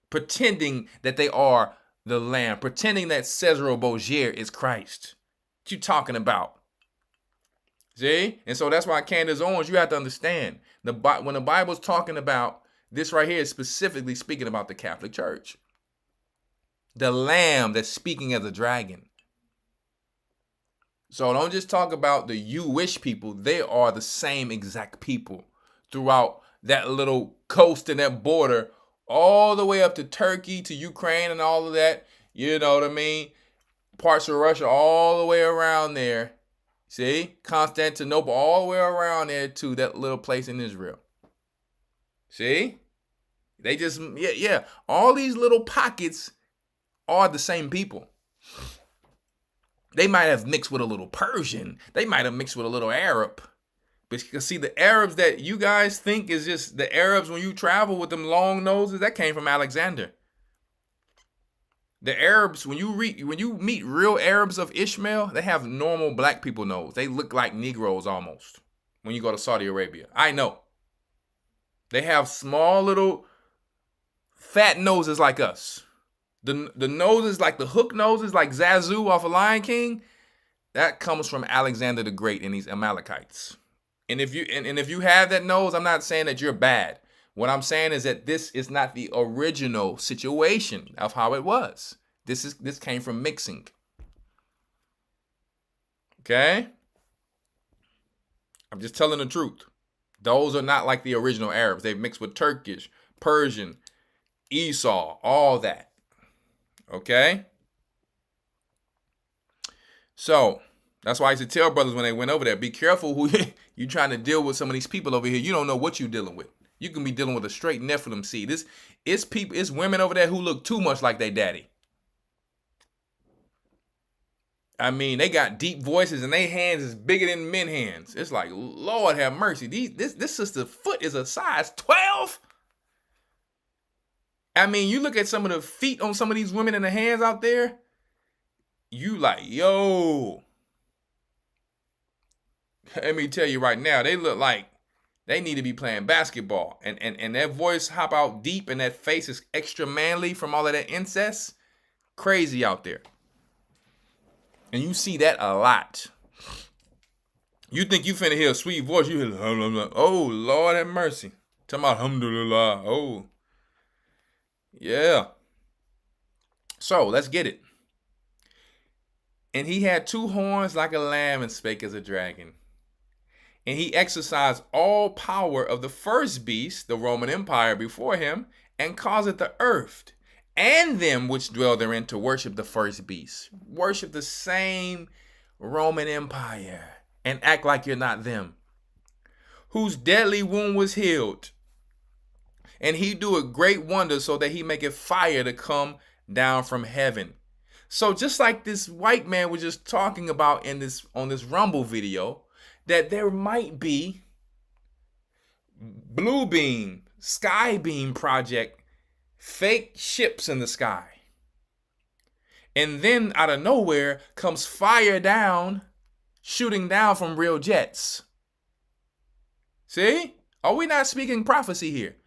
pretending that they are the lamb, pretending that Cesare Borgia is Christ. What you talking about? See? And so that's why Candace Owens, you have to understand, when the Bible's talking about this right here, is specifically speaking about the Catholic Church. The lamb that's speaking as a dragon. So don't just talk about the you-wish people. They are the same exact people throughout that little coast and that border, all the way up to Turkey, to Ukraine and all of that. You know what I mean? Parts of Russia, all the way around there. See? Constantinople, all the way around there to that little place in Israel. See? They just, yeah. All these little pockets are the same people. They might have mixed with a little Persian. They might have mixed with a little Arab. But you can see the Arabs that you guys think is just the Arabs when you travel with them long noses, that came from Alexander. The Arabs, when you meet real Arabs of Ishmael, they have normal black people nose. They look like Negroes almost when you go to Saudi Arabia. I know. They have small little fat noses like us. The noses, like the hook noses, like Zazu off of Lion King, that comes from Alexander the Great and these Amalekites. And if you have that nose, I'm not saying that you're bad. What I'm saying is that this is not the original situation of how it was. This came from mixing. Okay? I'm just telling the truth. Those are not like the original Arabs. They've mixed with Turkish, Persian, Esau, all that. Okay? So, that's why I used to tell brothers when they went over there, be careful who you trying to deal with some of these people over here. You don't know what you're dealing with. You can be dealing with a straight Nephilim seed. It's women over there who look too much like their daddy. I mean, they got deep voices and their hands is bigger than men hands. It's like, Lord have mercy. This sister's foot is a size 12. I mean, you look at some of the feet on some of these women and the hands out there, you like, yo. Let me tell you right now, they look like they need to be playing basketball. And that voice hop out deep and that face is extra manly from all of that incest. Crazy out there. And you see that a lot. You think you finna hear a sweet voice, you hear, oh, Lord have mercy. Talking about alhamdulillah. Oh. Yeah. So, let's get it. And he had 2 horns like a lamb and spake as a dragon. And he exercised all power of the first beast, the Roman Empire, before him, and caused the earth and them which dwell therein to worship the first beast. Worship the same Roman Empire and act like you're not them. Whose deadly wound was healed. And he do a great wonder so that he maketh fire to come down from heaven. So just like this white man was just talking about on this Rumble video, that there might be Blue Beam, Sky Beam project fake ships in the sky. And then out of nowhere comes fire down, shooting down from real jets. See? Are we not speaking prophecy here?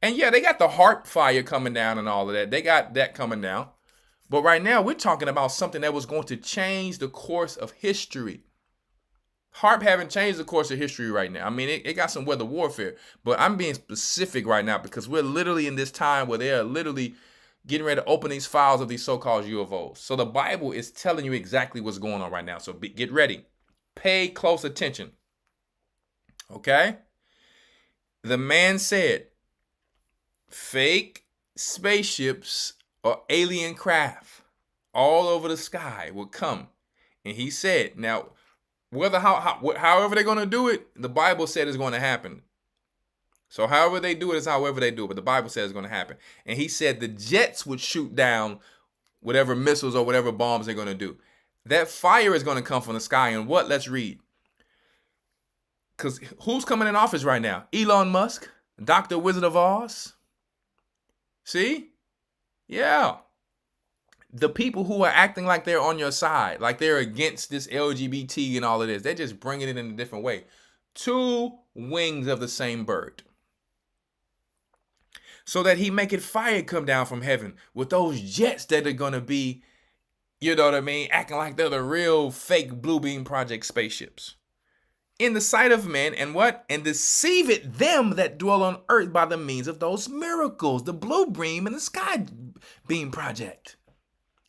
And yeah, they got the HARP fire coming down and all of that. They got that coming down. But right now, we're talking about something that was going to change the course of history. HARP haven't changed the course of history right now. I mean, it got some weather warfare. But I'm being specific right now because we're literally in this time where they are literally getting ready to open these files of these so-called UFOs. So the Bible is telling you exactly what's going on right now. So get ready. Pay close attention. Okay? The man said, fake spaceships or alien craft all over the sky will come. And he said, now, however they're going to do it, the Bible said it's going to happen. So however they do it is however they do it, but the Bible says it's going to happen. And he said the jets would shoot down whatever missiles or whatever bombs they're going to do. That fire is going to come from the sky. And what? Let's read. Because who's coming in office right now? Elon Musk, Dr. Wizard of Oz. See? Yeah. The people who are acting like they're on your side, like they're against this LGBT and all of this, they're just bringing it in a different way. Two wings of the same bird. So that he make it fire come down from heaven with those jets that are going to be, you know what I mean, acting like they're the real fake Blue Beam Project spaceships. In the sight of men, and what? And deceive it them that dwell on earth by the means of those miracles. The Blue Beam and the Sky Beam Project.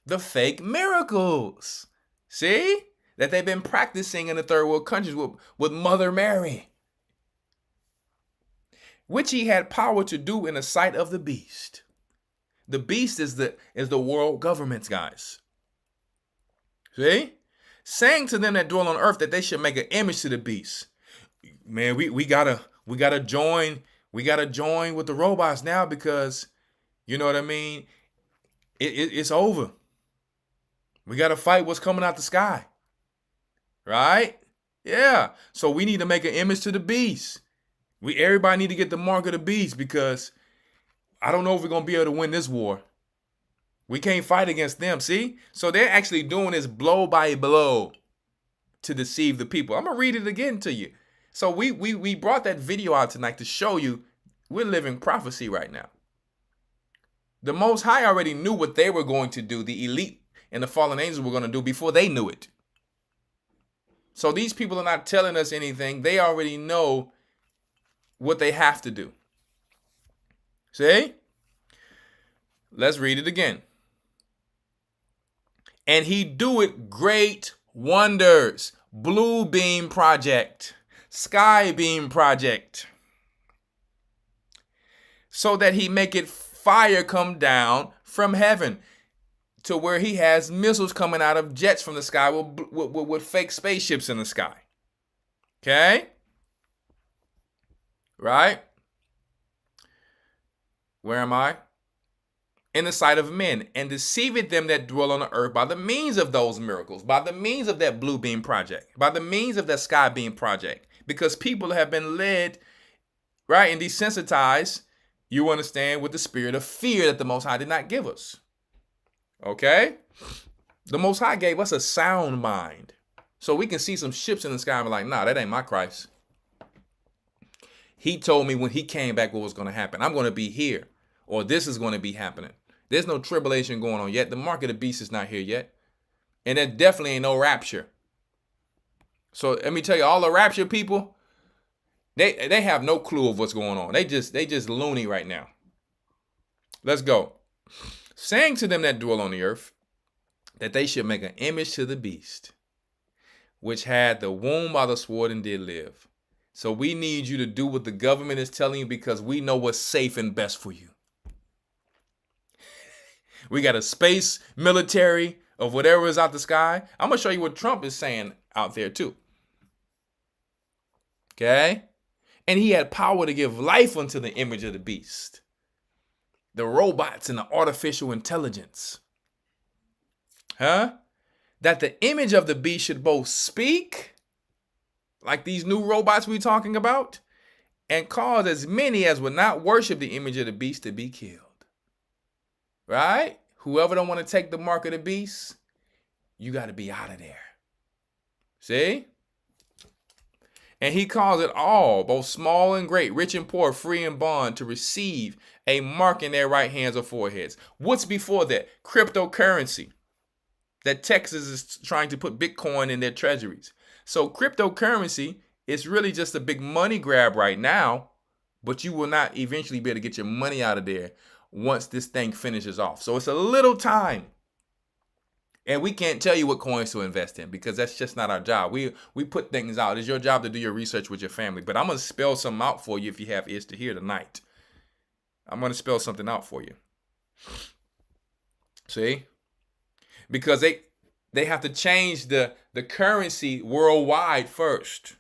The fake miracles. See? That they've been practicing in the third world countries with Mother Mary. Which he had power to do in the sight of the beast. The beast is the world governments, guys. See? Saying to them that dwell on earth that they should make an image to the beast. Man, we gotta join with the robots now because, you know what I mean? It's over. We gotta fight what's coming out the sky. Right? Yeah. So we need to make an image to the beast. Everybody need to get the mark of the beast because I don't know if we're gonna be able to win this war. We can't fight against them, see? So they're actually doing this blow by blow to deceive the people. I'm going to read it again to you. So we brought that video out tonight to show you we're living prophecy right now. The Most High already knew what they were going to do, the elite and the fallen angels were going to do before they knew it. So these people are not telling us anything. They already know what they have to do. See? Let's read it again. And he doeth great wonders. Blue Beam Project. Sky Beam Project. So that he maketh fire come down from heaven. To where he has missiles coming out of jets from the sky with fake spaceships in the sky. Okay? Right? Where am I? In the sight of men, and deceiveth them that dwell on the earth by the means of those miracles, by the means of that Blue Beam Project, by the means of that Sky Beam Project, because people have been led, right, and desensitized, you understand, with the spirit of fear that the Most High did not give us. Okay? The Most High gave us a sound mind, so we can see some ships in the sky and be like, nah, that ain't my Christ. He told me when he came back what was going to happen. I'm going to be here, or this is going to be happening. There's no tribulation going on yet. The mark of the beast is not here yet. And there definitely ain't no rapture. So let me tell you, all the rapture people, they have no clue of what's going on. They just loony right now. Let's go. Saying to them that dwell on the earth, that they should make an image to the beast, which had the womb by the sword and did live. So we need you to do what the government is telling you because we know what's safe and best for you. We got a space military of whatever is out the sky. I'm going to show you what Trump is saying out there too. Okay? And he had power to give life unto the image of the beast. The robots and the artificial intelligence. Huh? That the image of the beast should both speak, like these new robots we're talking about, and cause as many as would not worship the image of the beast to be killed. right? Whoever don't want to take the mark of the beast, you got to be out of there. See? And he calls it all, both small and great, rich and poor, free and bond, to receive a mark in their right hands or foreheads. What's before that? Cryptocurrency. That Texas is trying to put Bitcoin in their treasuries. So cryptocurrency is really just a big money grab right now, but you will not eventually be able to get your money out of there once this thing finishes off. So it's a little time. And we can't tell you what coins to invest in because that's just not our job. We put things out. It's your job to do your research with your family. But I'm going to spell something out for you if you have ears to hear tonight. I'm going to spell something out for you. See? Because they have to change the currency worldwide first.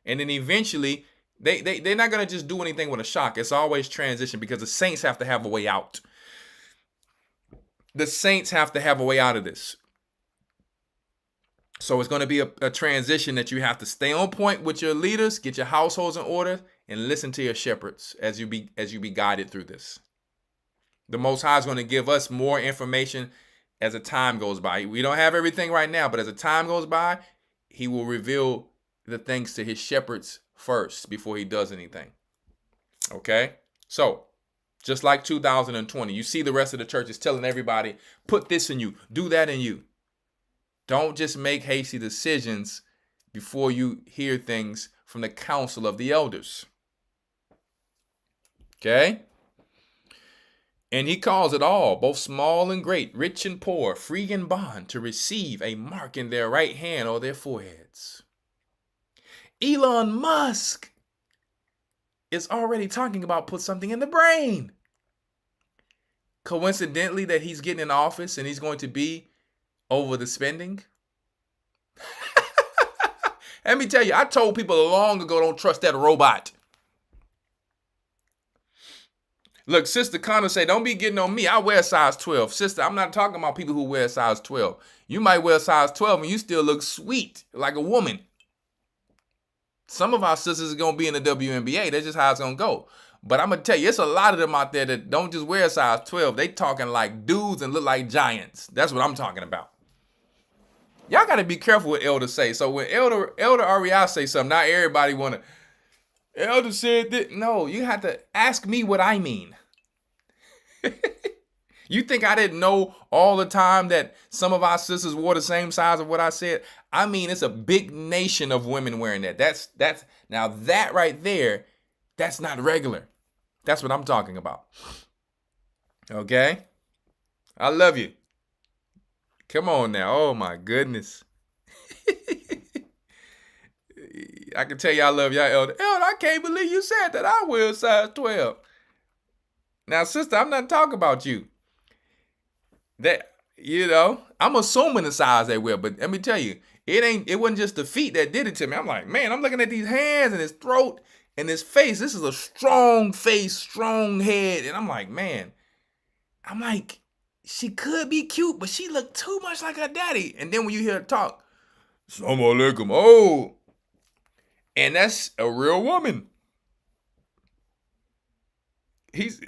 And then eventually, they're not going to just do anything with a shock. It's always transition because the saints have to have a way out. The saints have to have a way out of this. So it's going to be a transition that you have to stay on point with your leaders, get your households in order, and listen to your shepherds as you be guided through this. The Most High is going to give us more information as the time goes by. We don't have everything right now, but as the time goes by, he will reveal the things to his shepherds first before he does anything. Okay? So, just like 2020, you see the rest of the church is telling everybody, put this in you, do that in you. Don't just make hasty decisions before you hear things from the council of the elders. Okay? And he calls it all, both small and great, rich and poor, free and bond, to receive a mark in their right hand or their foreheads. Elon Musk is already talking about put something in the brain. Coincidentally that he's getting in office and he's going to be over the spending. Let me tell you, I told people long ago, don't trust that robot. Look, Sister Connor say, don't be getting on me. I wear size 12. Sister, I'm not talking about people who wear size 12. You might wear size 12 and you still look sweet, like a woman. Some of our sisters are going to be in the WNBA. That's just how it's going to go. But I'm going to tell you, it's a lot of them out there that don't just wear size 12. They talking like dudes and look like giants. That's what I'm talking about. Y'all got to be careful what Elder say. So when Elder REI say something, not everybody want to, Elder said that. No, you have to ask me what I mean. You think I didn't know all the time that some of our sisters wore the same size of what I said? I mean, it's a big nation of women wearing that. That's now that right there, that's not regular. That's what I'm talking about. Okay? I love you. Come on now. Oh my goodness. I can tell you I love y'all, Elder. Elder, I can't believe you said that. I wear size 12. Now, sister, I'm not talking about you. That, I'm assuming the size they wear, but let me tell you, it wasn't just the feet that did it to me. I'm like, man, I'm looking at these hands and his throat and his face. This is a strong face, strong head. And I'm like, man, she could be cute, but she looked too much like her daddy. And then when you hear her talk, Assalamu alaikum, oh, and that's a real woman.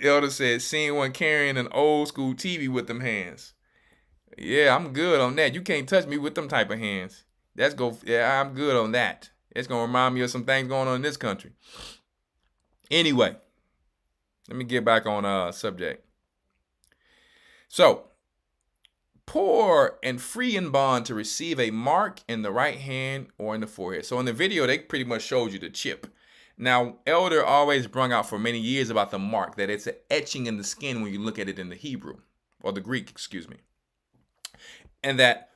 Elder said, seeing one carrying an old school TV with them hands. Yeah, I'm good on that. You can't touch me with them type of hands. Yeah, I'm good on that. It's going to remind me of some things going on in this country. Anyway, let me get back on subject. So, poor and free in bond to receive a mark in the right hand or in the forehead. So in the video, they pretty much showed you the chip. Now, Elder always brung out for many years about the mark, that it's an etching in the skin when you look at it in the Hebrew, or the Greek, excuse me. And that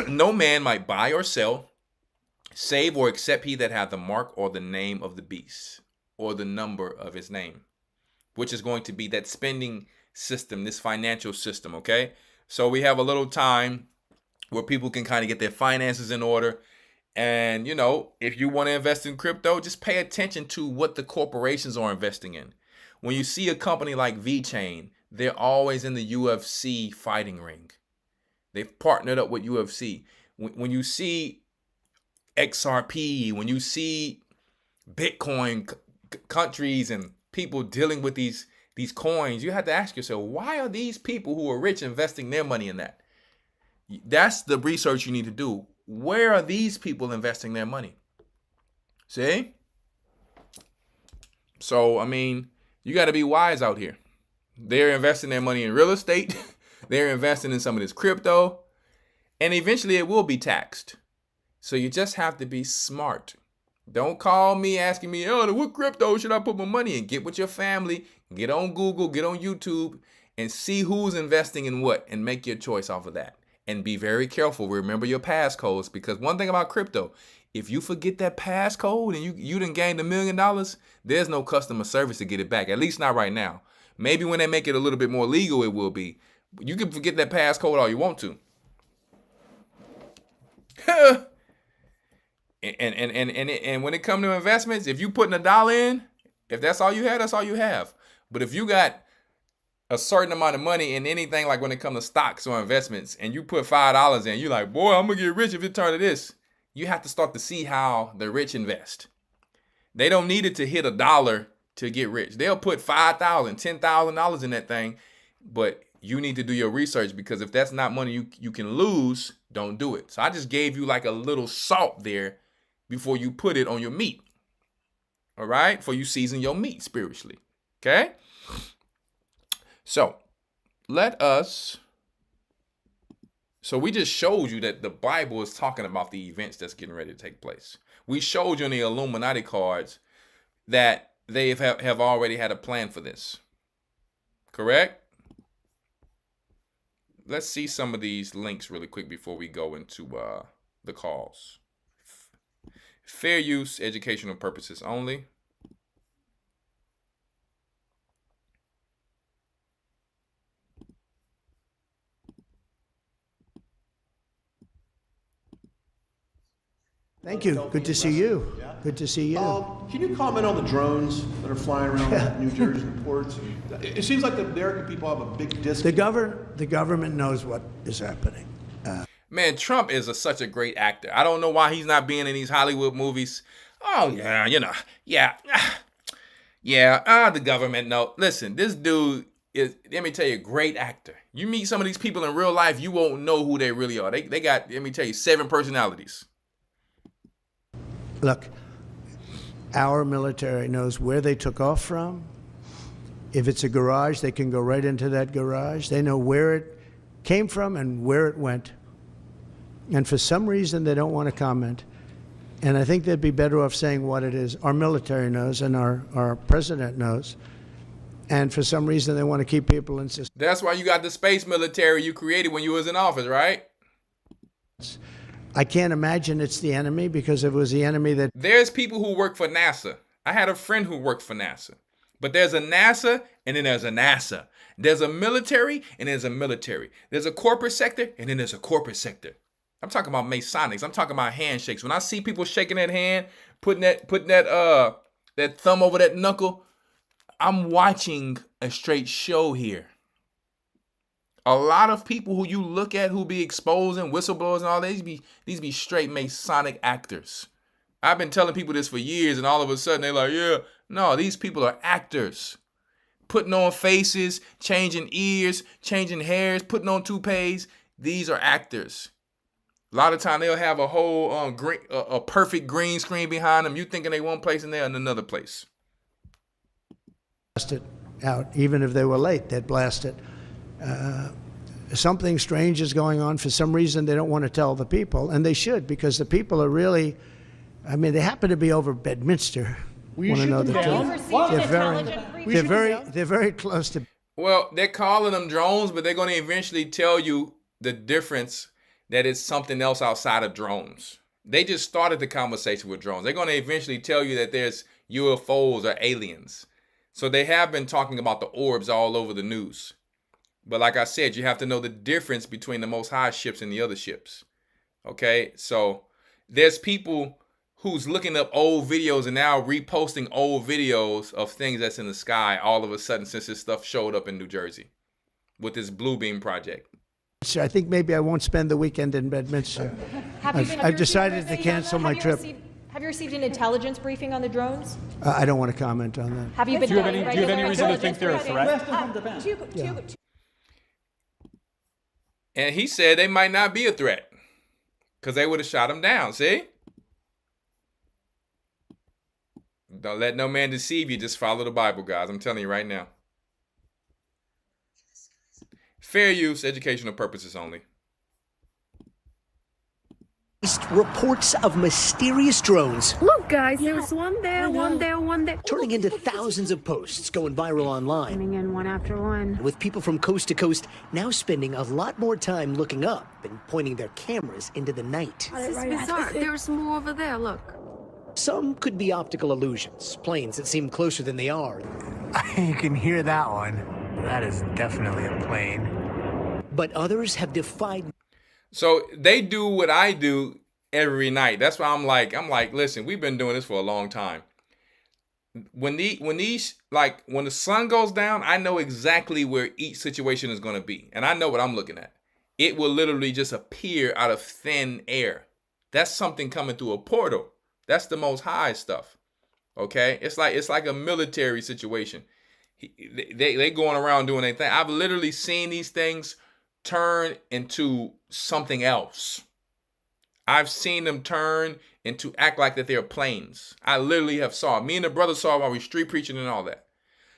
no man might buy or sell, save or except he that hath the mark or the name of the beast, or the number of his name, which is going to be that spending system, this financial system, okay? So we have a little time where people can kind of get their finances in order. And, if you want to invest in crypto, just pay attention to what the corporations are investing in. When you see a company like VeChain, they're always in the UFC fighting ring. They've partnered up with UFC. When you see XRP, when you see Bitcoin countries and people dealing with these these coins, you have to ask yourself, why are these people who are rich investing their money in that? That's the research you need to do. Where are these people investing their money? See? So, I mean, you got to be wise out here. They're investing their money in real estate. They're investing in some of this crypto. And eventually it will be taxed. So you just have to be smart. Don't call me asking me, oh, what crypto should I put my money in? Get with your family, get on Google, get on YouTube, and see who's investing in what, and make your choice off of that. And be very careful. Remember your passcodes, because one thing about crypto, if you forget that passcode and you done gained $1 million, there's no customer service to get it back, at least not right now. Maybe when they make it a little bit more legal, it will be. You can forget that passcode all you want to. And when it comes to investments, if you putting $1 in, if that's all you have, that's all you have. But if you got a certain amount of money in anything, like when it comes to stocks or investments, and you put $5 in, you're like, boy, I'm gonna get rich if it turn to this. You have to start to see how the rich invest. They don't need it to hit $1 to get rich. They'll put $5,000, $10,000 in that thing, but you need to do your research, because if that's not money you can lose, don't do it. So I just gave you like a little salt there before you put it on your meat. All right? For you season your meat spiritually. Okay? So we just showed you that the Bible is talking about the events that's getting ready to take place. We showed you in the Illuminati cards that they have already had a plan for this. Correct? Let's see some of these links really quick before we go into the calls. Fair use, educational purposes only. Thank you. Good to see you. Good to see you. Can you comment on the drones that are flying around New Jersey ports? It seems like the American people have a big disconnect. The government knows what is happening. Man, Trump is such a great actor. I don't know why he's not being in these Hollywood movies. Oh, yeah, the government, no. Listen, this dude is, let me tell you, a great actor. You meet some of these people in real life, you won't know who they really are. They got, let me tell you, 7 personalities. Look, our military knows where they took off from. If it's a garage, they can go right into that garage. They know where it came from and where it went. And for some reason, they don't want to comment. And I think they'd be better off saying what it is. Our military knows, and our president knows. And for some reason, they want to keep people in suspense. That's why you got the space military you created when you was in office, right? I can't imagine it's the enemy, because if it was the enemy that... There's people who work for NASA. I had a friend who worked for NASA. But there's a NASA, and then there's a NASA. There's a military, and there's a military. There's a corporate sector, and then there's a corporate sector. I'm talking about Masonics. I'm talking about handshakes. When I see people shaking that hand, putting that thumb over that knuckle, I'm watching a straight show here. A lot of people who you look at who be exposing whistleblowers and all that, these be straight Masonic actors. I've been telling people this for years, and all of a sudden they're like, yeah, no, these people are actors. Putting on faces, changing ears, changing hairs, putting on toupees. These are actors. A lot of time they'll have a whole a perfect green screen behind them. You thinking they one place and they're in another place. Blast it out. Even if they were late, they'd blast it. Something strange is going on. For some reason, they don't want to tell the people, and they should, because the people are really, I mean, they happen to be over Bedminster. Want to know the truth? They're very close to. Well, they're calling them drones, but they're going to eventually tell you the difference, that it's something else outside of drones. They just started the conversation with drones. They're going to eventually tell you that there's UFOs or aliens. So they have been talking about the orbs all over the news. But like I said, you have to know the difference between the Most High ships and the other ships. Okay? So there's people who's looking up old videos and now reposting old videos of things that's in the sky all of a sudden since this stuff showed up in New Jersey with this Blue Beam project. I think maybe I won't spend the weekend in Bedminster. I've decided to cancel my trip. Have you received an intelligence briefing on the drones? I don't want to comment on that. Have you been? Do you have any reason to think they're a threat? And he said they might not be a threat because they would have shot him down. See? Don't let no man deceive you. Just follow the Bible, guys. I'm telling you right now. Fair use, educational purposes only. Reports of mysterious drones. Look, guys, there's one there, one there, one there. Turning into thousands of posts going viral online. Coming in one after one. With people from coast to coast now spending a lot more time looking up and pointing their cameras into the night. This is bizarre. There's more over there, look. Some could be optical illusions, planes that seem closer than they are. You can hear that one. That is definitely a plane. But others have defied. So they do what I do every night. That's why I'm like, listen, we've been doing this for a long time. When the sun goes down, I know exactly where each situation is going to be. And I know what I'm looking at. It will literally just appear out of thin air. That's something coming through a portal. That's the Most High stuff. Okay? It's like a military situation. They going around doing their thing. I've literally seen these things turn into something else. I've seen them turn into act like that they're planes. I literally have saw it. Me and the brother saw it while we street preaching and all that.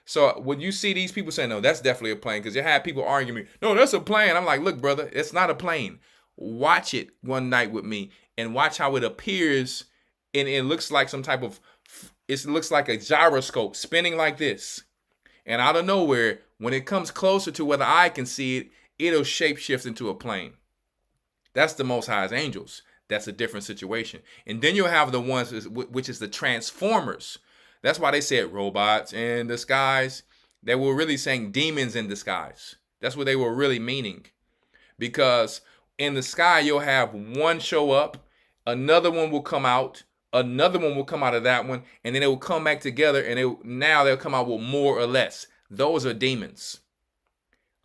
So when you see these people saying, no, that's definitely a plane, because you have people arguing me, no, that's a plane. I'm like, look, brother, it's not a plane. Watch it one night with me and watch how it appears, and it looks like it looks like a gyroscope spinning like this. And out of nowhere, when it comes closer to where the eye can see it, it'll shapeshift into a plane. That's the Most High's angels. That's a different situation. And then you'll have the ones, which is the transformers. That's why they said robots in disguise. They were really saying demons in disguise. That's what they were really meaning. Because in the sky, you'll have one show up, another one will come out, another one will come out of that one, and then it will come back together, and now they'll come out with more or less. Those are demons.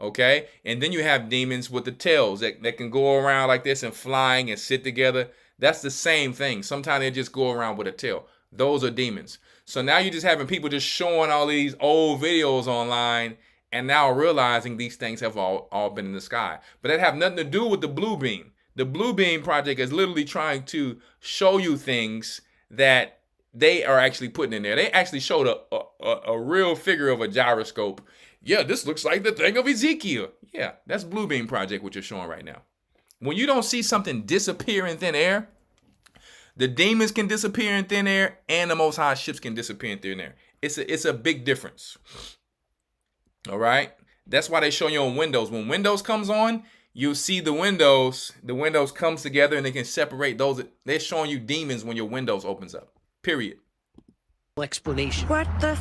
Okay, and then you have demons with the tails that can go around like this and flying and sit together. That's the same thing. Sometimes they just go around with a tail. Those are demons. So now you're just having people just showing all these old videos online and now realizing these things have all been in the sky. But that have nothing to do with the Blue Beam. The Blue Beam Project is literally trying to show you things that they are actually putting in there. They actually showed a real figure of a gyroscope. Yeah, this looks like the thing of Ezekiel. Yeah, that's Blue Beam Project, what you're showing right now. When you don't see something disappear in thin air, the demons can disappear in thin air and the Most High ships can disappear in thin air. It's a big difference. All right? That's why they show you on Windows. When Windows comes on, you'll see the windows comes together and they can separate those. They're showing you demons when your Windows opens up. Period. Explanation. What the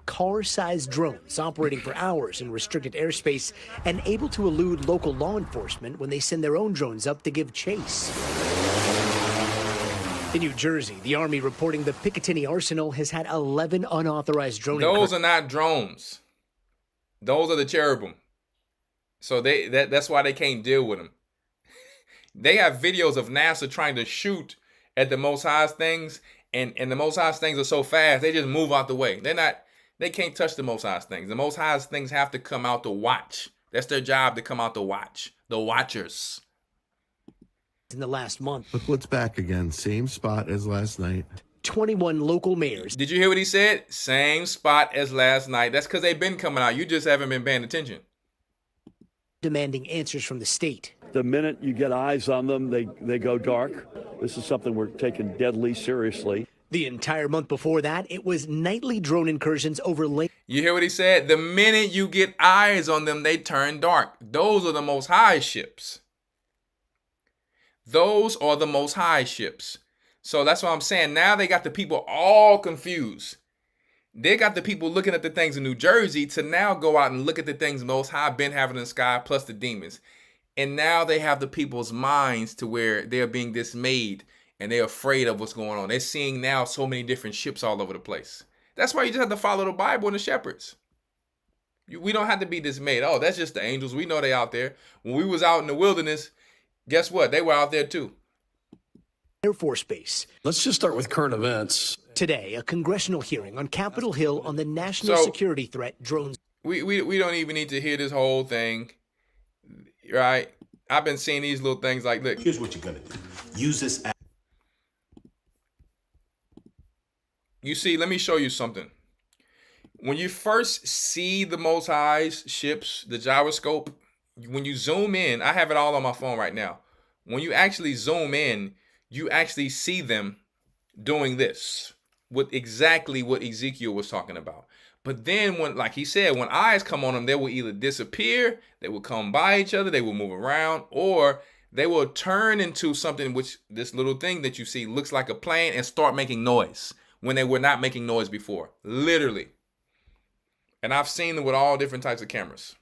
Car-sized drones operating for hours in restricted airspace and able to elude local law enforcement when they send their own drones up to give chase. In New Jersey, the Army reporting the Picatinny Arsenal has had 11 unauthorized drones. Those are not drones. Those are the cherubim. So that's why they can't deal with them. They have videos of NASA trying to shoot at the Most High's things, and the Most High's things are so fast, they just move out the way. They can't touch the Most High's things. The Most High's things have to come out to watch. That's their job, to come out to watch. The watchers. In the last month. Look what's back again. Same spot as last night. 21 local mayors. Did you hear what he said? Same spot as last night. That's because they've been coming out. You just haven't been paying attention. Demanding answers from the state. The minute you get eyes on them, they go dark. This is something we're taking deadly seriously. The entire month before that, it was nightly drone incursions over lake. You hear what he said? The minute you get eyes on them, they turn dark. Those are the Most High ships. Those are the Most High ships. So that's what I'm saying. Now they got the people all confused. They got the people looking at the things in New Jersey to now go out and look at the things Most High been having in the sky, plus the demons. And now they have the people's minds to where they're being dismayed and they're afraid of what's going on. They're seeing now so many different ships all over the place. That's why you just have to follow the Bible and the shepherds. We don't have to be dismayed. Oh, that's just the angels. We know they out there. When we was out in the wilderness, guess what? They were out there too. Air Force Base. Let's just start with current events. Today, a congressional hearing on Capitol Hill on the national security threat drones. We don't even need to hear this whole thing, right? I've been seeing these little things like, look. Here's what you're going to do. Use this app. You see, let me show you something. When you first see the Most High's ships, the gyroscope, when you zoom in, I have it all on my phone right now. When you actually zoom in, you actually see them doing this with exactly what Ezekiel was talking about. But then when, like he said, when eyes come on them, they will either disappear, they will come by each other, they will move around, or they will turn into something which this little thing that you see looks like a plane and start making noise when they were not making noise before. Literally. And I've seen them with all different types of cameras.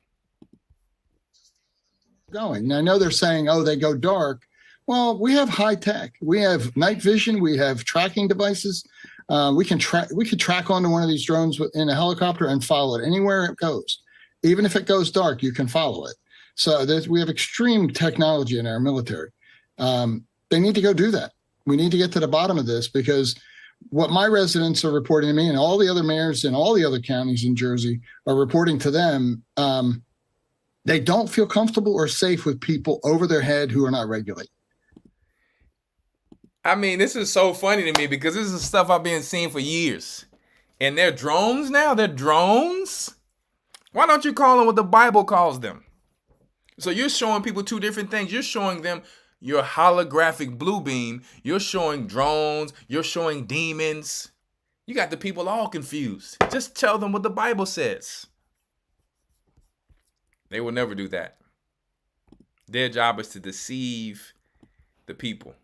Going. I know they're saying, oh, they go dark. Well, we have high tech. We have night vision. We have tracking devices. We can track onto one of these drones in a helicopter and follow it anywhere it goes. Even if it goes dark, you can follow it. So we have extreme technology in our military. They need to go do that. We need to get to the bottom of this, because what my residents are reporting to me, and all the other mayors in all the other counties in Jersey are reporting to them, they don't feel comfortable or safe with people over their head who are not regulated. I mean, this is so funny to me because this is stuff I've been seeing for years. And they're drones now? They're drones? Why don't you call them what the Bible calls them? So you're showing people two different things. You're showing them your holographic blue beam. You're showing drones. You're showing demons. You got the people all confused. Just tell them what the Bible says. They will never do that. Their job is to deceive the people.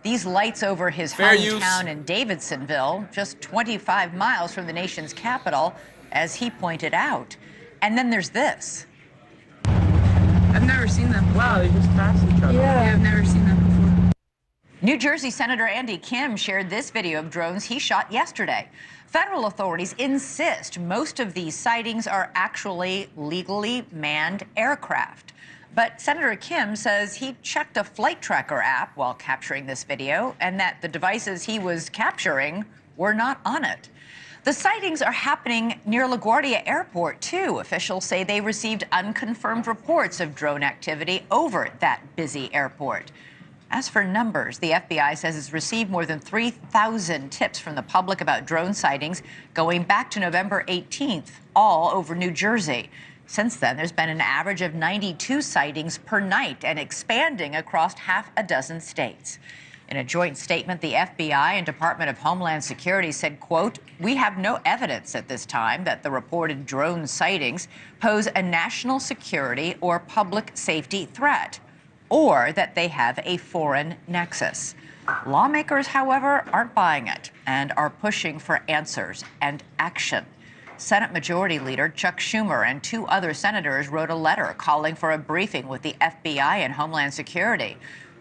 These lights over his hometown in Davidsonville, just 25 miles from the nation's capital, as he pointed out. And then there's this. I've never seen them. Wow, they just passed each other. Yeah, I've never seen them before. New Jersey Senator Andy Kim shared this video of drones he shot yesterday. Federal authorities insist most of these sightings are actually legally manned aircraft. But Senator Kim says he checked a flight tracker app while capturing this video, and that the devices he was capturing were not on it. The sightings are happening near LaGuardia Airport, too. Officials say they received unconfirmed reports of drone activity over that busy airport. As for numbers, the FBI says it's received more than 3,000 tips from the public about drone sightings going back to November 18th, all over New Jersey. Since then, there's been an average of 92 sightings per night and expanding across half a dozen states. In a joint statement, the FBI and Department of Homeland Security said, quote, "We have no evidence at this time that the reported drone sightings pose a national security or public safety threat, or that they have a foreign nexus." Lawmakers, however, aren't buying it and are pushing for answers and action. Senate Majority Leader Chuck Schumer and two other senators wrote a letter calling for a briefing with the FBI and Homeland Security.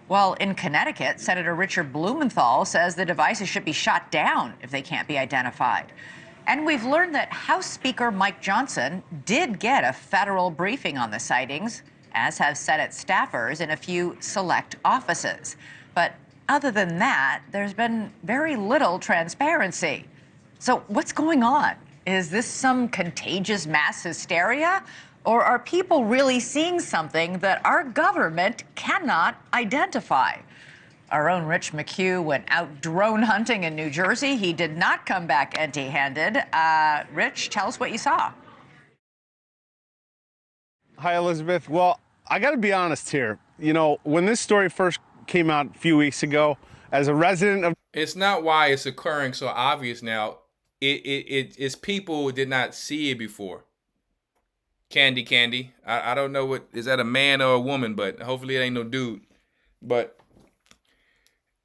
While in Connecticut, Senator Richard Blumenthal says the devices should be shot down if they can't be identified. And we've learned that House Speaker Mike Johnson did get a federal briefing on the sightings, as have Senate staffers in a few select offices. But other than that, there's been very little transparency. So what's going on? Is this some contagious mass hysteria? Or are people really seeing something that our government cannot identify? Our own Rich McHugh went out drone hunting in New Jersey. He did not come back empty-handed. Rich, tell us what you saw. Hi, Elizabeth. Well, I got to be honest here. You know, when this story first came out a few weeks ago, as a resident of... It's not why it's occurring so obvious now. It's people who did not see it before. Candy. I don't know is that a man or a woman, but hopefully it ain't no dude. But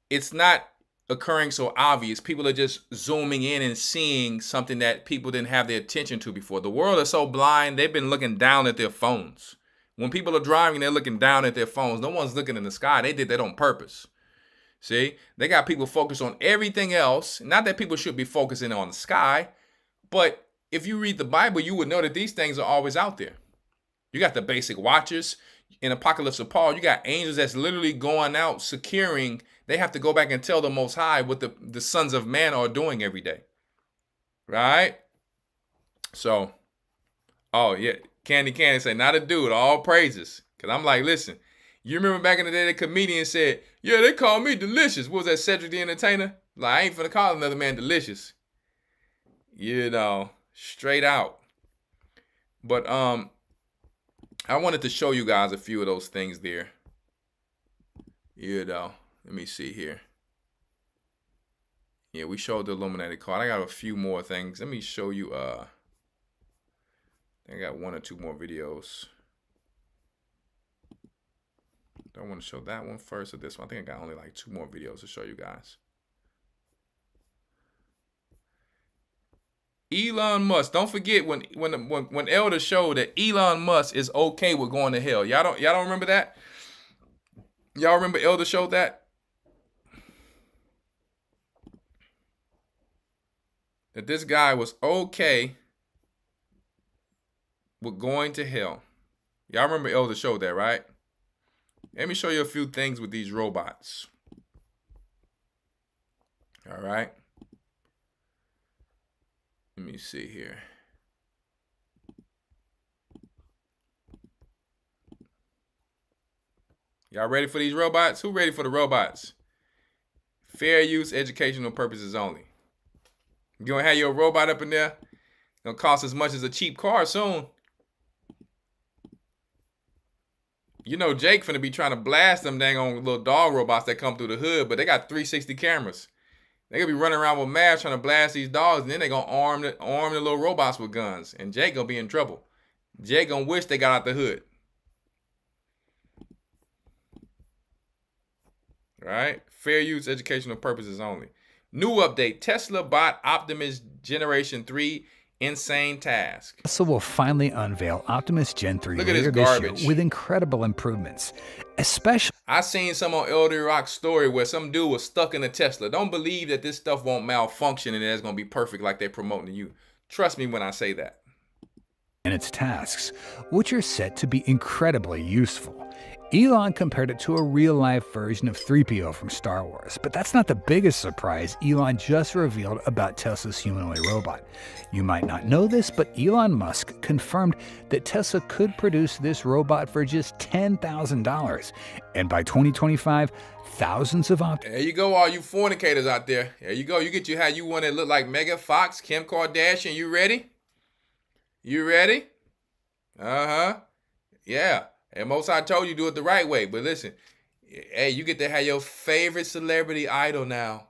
it's not occurring so obvious. People are just zooming in and seeing something that people didn't have their attention to before. The world is so blind, they've been looking down at their phones. When people are driving, they're looking down at their phones. No one's looking in the sky. They did that on purpose. See, they got people focused on everything else. Not that people should be focusing on the sky, but if you read the Bible, you would know that these things are always out there. You got the basic watchers. In Apocalypse of Paul, you got angels that's literally going out securing. They have to go back and tell the Most High what the sons of man are doing every day. Right? So, oh yeah, Candy say, not a dude, all praises. Because I'm like, listen, you remember back in the day, the comedian said, yeah, they call me delicious. What was that, Cedric the Entertainer? Like, I ain't finna call another man delicious. You know, straight out. But I wanted to show you guys a few of those things there. You know, let me see here. Yeah, we showed the illuminated card. I got a few more things. Let me show you. I got 1 or 2 more videos. Do I want to show that one first or this one? I think I got only like 2 more videos to show you guys. Elon Musk. Don't forget when Elder showed that Elon Musk is okay with going to hell. Y'all don't remember that? Y'all remember Elder showed that? That this guy was okay with going to hell. Y'all remember Elder showed that, right? Let me show you a few things with these robots. All right. Let me see here. Y'all ready for these robots? Who ready for the robots? Fair use, educational purposes only. You gonna have your robot up in there? Gonna cost as much as a cheap car soon. You know Jake finna be trying to blast them dang on little dog robots that come through the hood, but they got 360 cameras. They gonna be running around with masks trying to blast these dogs, and then they gonna arm the little robots with guns, and Jake gonna be in trouble. Jake gonna wish they got out the hood. Right? Fair use, educational purposes only. New update, Tesla bot Optimus Generation 3 insane task. Tesla will finally unveil Optimus Gen 3 Look at later this this garbage. year with incredible improvements, especially. I seen some on Elder Rock's story where some dude was stuck in a Tesla. Don't believe that this stuff won't malfunction and it's gonna be perfect like they're promoting to you. Trust me when I say that. And its tasks, which are set to be incredibly useful. Elon compared it to a real-life version of 3PO from Star Wars, but that's not the biggest surprise Elon just revealed about Tesla's humanoid robot. You might not know this, but Elon Musk confirmed that Tesla could produce this robot for just $10,000, and by 2025, thousands of There you go, all you fornicators out there. There you go. You get you how you want to look like Megan Fox, Kim Kardashian. You ready? You ready? Uh-huh. Yeah. And most I told you do it the right way. But listen, hey, you get to have your favorite celebrity idol now.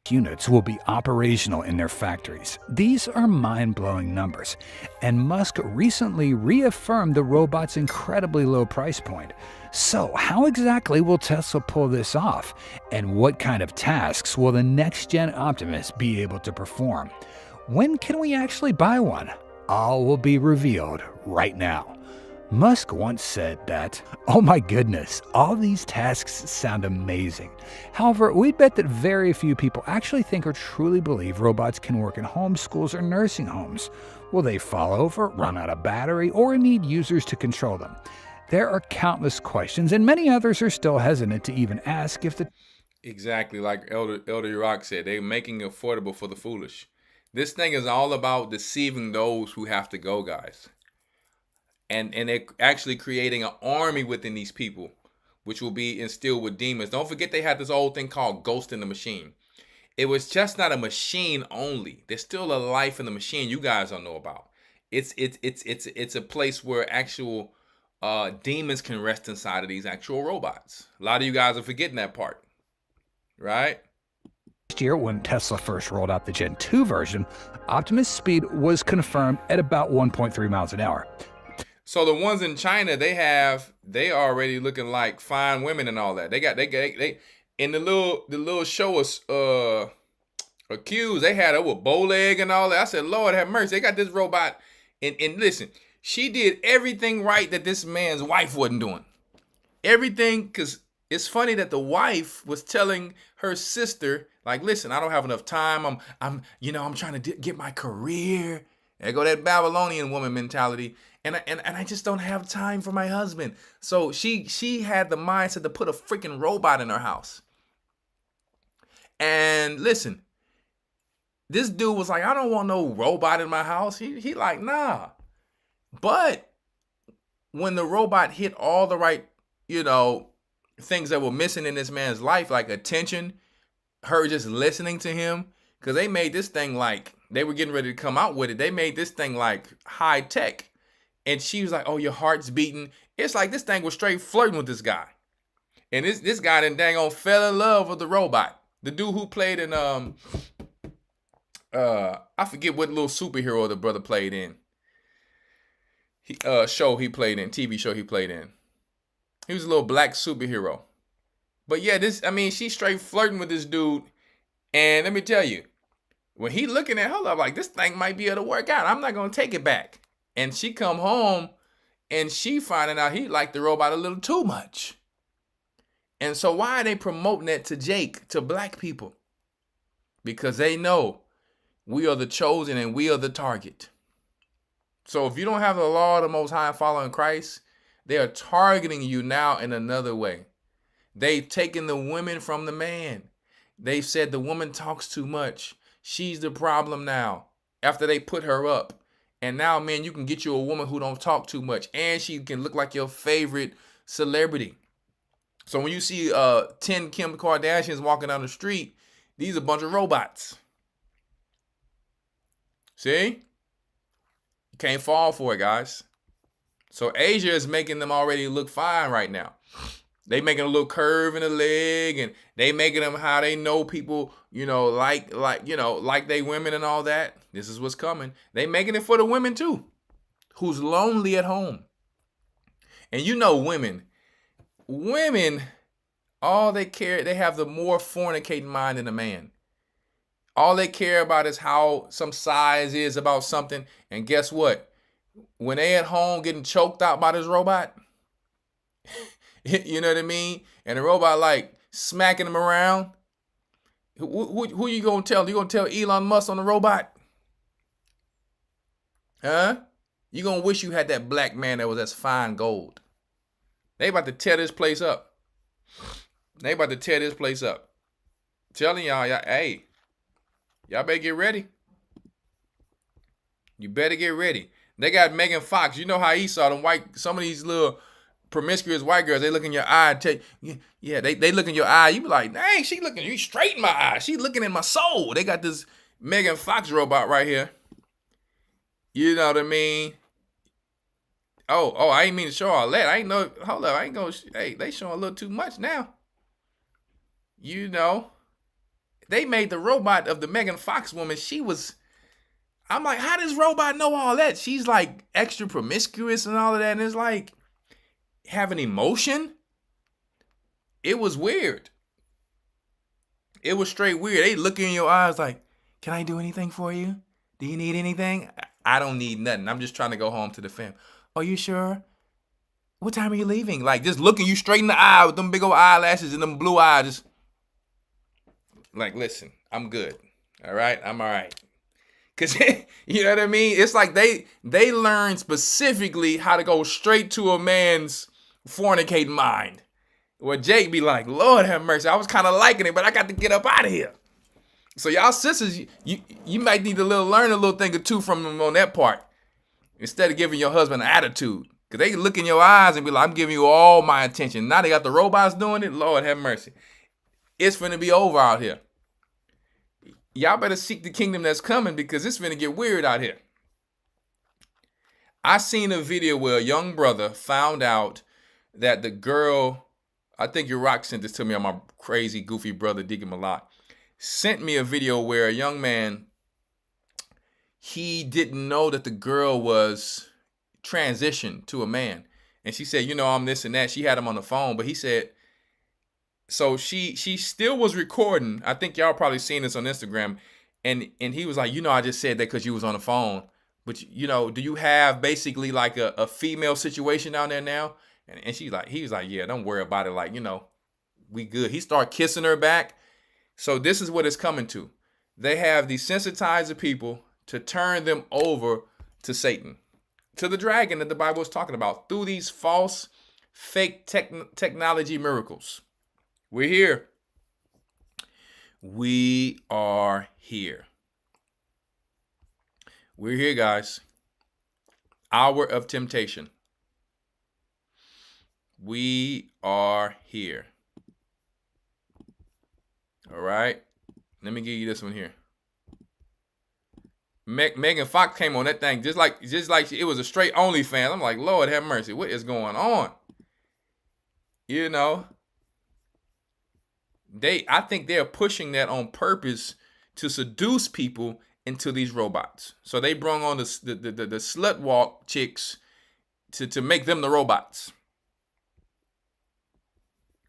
Units will be operational in their factories. These are mind-blowing numbers, and Musk recently reaffirmed the robot's incredibly low price point. So how exactly will Tesla pull this off? And what kind of tasks will the next-gen Optimus be able to perform? When can we actually buy one? All will be revealed right now. Musk once said that, oh my goodness, all these tasks sound amazing. However, we'd bet that very few people actually think or truly believe robots can work in homeschools or nursing homes. Will they fall over, run out of battery, or need users to control them? There are countless questions, and many others are still hesitant to even ask if the... Exactly, like Elder Rock said, they're making it affordable for the foolish. This thing is all about deceiving those who have to go, guys. And they're actually creating an army within these people, which will be instilled with demons. Don't forget they had this old thing called Ghost in the Machine. It was just not a machine only. There's still a life in the machine you guys don't know about. It's a place where actual demons can rest inside of these actual robots. A lot of you guys are forgetting that part, right? Last year, when Tesla first rolled out the Gen 2 version, Optimus speed was confirmed at about 1.3 miles an hour. So the ones in China, they already looking like fine women and all that. They in the little show us accused, they had her with bow leg and all that. I said, Lord have mercy. They got this robot and listen, she did everything right that this man's wife wasn't doing. Everything, because it's funny that the wife was telling her sister, like, listen, I don't have enough time. I'm trying to get my career. There go that Babylonian woman mentality. And I just don't have time for my husband. So she had the mindset to put a freaking robot in her house. And listen, this dude was like, I don't want no robot in my house. He like, nah. But when the robot hit all the right, things that were missing in this man's life, like attention, her just listening to him, because they made this thing like, they were getting ready to come out with it. They made this thing like high tech. And she was like, oh, your heart's beating. It's like this thing was straight flirting with this guy. And this guy then dang on fell in love with the robot. The dude who played in, I forget what little superhero the brother played in. Show he played in, TV show he played in. He was a little black superhero. But yeah, she's straight flirting with this dude. And let me tell you, when he looking at her, I'm like, this thing might be able to work out. I'm not going to take it back. And she come home and she finding out he liked the robot a little too much. And so why are they promoting that to black people? Because they know we are the chosen and we are the target. So if you don't have the law of the Most High following Christ, they are targeting you now in another way. They've taken the women from the man. They've said the woman talks too much. She's the problem now. After they put her up. And now, man, you can get you a woman who don't talk too much. And she can look like your favorite celebrity. So when you see 10 Kim Kardashians walking down the street, these are a bunch of robots. See? You can't fall for it, guys. So Asia is making them already look fine right now. They making a little curve in the leg, and they making them how they know people, like they women and all that. This is what's coming. They making it for the women too, who's lonely at home. And women, all they care, they have the more fornicating mind than a man. All they care about is how some size is about something. And guess what? When they at home getting choked out by this robot, you know what I mean? And the robot like smacking them around. Who you gonna tell? You gonna tell Elon Musk on the robot? Huh? You gonna wish you had that black man that was as fine gold. They about to tear this place up. Telling y'all, hey, y'all better get ready. You better get ready. They got Megan Fox. You know how he saw them some of these little promiscuous white girls, they look in your eye, they look in your eye, you be like, dang, she looking you straight in my eye. She looking in my soul. They got this Megan Fox robot right here. You know what I mean? Oh, I ain't mean to show all that. I ain't know. Hold up, I ain't gonna. Hey, they showing a little too much now. They made the robot of the Megan Fox woman. I'm like, how does robot know all that? She's like extra promiscuous and all of that, and it's like having emotion. It was weird. It was straight weird. They look in your eyes like, can I do anything for you? Do you need anything? I don't need nothing. I'm just trying to go home to the fam. Are you sure? What time are you leaving? Like just looking you straight in the eye with them big old eyelashes and them blue eyes. Just like, listen, I'm good. All right? I'm all right. Cause you know what I mean? It's like they learn specifically how to go straight to a man's fornicating mind. Where Jake be like, Lord have mercy, I was kind of liking it, but I got to get up out of here. So y'all sisters, you might need to learn a little thing or two from them on that part. Instead of giving your husband an attitude. Cause they look in your eyes and be like, I'm giving you all my attention. Now they got the robots doing it. Lord have mercy. It's finna be over out here. Y'all better seek the kingdom that's coming because it's finna get weird out here. I seen a video where a young brother found out that the girl, I think your Rock sent this to me on my crazy, goofy brother, Deacon Malak, sent me a video where a young man, he didn't know that the girl was transitioned to a man. And she said, I'm this and that. She had him on the phone, but he said, so she still was recording. I think y'all probably seen this on Instagram. And he was like, I just said that because you was on the phone. But, do you have basically like a female situation down there now? And he was like, yeah, don't worry about it. Like, we good. He started kissing her back. So this is what it's coming to. They have desensitized the people to turn them over to Satan, to the dragon that the Bible is talking about, through these false, fake technology miracles. We're here. We are here. We're here, guys. Hour of temptation. We are here. All right. Let me give you this one here. Megan Fox came on that thing just like it was a straight OnlyFans. I'm like, Lord have mercy. What is going on? You know, I think they're pushing that on purpose to seduce people into these robots. So they brung on the slut walk chicks to make them the robots.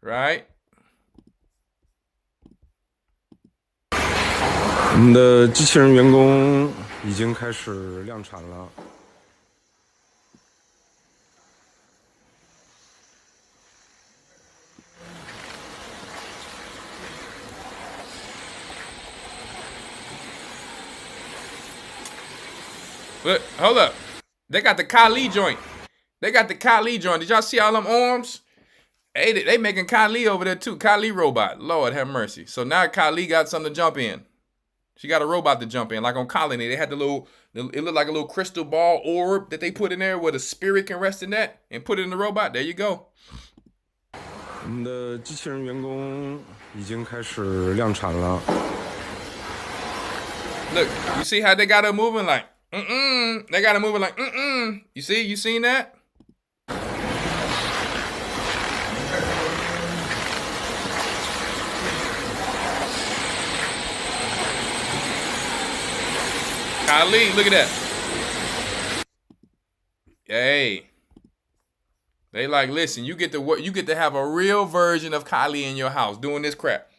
Right? 我们的机器人员工已经开始量产了。Look, hold up. They got the Kali joint. They got the Kali joint. Did y'all see all them arms? Hey, they making Kali over there too. Kali robot. Lord have mercy. So now Kali got something to jump in. She got a robot to jump in. Like on Colony, they had it looked like a little crystal ball orb that they put in there where the spirit can rest in that and put it in the robot. There you go. 我们的机器人员工已经开始量产了。Look, you see how they got her moving like, They got her moving like, You see? You seen that? Kali, look at that. Hey. They like, listen, you get to have a real version of Kali in your house doing this crap.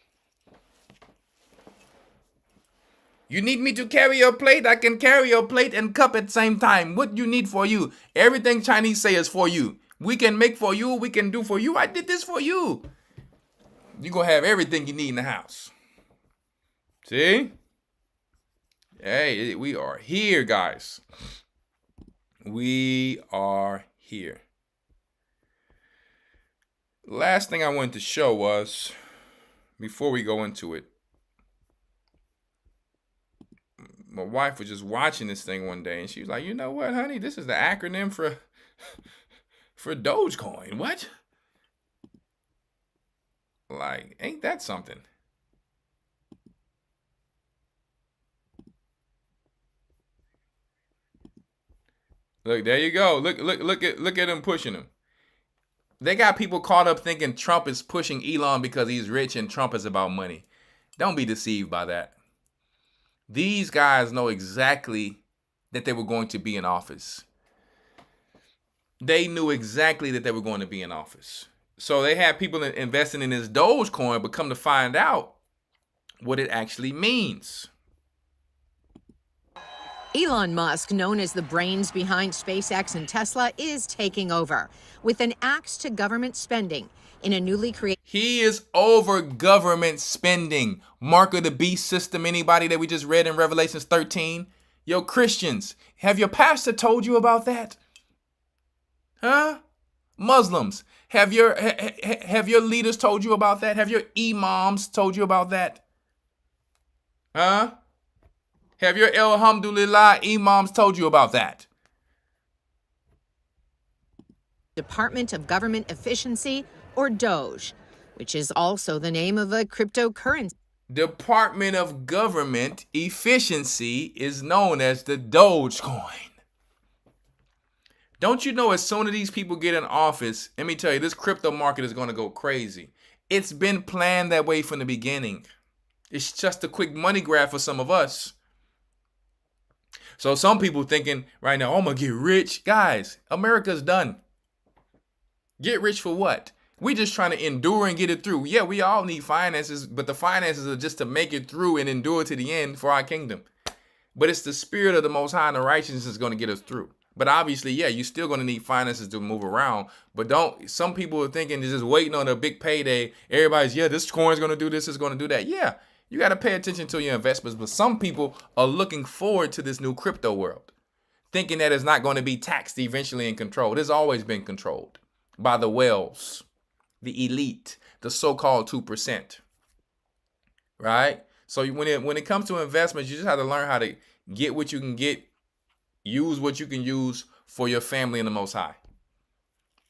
You need me to carry your plate? I can carry your plate and cup at the same time. What you need for you? Everything Chinese say is for you. We can make for you. We can do for you. I did this for you. You're going to have everything you need in the house. See? Hey, we are here, guys. We are here. Last thing I wanted to show was, before we go into it, my wife was just watching this thing one day, and she was like, you know what, honey? This is the acronym for Dogecoin. What? Like, ain't that something? Look, there you go. Look at him pushing him. They got people caught up thinking Trump is pushing Elon because he's rich and Trump is about money. Don't be deceived by that. These guys know exactly that they were going to be in office. They knew exactly that they were going to be in office. So they had people investing in this Dogecoin, but come to find out what it actually means. Elon Musk, known as the brains behind SpaceX and Tesla, is taking over with an axe to government spending in a newly created... He is over government spending. Mark of the beast system, anybody that we just read in Revelations 13? Yo, Christians, have your pastor told you about that? Huh? Muslims, have your leaders told you about that? Have your imams told you about that? Huh? Have your alhamdulillah imams told you about that? Department of Government Efficiency, or DOGE, which is also the name of a cryptocurrency. Department of Government Efficiency is known as the Dogecoin. Don't you know, as soon as these people get in office, let me tell you, this crypto market is going to go crazy. It's been planned that way from the beginning. It's just a quick money grab for some of us. So some people thinking right now, oh, I'm going to get rich. Guys, America's done. Get rich for what? We just trying to endure and get it through. Yeah, we all need finances, but the finances are just to make it through and endure to the end for our kingdom. But it's the spirit of the Most High and the righteousness that's going to get us through. But obviously, yeah, you're still going to need finances to move around. But some people are thinking they're just waiting on a big payday. Everybody's, yeah, this coin's going to do this, it's going to do that. Yeah, you got to pay attention to your investments. But some people are looking forward to this new crypto world. thinking that it's not going to be taxed eventually and controlled. It's always been controlled by the whales, the elite, the so-called 2%. Right? So when it comes to investments, you just have to learn how to get what you can get, use what you can use for your family and the Most High.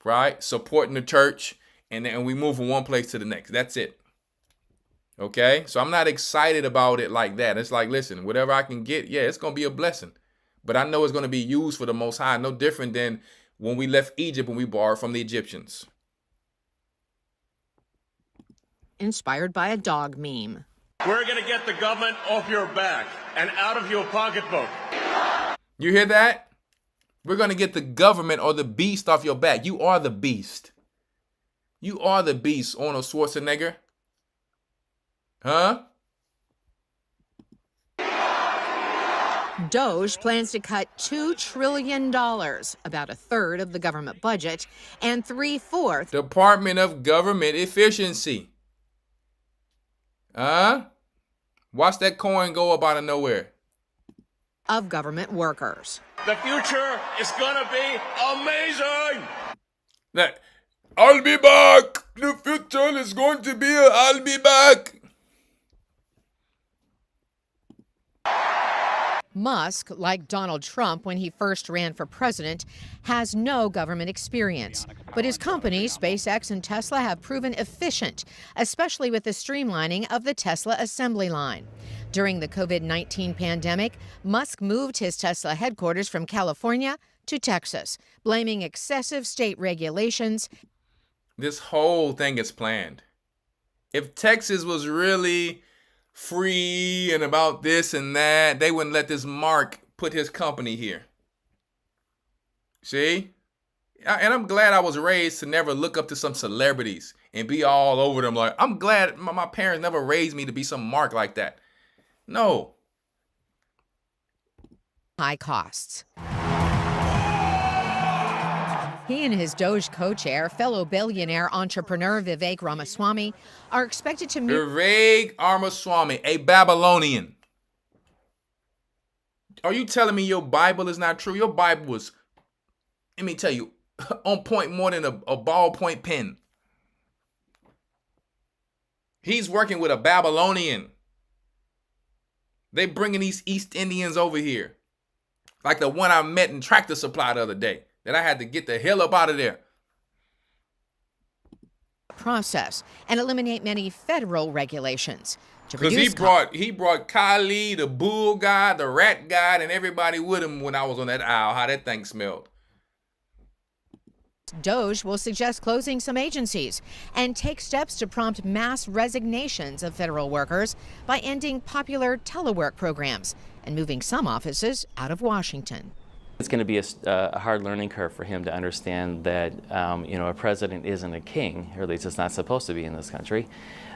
Right? Supporting the church, and then we move from one place to the next. That's it. Okay? So I'm not excited about it like that. It's like, listen, whatever I can get, yeah, it's going to be a blessing. But I know it's going to be used for the Most High. No different than when we left Egypt when we borrowed from the Egyptians. Inspired by a dog meme. We're going to get the government off your back and out of your pocketbook. You hear that? We're going to get the government or the beast off your back. You are the beast. You are the beast, Arnold Schwarzenegger. Huh? Doge plans to cut $2 trillion, about a third of the government budget, and 3/4 Department of Government Efficiency. Huh? Watch that coin go up out of nowhere. Of government workers. The future is going to be amazing. Now, I'll be back. The future is going to be I'll be back. Musk, like Donald Trump when he first ran for president, has no government experience. But his companies, SpaceX and Tesla, have proven efficient, especially with the streamlining of the Tesla assembly line. During the COVID-19 pandemic, Musk moved his Tesla headquarters from California to Texas, blaming excessive state regulations. This whole thing is planned. If Texas was really free and about this and that, they wouldn't let this Mark put his company here. See? And I'm glad I was raised to never look up to some celebrities and be all over them. Like, I'm glad my parents never raised me to be some Mark like that. No. High costs. He and his Doge co-chair, fellow billionaire entrepreneur Vivek Ramaswamy, are expected to meet. Vivek Ramaswamy, a Babylonian. Are you telling me your Bible is not true? Your Bible was, let me tell you, on point more than a ballpoint pen. He's working with a Babylonian. They bringing these East Indians over here. Like the one I met in Tractor Supply the other day. That I had to get the hell up out of there. Process and eliminate many federal regulations. Because he brought Kylie, the bull guy, the rat guy, and everybody with him when I was on that aisle. How that thing smelled. Doge will suggest closing some agencies and take steps to prompt mass resignations of federal workers by ending popular telework programs and moving some offices out of Washington. It's going to be a hard learning curve for him to understand that, a president isn't a king, or at least it's not supposed to be in this country,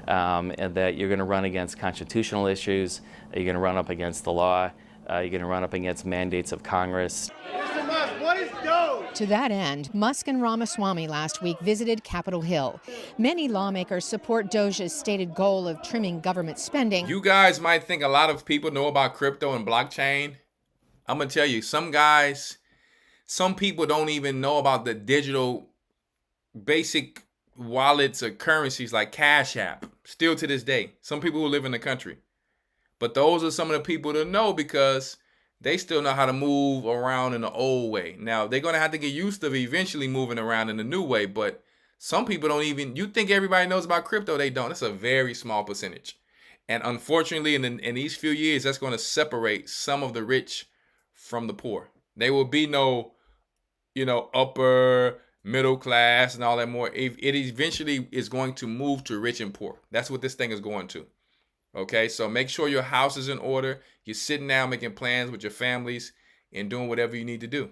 and that you're going to run against constitutional issues, you're going to run up against the law, you're going to run up against mandates of Congress. Mr. Musk, what is Doge? To that end, Musk and Ramaswamy last week visited Capitol Hill. Many lawmakers support Doge's stated goal of trimming government spending. You guys might think a lot of people know about crypto and blockchain. I'm going to tell you, some people don't even know about the digital basic wallets or currencies like Cash App, still to this day. Some people who live in the country. But those are some of the people to know because they still know how to move around in the old way. Now, they're going to have to get used to eventually moving around in the new way, but some people don't even, you think everybody knows about crypto, they don't. It's a very small percentage. And unfortunately, in these few years, that's going to separate some of the rich from the poor. There will be no, upper middle class and all that more. It eventually is going to move to rich and poor. That's what this thing is going to. Okay, so make sure your house is in order. You're sitting down making plans with your families and doing whatever you need to do.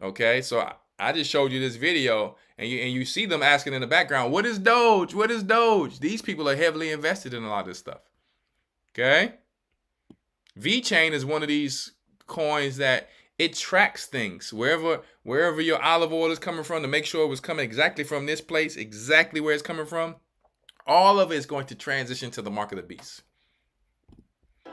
Okay, so I just showed you this video and you see them asking in the background, what is Doge? What is Doge? These people are heavily invested in a lot of this stuff. Okay, VeChain is one of these coins that it tracks things wherever your olive oil is coming from to make sure it was coming exactly from this place, exactly where it's coming from. All of it is going to transition to the mark of the beast.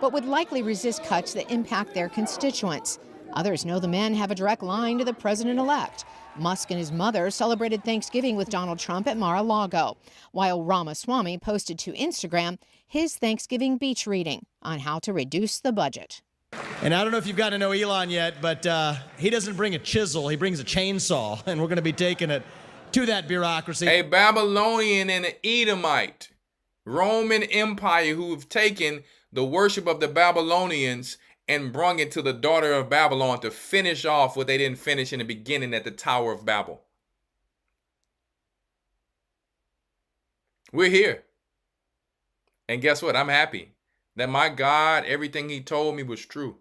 But would likely resist cuts that impact their constituents. Others know the men have a direct line to the president-elect. Musk and his mother celebrated Thanksgiving with Donald Trump at Mar-a-Lago, while Ramaswamy posted to Instagram his Thanksgiving beach reading on how to reduce the budget. And I don't know if you've gotten to know Elon yet, but he doesn't bring a chisel, he brings a chainsaw, and we're going to be taking it to that bureaucracy. A Babylonian and an Edomite, Roman Empire, who have taken the worship of the Babylonians and brung it to the daughter of Babylon to finish off what they didn't finish in the beginning at the Tower of Babel. We're here. And guess what? I'm happy that my God, everything he told me was true.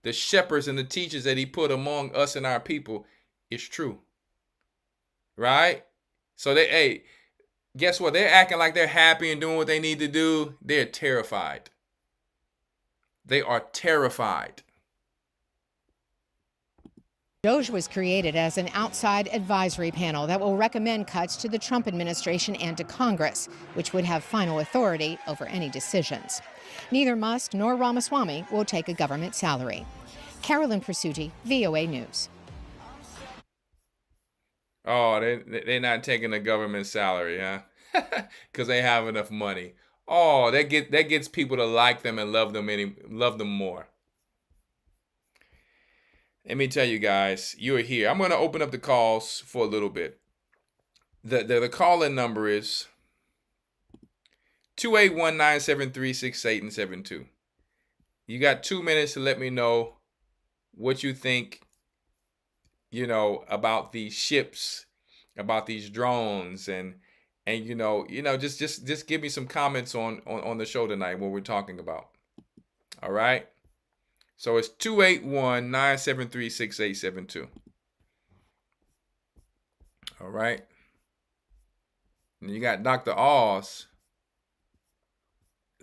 The shepherds and the teachers that he put among us and our people is true. Right? So guess what? They're acting like they're happy and doing what they need to do. They're terrified. They are terrified. Gocc was created as an outside advisory panel that will recommend cuts to the Trump administration and to Congress, which would have final authority over any decisions. Neither Musk nor Ramaswamy will take a government salary. Carolyn Presutti, VOA News. Oh, they're not taking a government salary, huh? Because they have enough money. Oh, that gets people to like them and love them more. Let me tell you guys, you're here. I'm going to open up the calls for a little bit. The call-in number is 281-973-6872. You got 2 minutes to let me know what you think, about these ships, about these drones, and just give me some comments on the show tonight, what we're talking about. All right. So it's 281-973-6872. All right. And you got Dr. Oz,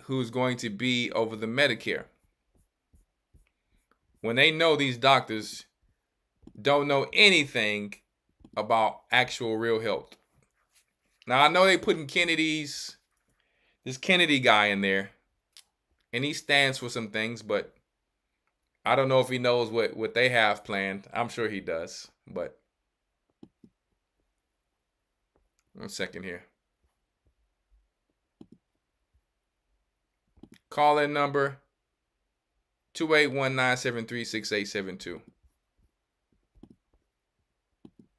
who's going to be over the Medicare. When they know these doctors don't know anything about actual real health. Now, I know they putting this Kennedy guy in there, and he stands for some things, but I don't know if he knows what they have planned. I'm sure he does, but 1 second here. Call-in number 281-973-6872.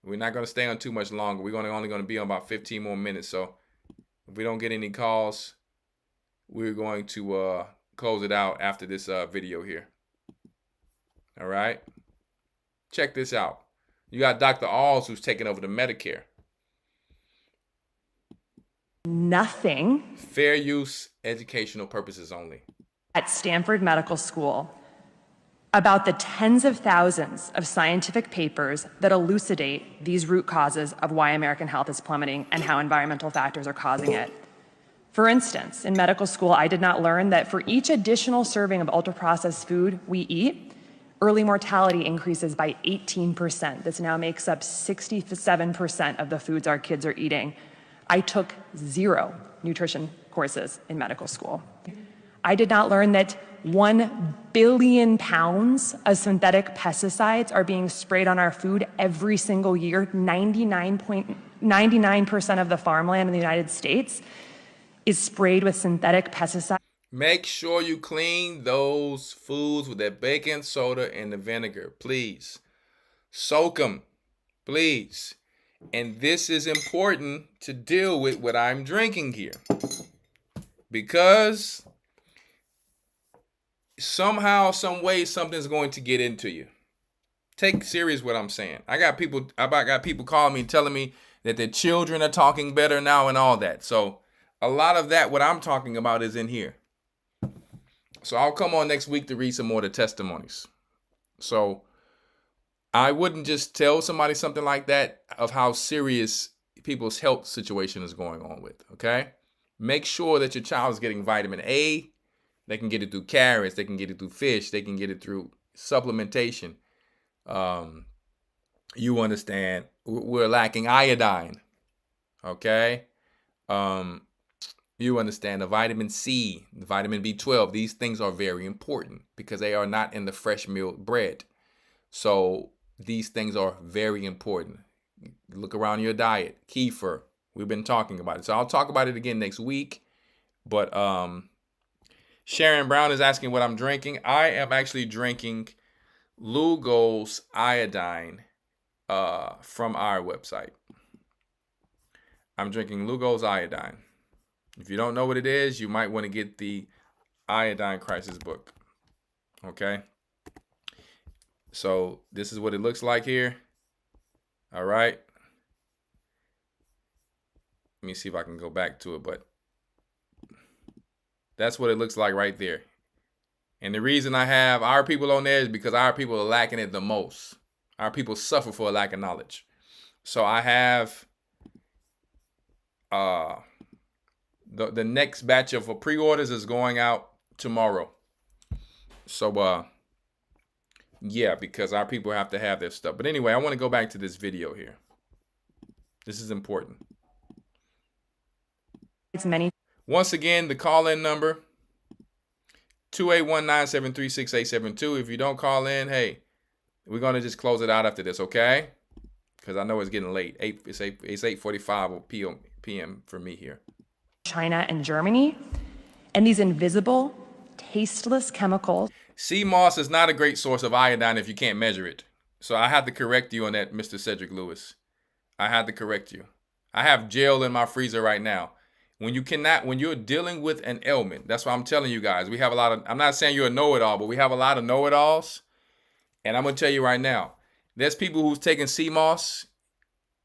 We're not going to stay on too much longer. We're only going to be on about 15 more minutes. So if we don't get any calls, we're going to close it out after this video here. All right. Check this out. You got Dr. Oz, who's taking over the Medicare. Nothing. Fair use, educational purposes only. At Stanford Medical School about the tens of thousands of scientific papers that elucidate these root causes of why American health is plummeting and how environmental factors are causing it. For instance, in medical school, I did not learn that for each additional serving of ultra-processed food we eat, early mortality increases by 18%. This now makes up 67% of the foods our kids are eating. I took 0 nutrition courses in medical school. I did not learn that 1 billion pounds of synthetic pesticides are being sprayed on our food every single year. 99% of the farmland in the United States is sprayed with synthetic pesticides. Make sure you clean those foods with that baking soda and the vinegar, please. Soak them, please. And this is important to deal with what I'm drinking here, because somehow, some way, something's going to get into you. Take serious what I'm saying. I got people calling me, telling me that their children are talking better now and all that. So a lot of that, what I'm talking about, is in here. So I'll come on next week to read some more of the testimonies. So I wouldn't just tell somebody something like that of how serious people's health situation is going on with, okay? Make sure that your child is getting vitamin A. They can get it through carrots. They can get it through fish. They can get it through supplementation. You understand, we're lacking iodine, okay? You understand the vitamin C, the vitamin B12. These things are very important because they are not in the fresh milled bread. So these things are very important. Look around your diet. Kefir. We've been talking about it. So I'll talk about it again next week. But Sharon Brown is asking what I'm drinking. I am actually drinking Lugol's iodine from our website. I'm drinking Lugol's iodine. If you don't know what it is, you might want to get the Iodine Crisis book. Okay? So this is what it looks like here. All right. Let me see if I can go back to it, but that's what it looks like right there. And the reason I have our people on there is because our people are lacking it the most. Our people suffer for a lack of knowledge. So I have the next batch of pre-orders is going out tomorrow. So yeah, because our people have to have their stuff. But anyway, I want to go back to this video here. This is important. It's many. Once again, the call-in number 281-973-6872. If you don't call in, hey, we're gonna just close it out after this, okay? Because I know it's getting late. It's 8:45 p.m. for me here. China and Germany, and these invisible, tasteless chemicals. Sea moss is not a great source of iodine if you can't measure it. So I have to correct you on that, Mr. Cedric Lewis. I had to correct you. I have gel in my freezer right now. When you're dealing with an ailment, that's why I'm telling you guys, we have a lot of, I'm not saying you're a know-it-all, but we have a lot of know-it-alls. And I'm going to tell you right now, there's people who's taking sea moss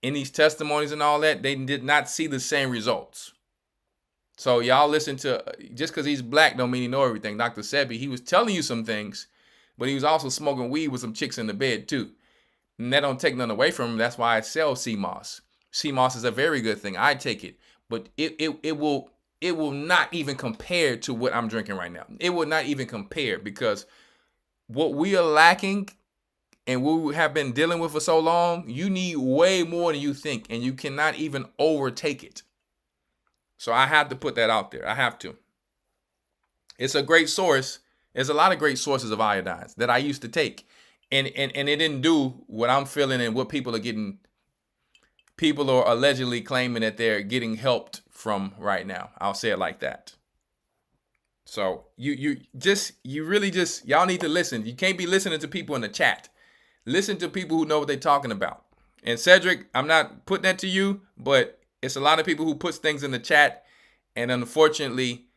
in these testimonies and all that, they did not see the same results. So y'all listen to, just because he's black don't mean he know everything. Dr. Sebi, he was telling you some things, but he was also smoking weed with some chicks in the bed too. And that don't take nothing away from him. That's why I sell sea moss. Sea moss is a very good thing. I take it. But it will not even compare to what I'm drinking right now. It will not even compare, because what we are lacking and what we have been dealing with for so long, you need way more than you think, and you cannot even overtake it. So I have to put that out there. I have to. It's a great source. There's a lot of great sources of iodines that I used to take, and it didn't do what I'm feeling and what people are getting. People are allegedly claiming that they're getting helped from right now. I'll say it like that. So y'all need to listen. You can't be listening to people in the chat. Listen to people who know what they're talking about. And Cedric, I'm not putting that to you, but it's a lot of people who puts things in the chat. And unfortunately,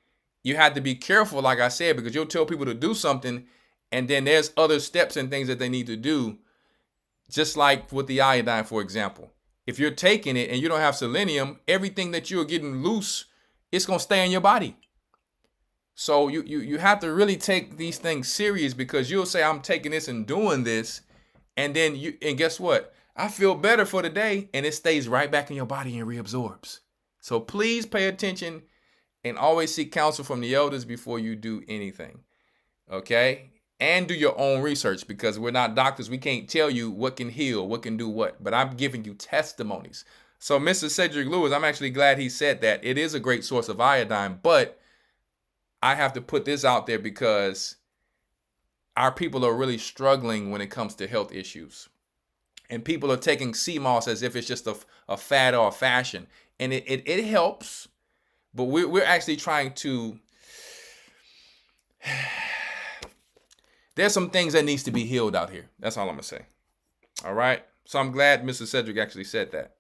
you have to be careful, like I said, because you'll tell people to do something, and then there's other steps and things that they need to do. Just like with the iodine, for example. If you're taking it and you don't have selenium, everything that you're getting loose, it's going to stay in your body. So you have to really take these things serious, because you'll say, I'm taking this and doing this. And then and guess what? I feel better for the day, and it stays right back in your body and reabsorbs. So please pay attention and always seek counsel from the elders before you do anything. Okay? And do your own research, because we're not doctors. We can't tell you what can heal, what can do what. But I'm giving you testimonies. So Mr. Cedric Lewis, I'm actually glad he said that. It is a great source of iodine, but I have to put this out there because our people are really struggling when it comes to health issues. And people are taking sea moss as if it's just a fad or a fashion. And it helps, but we're actually trying to... There's some things that needs to be healed out here. That's all I'm going to say. All right? So I'm glad Mr. Cedric actually said that.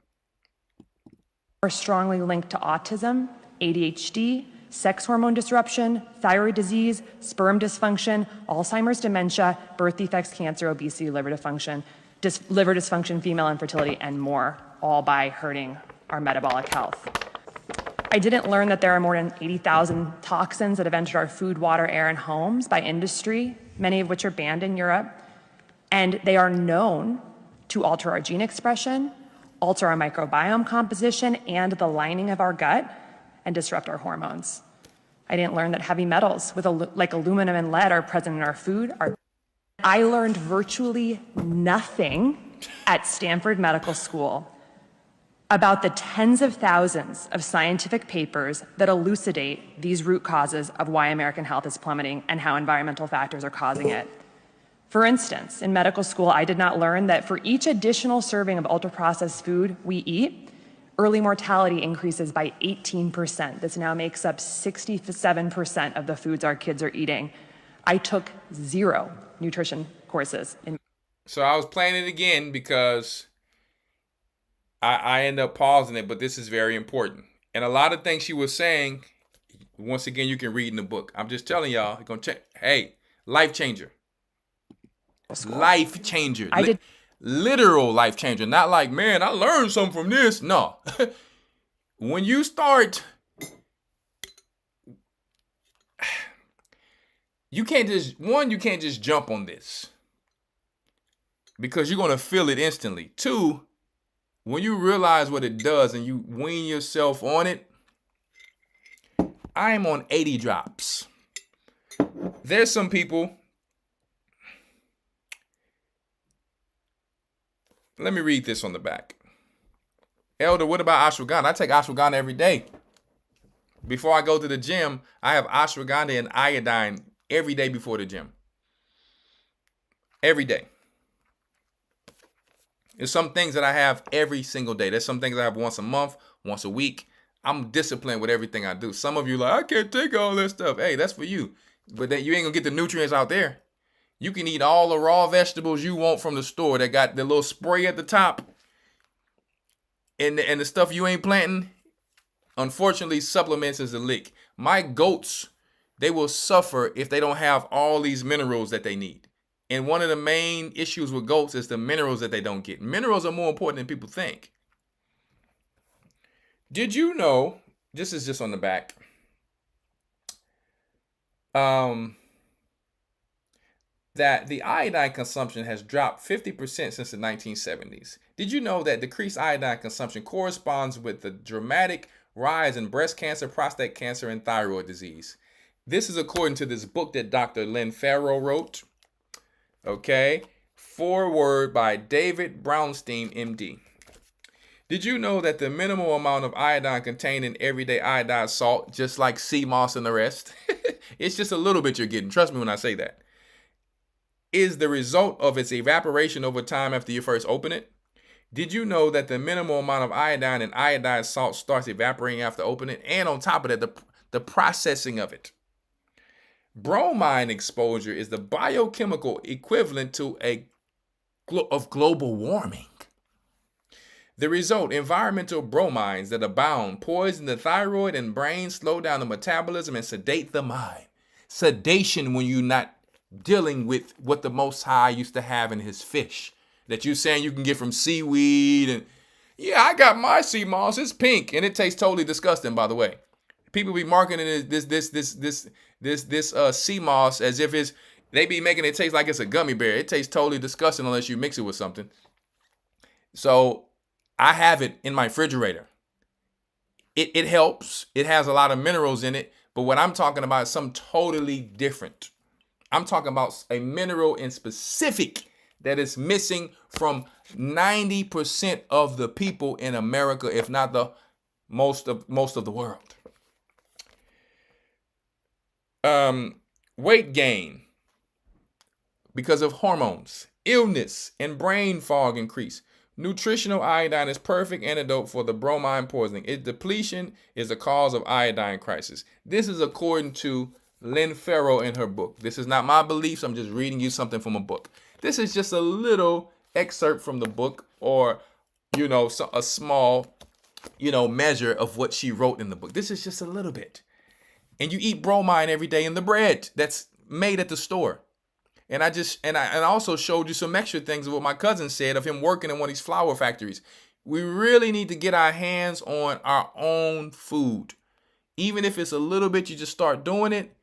Are strongly linked to autism, ADHD, sex hormone disruption, thyroid disease, sperm dysfunction, Alzheimer's, dementia, birth defects, cancer, obesity, liver dysfunction, female infertility, and more, all by hurting our metabolic health. I didn't learn that there are more than 80,000 toxins that have entered our food, water, air, and homes by industry, many of which are banned in Europe. And they are known to alter our gene expression, alter our microbiome composition and the lining of our gut, and disrupt our hormones. I didn't learn that heavy metals like aluminum and lead are present in our food. I learned virtually nothing at Stanford Medical School about the tens of thousands of scientific papers that elucidate these root causes of why American health is plummeting and how environmental factors are causing it. For instance, in medical school, I did not learn that for each additional serving of ultra-processed food we eat, early mortality increases by 18%. This now makes up 67% of the foods our kids are eating. I took 0 nutrition courses. So I was playing it again because I end up pausing it, but this is very important. And a lot of things she was saying, once again, you can read in the book. I'm just telling y'all, it's gonna check. Hey, life changer. Life changer. Literal life changer. Not like, man, I learned something from this. No. When you start, you can't just jump on this because you're going to feel it instantly. 2, when you realize what it does and you wean yourself on it, I am on 80 drops. There's some people. Let me read this on the back. Elder, what about ashwagandha? I take ashwagandha every day. Before I go to the gym, I have ashwagandha and iodine every day before the gym. Every day. There's some things that I have every single day. There's some things I have once a month, once a week. I'm disciplined with everything I do. Some of you are like, I can't take all that stuff. Hey, that's for you. But then you ain't gonna get the nutrients out there. You can eat all the raw vegetables you want from the store that got the little spray at the top. And the stuff you ain't planting, unfortunately, supplements is a lick. My goats, they will suffer if they don't have all these minerals that they need. And one of the main issues with goats is the minerals that they don't get. Minerals are more important than people think. Did you know, this is just on the back, that the iodine consumption has dropped 50% since the 1970s. Did you know that decreased iodine consumption corresponds with the dramatic rise in breast cancer, prostate cancer, and thyroid disease? This is according to this book that Dr. Lynn Farrow wrote. Okay, foreword by David Brownstein, MD. Did you know that the minimal amount of iodine contained in everyday iodized salt, just like sea moss and the rest, it's just a little bit you're getting, trust me when I say that, is the result of its evaporation over time after you first open it? Did you know that the minimal amount of iodine in iodized salt starts evaporating after opening it? And on top of that, the processing of it. Bromine exposure is the biochemical equivalent to of global warming. The result, environmental bromines that abound poison the thyroid and brain, slow down the metabolism, and sedate the mind. Sedation when you're not dealing with what the Most High used to have in his fish that you're saying you can get from seaweed. And yeah, I got my sea moss. It's pink and it tastes totally disgusting, by the way. People be marketing this sea moss as if they be making it taste like it's a gummy bear. It tastes totally disgusting unless you mix it with something. So I have it in my refrigerator. It helps. It has a lot of minerals in it. But what I'm talking about is something totally different. I'm talking about a mineral in specific that is missing from 90% of the people in America, if not the most of the world. Weight gain because of hormones, illness, and brain fog increase. Nutritional iodine is perfect antidote for the bromine poisoning. Its depletion is the cause of iodine crisis. This is according to Lynn Farrow in her book. This is not my beliefs. I'm just reading you something from a book. This is just a little excerpt from the book, or, a small, measure of what she wrote in the book. This is just a little bit. And you eat bromine every day in the bread that's made at the store. And I also showed you some extra things of what my cousin said of him working in one of these flour factories. We really need to get our hands on our own food. Even if it's a little bit, you just start doing it.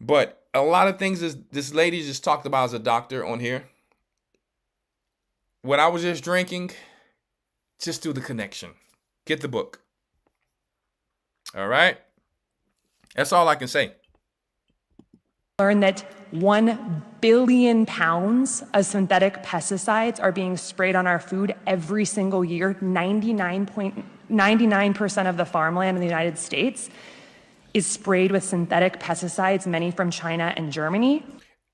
But a lot of things this lady just talked about as a doctor on here. What I was just drinking, just do the connection. Get the book. All right? That's all I can say. Learn that 1 billion pounds of synthetic pesticides are being sprayed on our food every single year. 99% of the farmland in the United States is sprayed with synthetic pesticides, many from China and Germany.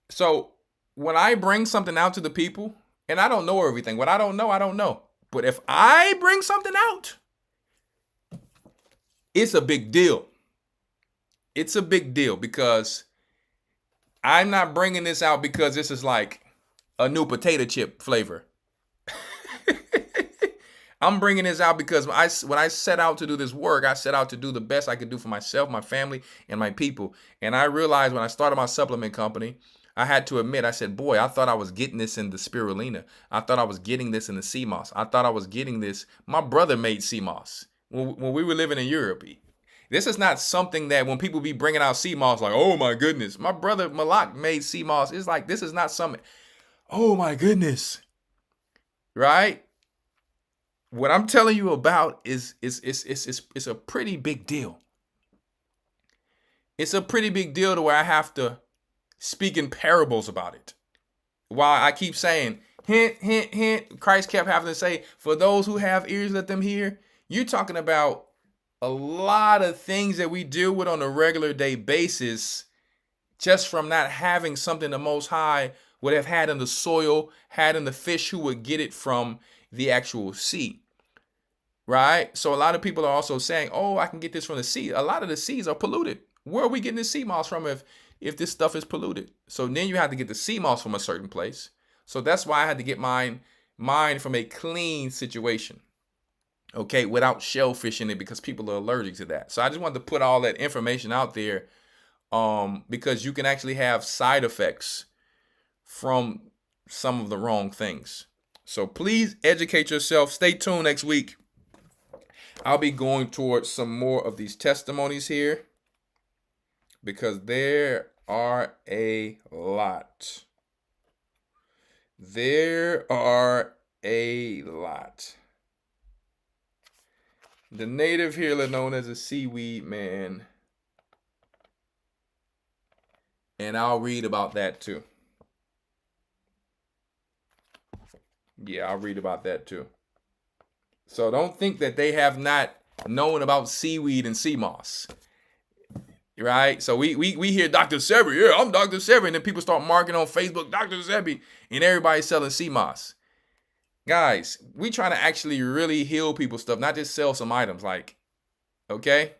So when I bring something out to the people, and I don't know everything. What I don't know, I don't know. But if I bring something out, it's a big deal. It's a big deal because I'm not bringing this out because this is like a new potato chip flavor. I'm bringing this out because when I set out to do this work, I set out to do the best I could do for myself, my family, and my people. And I realized when I started my supplement company, I had to admit, I said, boy, I thought I was getting this in the spirulina. I thought I was getting this in the sea moss. I thought I was getting this. My brother made sea moss when we were living in Europe. This is not something that when people be bringing out sea moss, like, oh my goodness. My brother Malak made sea moss. It's like, this is not something, oh my goodness, right? What I'm telling you about is a pretty big deal. It's a pretty big deal to where I have to speak in parables about it. While I keep saying, hint, hint, hint, Christ kept having to say, for those who have ears, let them hear. You're talking about a lot of things that we deal with on a regular day basis just from not having something the Most High would have had in the soil, had in the fish who would get it from the actual sea. Right? So a lot of people are also saying, oh, I can get this from the sea. A lot of the seas are polluted. Where are we getting the sea moss from if this stuff is polluted? So then you have to get the sea moss from a certain place. So that's why I had to get mine from a clean situation. Okay, without shellfish in it because people are allergic to that. So I just wanted to put all that information out there because you can actually have side effects from some of the wrong things. So please educate yourself. Stay tuned next week. I'll be going towards some more of these testimonies here because there are a lot. There are a lot. The native healer known as a seaweed man. And I'll read about that too. Yeah, I'll read about that too. So don't think that they have not known about seaweed and sea moss. Right? So we hear Dr. Sebi. Yeah, I'm Dr. Sebi. And then people start marking on Facebook, Dr. Sebi. And everybody's selling sea moss. Guys, we trying to actually really heal people's stuff, not just sell some items. Like, okay?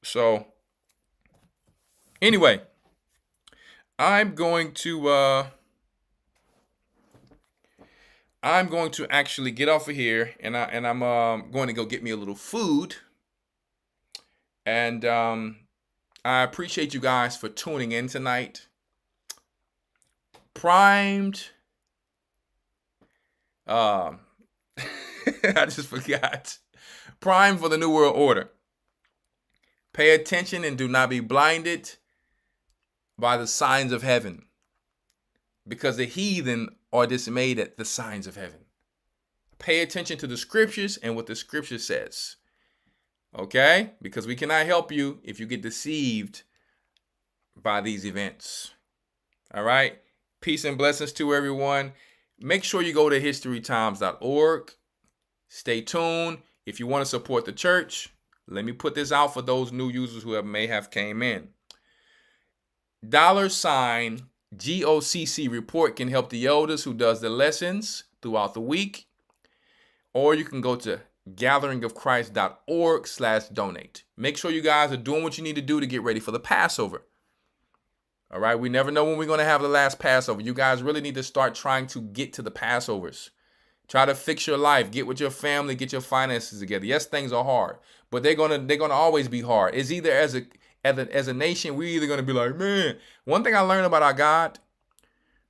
So, anyway, I'm going to actually get off of here, and I'm going to go get me a little food. And I appreciate you guys for tuning in tonight. Primed. I just forgot. Primed for the New World Order. Pay attention and do not be blinded by the signs of heaven, because the heathen are dismayed at the signs of heaven. Pay attention to the scriptures and what the scripture says. Okay? Because we cannot help you if you get deceived by these events. All right? Peace and blessings to everyone. Make sure you go to historytimes.org. Stay tuned. If you want to support the church, let me put this out for those new users who may have came in. $GOCC report can help the elders who does the lessons throughout the week. Or you can go to gatheringofchrist.org/donate. Make sure you guys are doing what you need to do to get ready for the Passover. All right, we never know when we're going to have the last Passover. You guys really need to start trying to get to the Passovers. Try to fix your life, get with your family, get your finances together. Yes, things are hard, but they're gonna always be hard. It's either as a nation, we're either gonna be like, man. One thing I learned about our God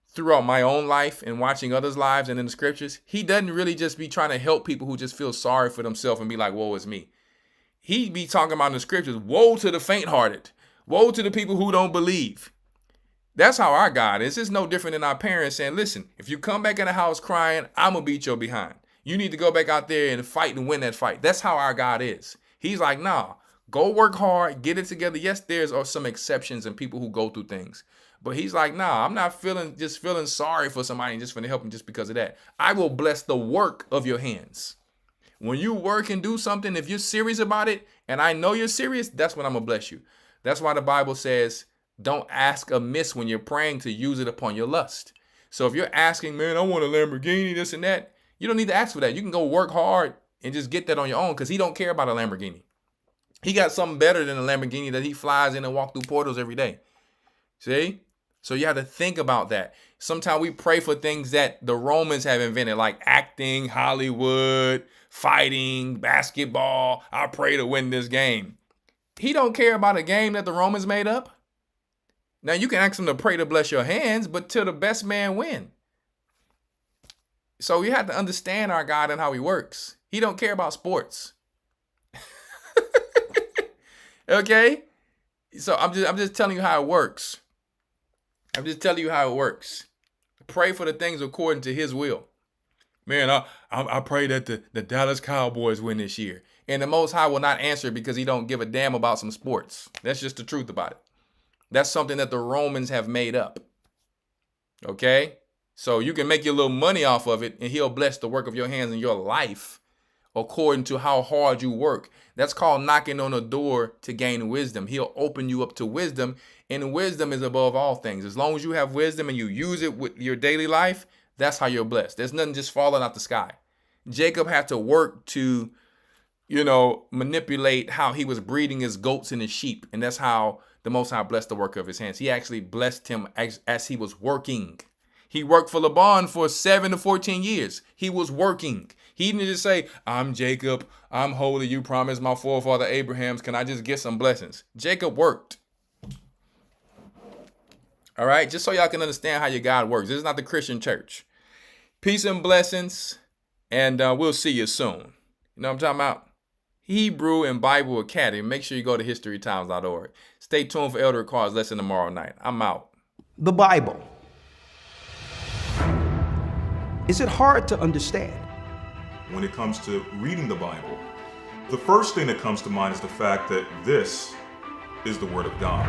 throughout my own life and watching others' lives and in the scriptures, he doesn't really just be trying to help people who just feel sorry for themselves and be like, woe is me. He be talking about in the scriptures, woe to the faint-hearted, woe to the people who don't believe. That's how our God is. It's no different than our parents saying, listen, if you come back in the house crying, I'm going to beat your behind. You need to go back out there and fight and win that fight. That's how our God is. He's like, nah, go work hard, get it together. Yes, there's some exceptions and people who go through things. But he's like, nah, I'm not feeling sorry for somebody and just going to help them just because of that. I will bless the work of your hands. When you work and do something, if you're serious about it, and I know you're serious, that's when I'm going to bless you. That's why the Bible says, Don't ask amiss when you're praying to use it upon your lust. So if you're asking, man, I want a Lamborghini, this and that, you don't need to ask for that. You can go work hard and just get that on your own, because he don't care about a Lamborghini. He got something better than a Lamborghini that he flies in and walk through portals every day. See? So you have to think about that. Sometimes we pray for things that the Romans have invented, like acting, Hollywood, fighting, basketball. I pray to win this game. He don't care about a game that the Romans made up. Now you can ask him to pray to bless your hands, but till the best man win. So you have to understand our God and how he works. He don't care about sports. Okay? So I'm just telling you how it works. I'm just telling you how it works. Pray for the things according to his will. Man, I pray that the Dallas Cowboys win this year. And the Most High will not answer because he don't give a damn about some sports. That's just the truth about it. That's something that the Romans have made up. Okay? So you can make your little money off of it, and he'll bless the work of your hands in your life according to how hard you work. That's called knocking on a door to gain wisdom. He'll open you up to wisdom, and wisdom is above all things. As long as you have wisdom and you use it with your daily life, that's how you're blessed. There's nothing just falling out the sky. Jacob had to work to, manipulate how he was breeding his goats and his sheep, and that's how the Most High blessed the work of his hands. He actually blessed him as he was working. He worked for Laban for 7 to 14 years. He was working. He didn't just say, I'm Jacob, I'm holy, you promised my forefather Abraham's, can I just get some blessings? Jacob worked. All right, just so y'all can understand how your God works. This is not the Christian church. Peace and blessings, and we'll see you soon. You know what I'm talking about? Hebrew and Bible Academy. Make sure you go to historytimes.org. Stay tuned for Elder Carr's lesson tomorrow night. I'm out. The Bible. Is it hard to understand? When it comes to reading the Bible, the first thing that comes to mind is the fact that this is the Word of God.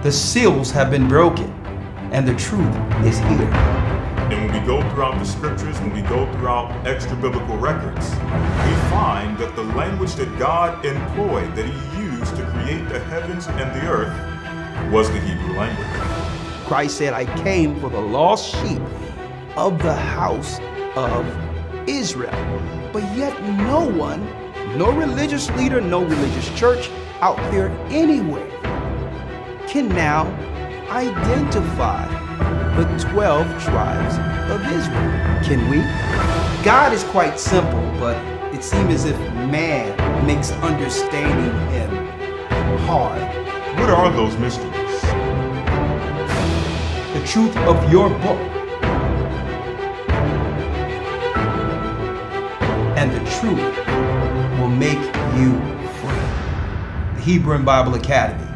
The seals have been broken, and the truth is here. And when we go throughout the scriptures, when we go throughout extra biblical records, we find that the language that God employed, that he used to create the heavens and the earth, was the Hebrew language. Christ said, I came for the lost sheep of the house of Israel. But yet no one, no religious leader, no religious church out there anywhere can now identify the 12 tribes of Israel. Can we? God is quite simple, but it seems as if man makes understanding him hard. What are those mysteries? The truth of your book. And the truth will make you free. The Hebrew and Bible Academy.